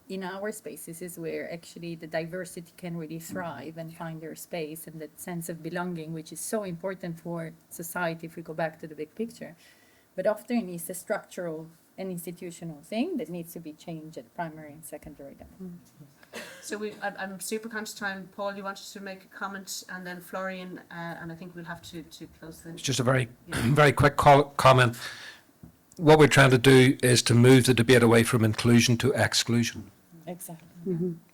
in our spaces is where actually the diversity can really thrive and find their space, and that sense of belonging, which is so important for society if we go back to the big picture. But often it's a structural and institutional thing that needs to be changed at primary and secondary level. So I'm super conscious of time. Paul, you wanted to make a comment, and then Florian, and I think we'll have to close the... It's just a very, very quick comment. What we're trying to do is to move the debate away from inclusion to exclusion. Exactly.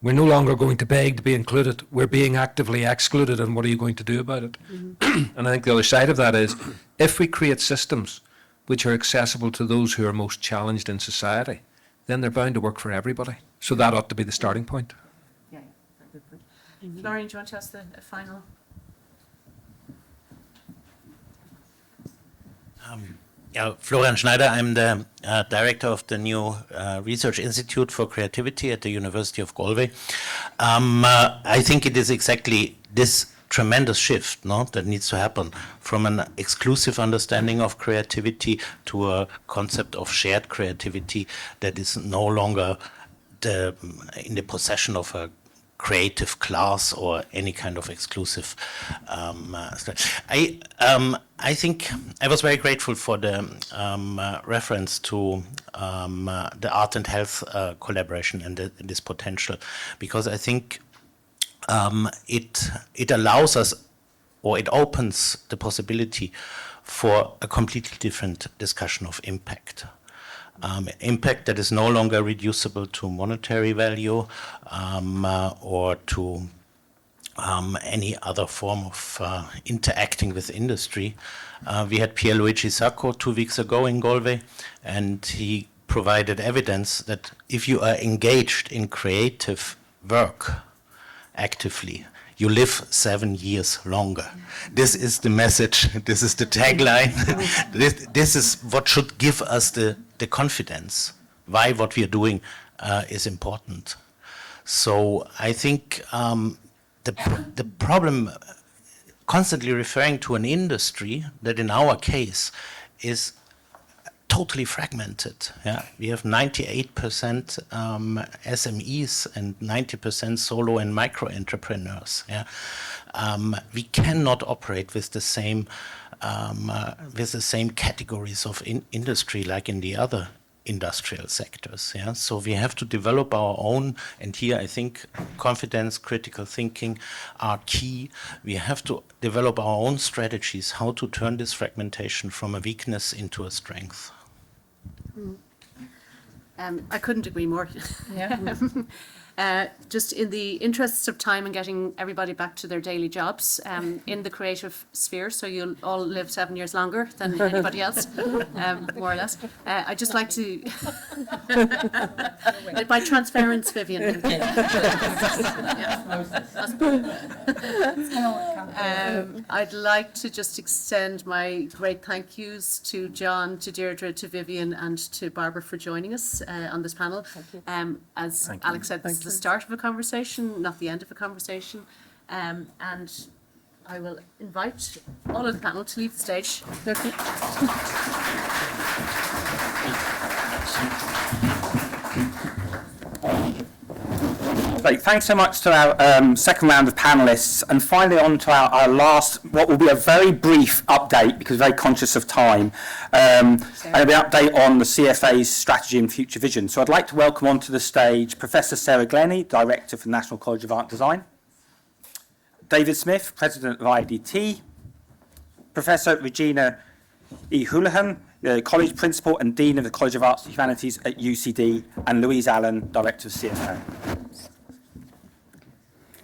We're no longer going to beg to be included. We're being actively excluded, and what are you going to do about it? And I think the other side of that is, if we create systems which are accessible to those who are most challenged in society, then they're bound to work for everybody. So that ought to be the starting point. Yeah, good point. Florian, do you want to ask the final? Florian Schneider, I'm the director of the new Research Institute for Creativity at the University of Galway. I think it is exactly this tremendous shift that needs to happen from an exclusive understanding of creativity to a concept of shared creativity that is no longer in the possession of a creative class or any kind of exclusive. I think I was very grateful for the reference to the art and health collaboration and this potential, because I think it allows us, or it opens the possibility for a completely different discussion of impact. Impact that is no longer reducible to monetary value or to any other form of interacting with industry. We had Pierluigi Sacco 2 weeks ago in Galway, and he provided evidence that if you are engaged in creative work actively, you live 7 years longer. This is the message, this is the tagline. This is what should give us the confidence why what we are doing is important. So I think the problem constantly referring to an industry that in our case is totally fragmented. Yeah, we have 98% SMEs and 90% solo and micro entrepreneurs. Yeah, we cannot operate with the same categories of industry like in the other industrial sectors. Yeah, so we have to develop our own, and here I think confidence, critical thinking are key. We have to develop our own strategies how to turn this fragmentation from a weakness into a strength. I couldn't agree more. Just in the interests of time and getting everybody back to their daily jobs in the creative sphere, so you'll all live 7 years longer than anybody else, more or less. I'd just like to, by transference, Vivian. I'd like to just extend my great thank yous to John, to Deirdre, to Vivian, and to Barbara for joining us on this panel. As Alex said, this is the start of a conversation, not the end of a conversation. And I will invite all of the panel to leave the stage. Great, thanks so much to our second round of panellists, and finally on to our last, what will be a very brief update, because very conscious of time, and it'll be an update on the CFA's strategy and future vision. So I'd like to welcome onto the stage Professor Sarah Glennie, Director for the National College of Art and Design, David Smith, President of IDT, Professor Regina E. Houlihan, the College Principal and Dean of the College of Arts and Humanities at UCD, and Louise Allen, Director of CFA.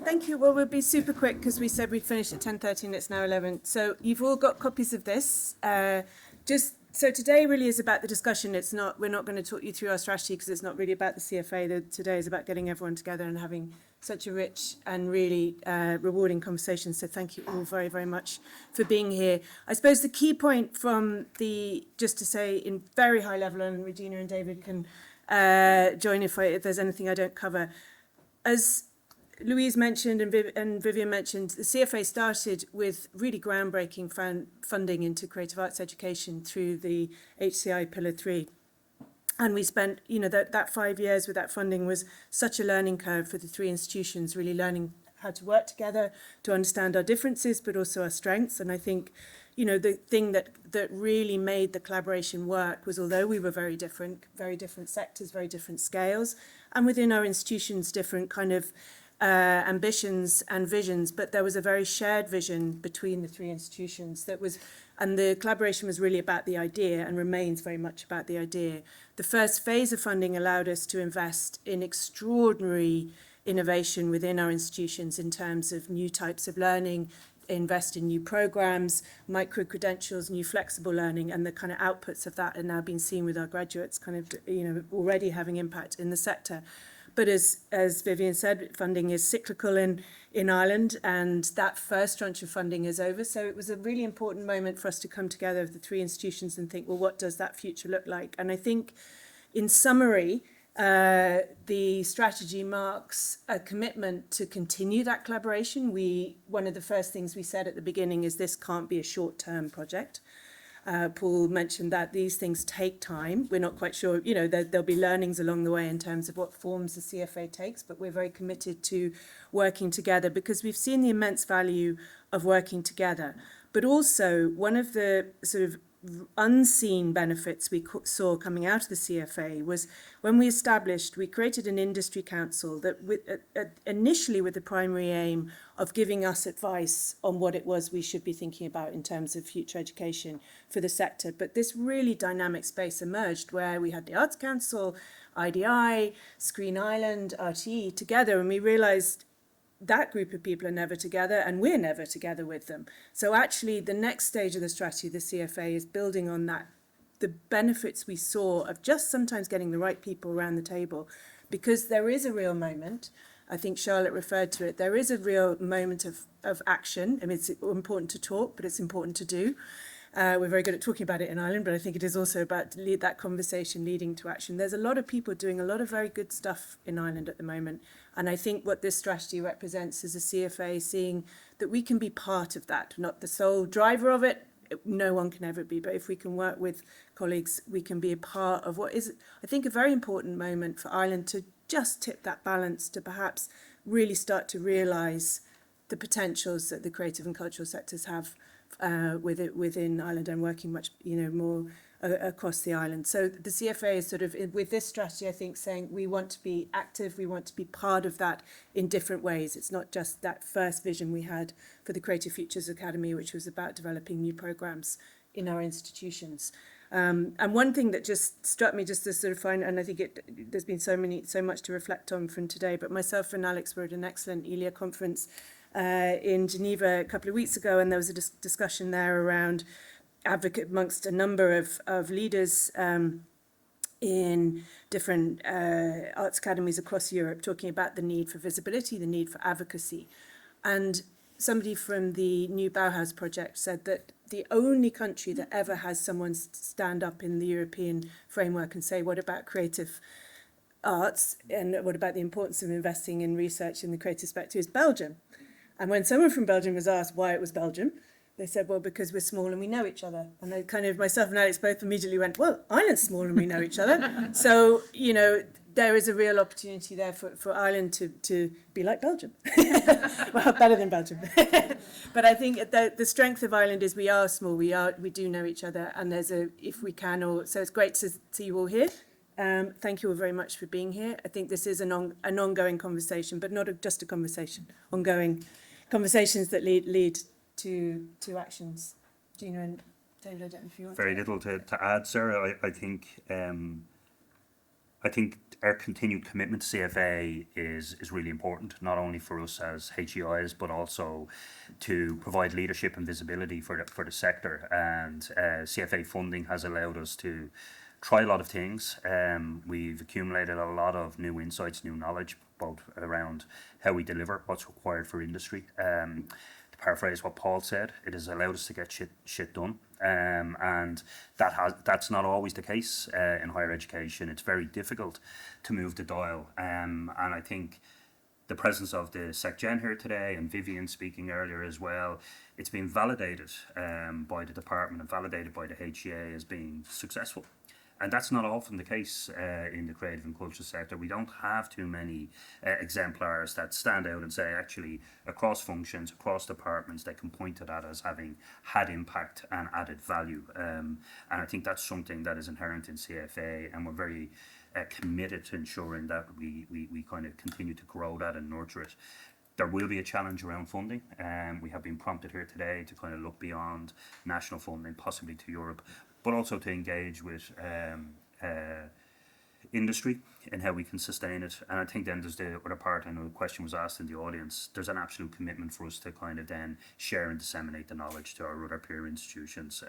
Thank you. Well, we'll be super quick because we said we'd finish at 10:30 and it's now 11. So you've all got copies of this. So today really is about the discussion. We're not going to talk you through our strategy because it's not really about the CFA. Today is about getting everyone together and having such a rich and really rewarding conversation. So thank you all very, very much for being here. I suppose the key point from just to say in very high level, and Regina and David can join if there's anything I don't cover. As Louise mentioned and Vivian mentioned, the CFA started with really groundbreaking funding into creative arts education through the HCI Pillar 3. And we spent, that 5 years with that funding was such a learning curve for the three institutions, really learning how to work together, to understand our differences, but also our strengths. And I think, the thing that really made the collaboration work was, although we were very different sectors, very different scales, and within our institutions, different kind of ambitions and visions, but there was a very shared vision between the three institutions and the collaboration was really about the idea and remains very much about the idea. The first phase of funding allowed us to invest in extraordinary innovation within our institutions in terms of new types of learning, invest in new programs, micro-credentials, new flexible learning, and the kind of outputs of that are now being seen with our graduates kind of, already having impact in the sector. But as Vivian said, funding is cyclical in Ireland, and that first tranche of funding is over. So it was a really important moment for us to come together with the three institutions and think, well, what does that future look like? And I think, in summary, the strategy marks a commitment to continue that collaboration. One of the first things we said at the beginning is this can't be a short-term project. Paul mentioned that these things take time. We're not quite sure, there'll be learnings along the way in terms of what forms the CFA takes, but we're very committed to working together because we've seen the immense value of working together. But also, one of the sort of unseen benefits we saw coming out of the CFA was when we created an industry council that initially with the primary aim of giving us advice on what it was we should be thinking about in terms of future education for the sector. But this really dynamic space emerged where we had the Arts Council, IDI, Screen Ireland, RTE together, and we realised that group of people are never together and we're never together with them. So actually the next stage of the strategy, the CFA, is building on that, the benefits we saw of just sometimes getting the right people around the table, because there is a real moment, I think Charlotte referred to it, there is a real moment of action. I mean, it's important to talk, but it's important to do. We're very good at talking about it in Ireland, but I think it is also about to lead that conversation leading to action. There's a lot of people doing a lot of very good stuff in Ireland at the moment. And I think what this strategy represents is a CFA seeing that we can be part of that, not the sole driver of it. No one can ever be, but if we can work with colleagues, we can be a part of what is, I think, a very important moment for Ireland to just tip that balance to perhaps really start to realise the potentials that the creative and cultural sectors have within Ireland and working much more across the island. So the CFA is sort of, with this strategy, I think, saying we want to be active, we want to be part of that in different ways. It's not just that first vision we had for the Creative Futures Academy, which was about developing new programmes in our institutions. And one thing that just struck me, just to sort of find, and I think there's been so much to reflect on from today, but myself and Alex were at an excellent ELIA conference in Geneva a couple of weeks ago, and there was a discussion there around advocate amongst a number of leaders in different arts academies across Europe, talking about the need for visibility, the need for advocacy. And somebody from the New Bauhaus project said that the only country that ever has someone stand up in the European framework and say, what about creative arts and what about the importance of investing in research in the creative sector is Belgium. And when someone from Belgium was asked why it was Belgium, they said, well, because we're small and we know each other. And they kind of, myself and Alex both immediately went, well, Ireland's small and we know each other. So, there is a real opportunity there for Ireland to be like Belgium. Well, better than Belgium. But I think the strength of Ireland is we are small, we do know each other, and there's if we can, so it's great to see you all here. Thank you all very much for being here. I think this is an ongoing conversation, but not just a conversation, ongoing conversations that lead to actions. Gina and David, I don't know if you want Very little to add, Sarah. I think our continued commitment to CFA is really important, not only for us as HEIs, but also to provide leadership and visibility for the sector. And CFA funding has allowed us to try a lot of things. We've accumulated a lot of new insights, new knowledge, both around how we deliver what's required for industry. To paraphrase what Paul said, it has allowed us to get shit done. and that's not always the case in higher education. It's very difficult to move the dial, and I think the presence of the SecGen here today and Vivian speaking earlier as well, it's been validated by the department and validated by the HEA as being successful. And that's not often the case in the creative and culture sector. We don't have too many exemplars that stand out and say, actually, across functions, across departments, they can point to that as having had impact and added value. And I think that's something that is inherent in CFA, and we're very committed to ensuring that we kind of continue to grow that and nurture it. There will be a challenge around funding, and we have been prompted here today to kind of look beyond national funding, possibly to Europe, but also to engage with industry and how we can sustain it. And I think then there's the other part, I know the question was asked in the audience, there's an absolute commitment for us to kind of then share and disseminate the knowledge to our other peer institutions.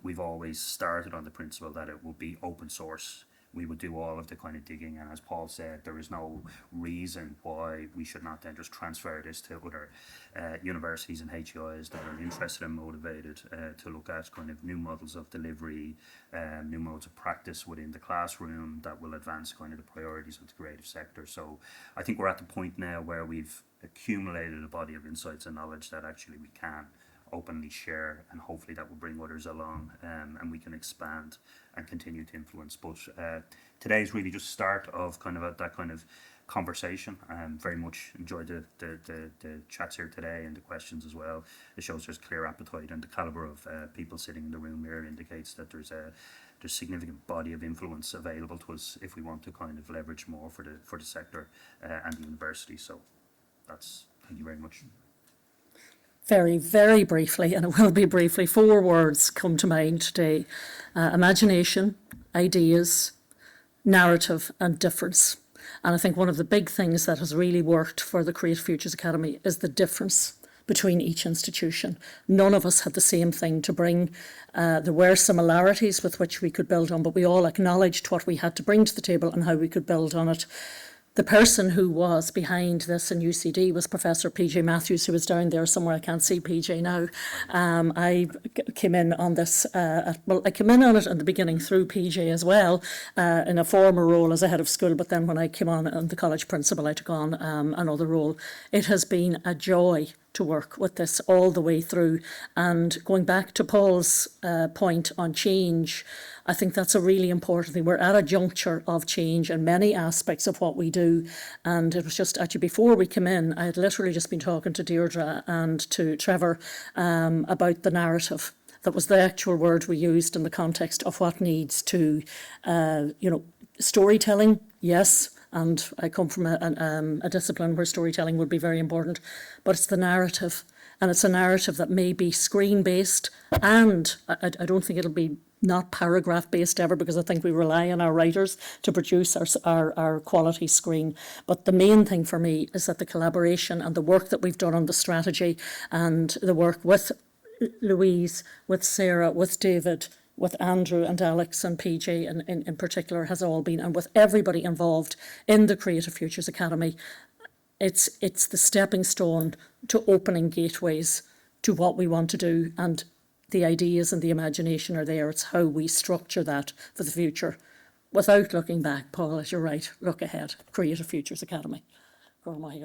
We've always started on the principle that it will be open source. We would do all of the kind of digging, and as Paul said, there is no reason why we should not then just transfer this to other universities and HEIs that are interested and motivated to look at kind of new models of delivery, new modes of practice within the classroom that will advance kind of the priorities of the creative sector. So I think we're at the point now where we've accumulated a body of insights and knowledge that actually we can openly share, and hopefully that will bring others along, and we can expand and continue to influence. But today is really just the start of kind of that kind of conversation. Very much enjoyed the chats here today and the questions as well. It shows there's clear appetite, and the calibre of people sitting in the room here indicates that there's significant body of influence available to us if we want to kind of leverage more for the sector and the university. So that's, thank you very much. Very, very briefly, and it will be briefly, 4 words come to mind today. Imagination, ideas, narrative and difference. And I think one of the big things that has really worked for the Creative Futures Academy is the difference between each institution. None of us had the same thing to bring. There were similarities with which we could build on, but we all acknowledged what we had to bring to the table and how we could build on it. The person who was behind this in UCD was Professor PJ Matthews, who was down there somewhere. I can't see PJ now. I came in on this, I came in on it in the beginning through PJ as well, in a former role as a head of school, but then when I came on the college principal, I took on another role. It has been a joy to work with this all the way through. And going back to Paul's point on change, I think that's a really important thing. We're at a juncture of change in many aspects of what we do. And it was just actually before we came in, I had literally just been talking to Deirdre and to Trevor about the narrative. That was the actual word we used in the context of what needs to, storytelling, yes. And I come from a discipline where storytelling would be very important, but it's the narrative. And it's a narrative that may be screen-based, and I don't think it'll be not paragraph-based ever, because I think we rely on our writers to produce our quality screen. But the main thing for me is that the collaboration and the work that we've done on the strategy and the work with Louise, with Sarah, with David, with Andrew and Alex and PJ in particular has all been, and with everybody involved in the Creative Futures Academy, it's the stepping stone to opening gateways to what we want to do, and the ideas and the imagination are there. It's how we structure that for the future. Without looking back, Paul, as you're right, look ahead. Creative Futures Academy. Go on,